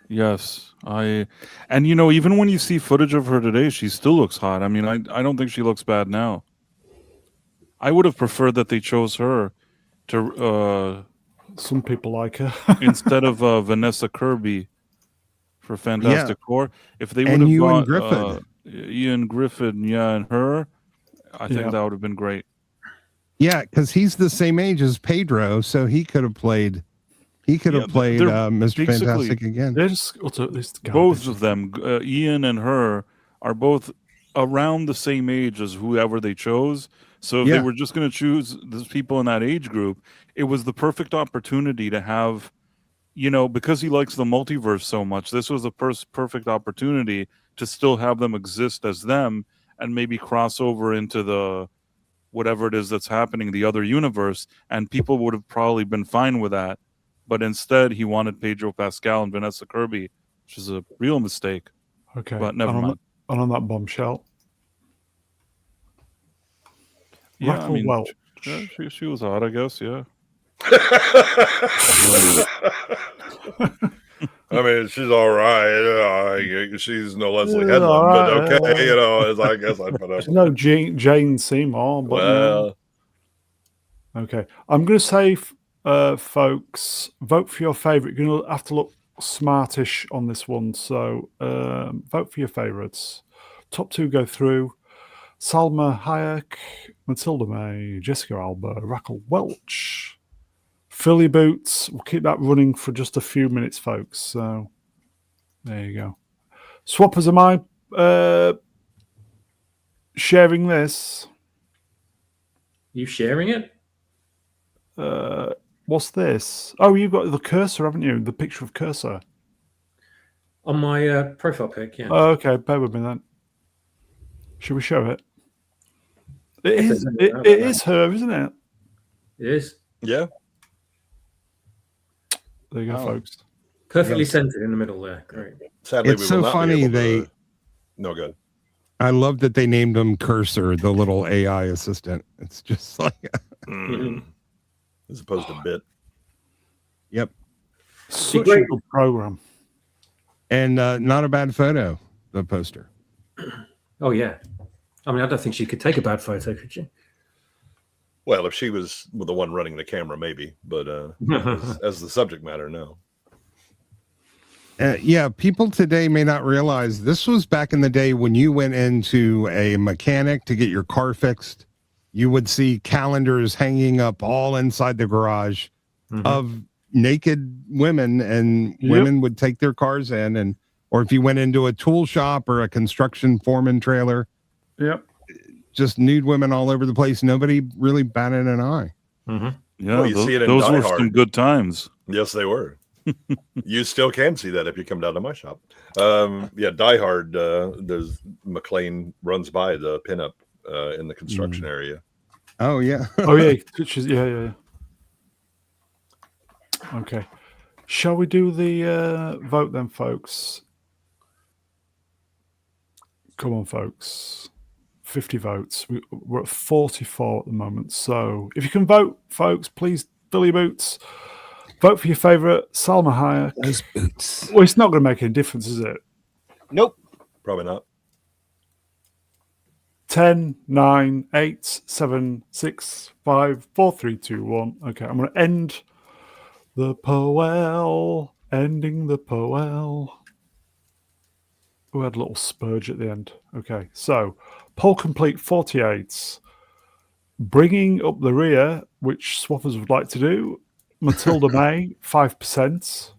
Yes, and even when you see footage of her today, she still looks hot. I mean, I don't think she looks bad now. I would have preferred that they chose her to.
Some people like her
instead of Vanessa Kirby for Fantastic Four. If they would have got Ian Griffin, and her, I think that would have been great.
Yeah, because he's the same age as Pedro, so he could have played. He could have played Mr. Fantastic again.
Both of them, Ian and her, are both around the same age as whoever they chose. So if they were just going to choose these people in that age group, it was the perfect opportunity to have, because he likes the multiverse so much, this was the perfect opportunity to still have them exist as them and maybe cross over into the whatever it is that's happening, the other universe, and people would have probably been fine with that. But instead, he wanted Pedro Pascal and Vanessa Kirby, which is a real mistake.
Okay,
but never mind.
And on that bombshell,
Yeah,
Raquel
I mean,
Welch.
she was hot, I guess. Yeah.
I mean, she's all right. She's no Leslie Headland, but okay. I guess I'd put up.
No, Jane Seymour. But
Well,
okay. I'm going to say, folks, vote for your favorite. You're going to have to look smartish on this one. So vote for your favorites. Top 2 go through. Salma Hayek, Matilda May, Jessica Alba, Raquel Welch, Philly Boots. We'll keep that running for just a few minutes, folks. So there you go. Swappers, am I sharing this?
You sharing it?
What's this? Oh, you've got the cursor, haven't you? The picture of cursor.
On my profile pic, yeah.
Oh, okay, bear with me then. Should we show it? It is her, isn't it?
It is.
yeah.
There you go, folks.
Perfectly centered in the middle there. Great.
Sadly,
It's
we
so
will not be
funny
able to-
they.
No good.
I love that they named him Cursor, the little AI assistant. It's just like,
As opposed to Bit.
yep.
Such a good program.
And not a bad photo, the poster.
Oh, yeah. I mean, I don't think she could take a bad photo, could she?
Well, if she was the one running the camera, maybe. But as the subject matter, no.
Yeah, people today may not realize this was back in the day when you went into a mechanic to get your car fixed. You would see calendars hanging up all inside the garage of naked women, and women would take their cars in, and or if you went into a tool shop or a construction foreman trailer, just nude women all over the place. Nobody really batted an eye.
Yeah,
Well, you see it in
those
Die
were
Hard.
some good times.
Yes, they were. You still can see that if you come down to my shop. Yeah, Die Hard. There's McClane runs by the pinup in the construction area.
Oh yeah.
Oh yeah, pictures. Yeah. Okay, shall we do the vote then, folks? Come on, folks. 50 votes. We're at 44 at the moment. So if you can vote, folks, please fill your boots. Vote for your favourite, Salma Hayek.
Those boots.
Well, it's not going to make any difference, is it?
Nope.
Probably not.
10, 9, 8, 7, 6, 5, 4, 3, 2, 1. Okay, I'm going to end the Powell. Ending the Powell. We had a little spurge at the end. Okay, so poll complete 48. Bringing up the rear, which swappers would like to do. Matilda May, 5%.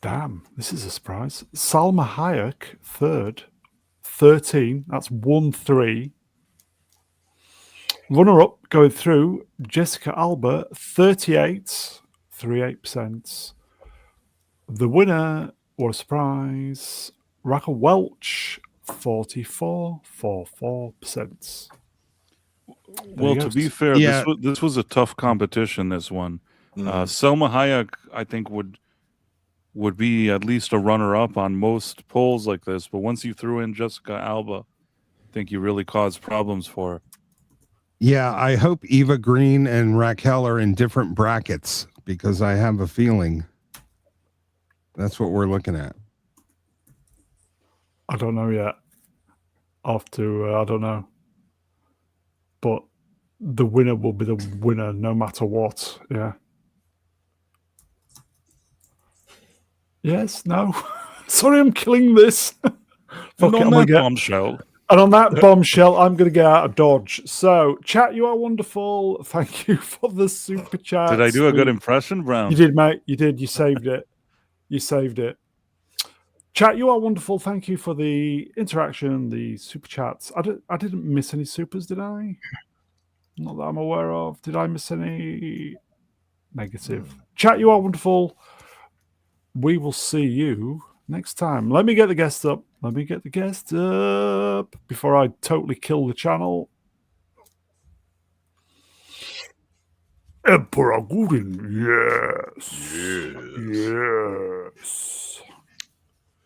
Damn, this is a surprise. Salma Hayek, third, 13. That's 1-3. Runner up going through, Jessica Alba, 38, 38%. The winner, what a surprise, Raquel Welch, 44, 44%.
Well, to be fair, this was a tough competition, this one. Selma Hayek, I think, would be at least a runner-up on most polls like this. But once you threw in Jessica Alba, I think you really caused problems for her.
Yeah, I hope Eva Green and Raquel are in different brackets, because I have a feeling that's what we're looking at.
I don't know yet. I don't know. But the winner will be the winner no matter what. Yeah. Yes, no. Sorry, I'm killing this.
And on that bombshell.
And on that bombshell, I'm going to get out of Dodge. So, chat, you are wonderful. Thank you for the super chat.
Did I do a good impression, Brown?
You did, mate. You did. You saved it. You saved it. Chat, you are wonderful. Thank you for the interaction, the super chats. I didn't miss any supers, did I? Not that I'm aware of. Did I miss any? Negative. Chat, you are wonderful. We will see you Next time. Let me get the guest up. Before I totally kill the channel. Emperor Goodwin, yes.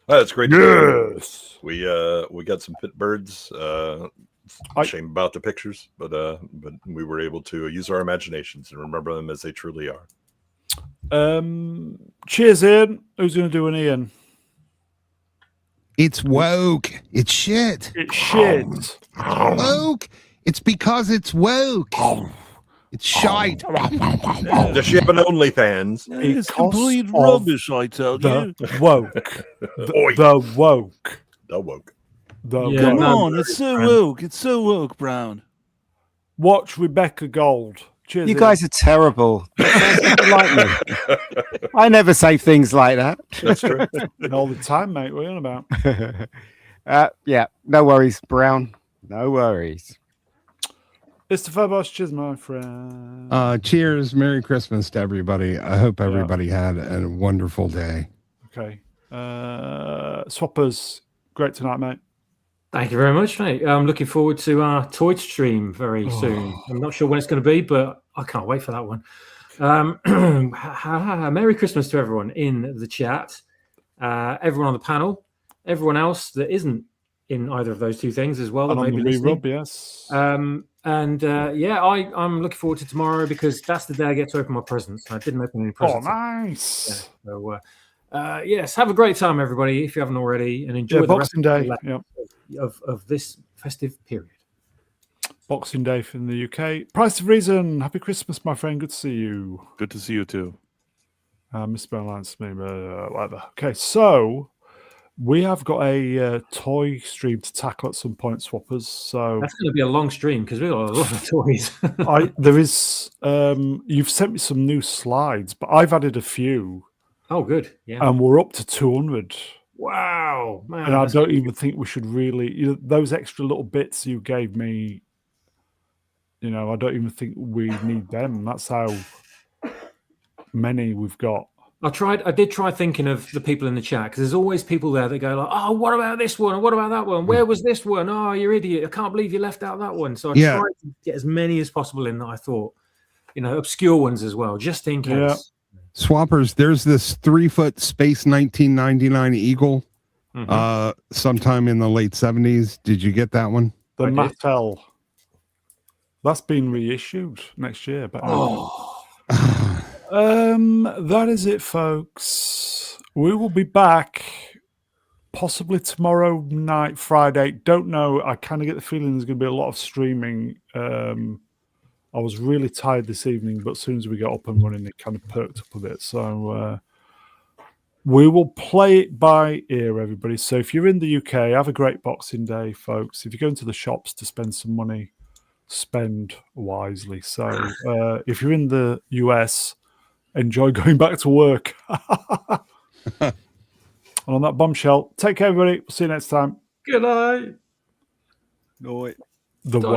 That's great.
Yes.
We got some pit birds. Shame about the pictures, but we were able to use our imaginations and remember them as they truly are.
Cheers, Ian. Who's going to do an Ian?
It's woke. It's shit.
It's shit.
Woke. It's because it's woke. It's shite.
Does she have an OnlyFans?
It's complete rubbish, I tell you.
Woke. The woke.
The woke.
Come on, it's so woke. It's so woke, Brown.
Watch Rebecca Gold. Cheers.
You guys are terrible. Like me. I never say things like that.
That's true.
All the time, mate. What are you on about?
Yeah, no worries, Brown. No worries.
Instaphobos, cheers, my friend.
Cheers. Merry Christmas to everybody. I hope everybody had a wonderful day.
Okay. Swappers, great tonight, mate.
Thank you very much, mate. I'm looking forward to our toy stream very soon. I'm not sure when it's going to be, but I can't wait for that one. Merry Christmas to everyone in the chat, everyone on the panel, everyone else that isn't in either of those two things as well.
And on the re-rub, yes.
I'm looking forward to tomorrow because that's the day I get to open my presents. I didn't open any presents.
Oh, nice.
Yeah, so, yes, have a great time, everybody, if you haven't already, and enjoy the
Boxing Day.
Of this festive period.
Boxing Day from the UK. Price of Reason. Happy Christmas, my friend. Good to see you.
Good to see you too.
Miss Balance, maybe whatever. Okay, so we have got a toy stream to tackle at some point, Swappers. So
that's going to be a long stream because we've got a lot of toys.
There is. You've sent me some new slides, but I've added a few.
Oh, good. Yeah,
and we're up to 200.
Wow, man!
And I don't even think we should really. Those extra little bits you gave me. I don't even think we need them. That's how many we've got.
I did try thinking of the people in the chat because there's always people there that go like, "Oh, what about this one? And what about that one? Where was this one? Oh, you idiot! I can't believe you left out that one." So I tried to get as many as possible in that I thought, obscure ones as well, just in case.
Yeah.
Swappers, there's this 3-foot Space 1999 Eagle sometime in the late 70s. Did you get that one?
The Mattel. That's been reissued next year. But that is it, folks. We will be back possibly tomorrow night, Friday. Don't know. I kind of get the feeling there's going to be a lot of streaming. I was really tired this evening, but as soon as we got up and running, it kind of perked up a bit. So we will play it by ear, everybody. So if you're in the UK, have a great Boxing Day, folks. If you're going to the shops to spend some money, spend wisely. So if you're in the US, enjoy going back to work. And on that bombshell, take care, everybody. We'll see you next time.
Good night.
No, wait.
The one.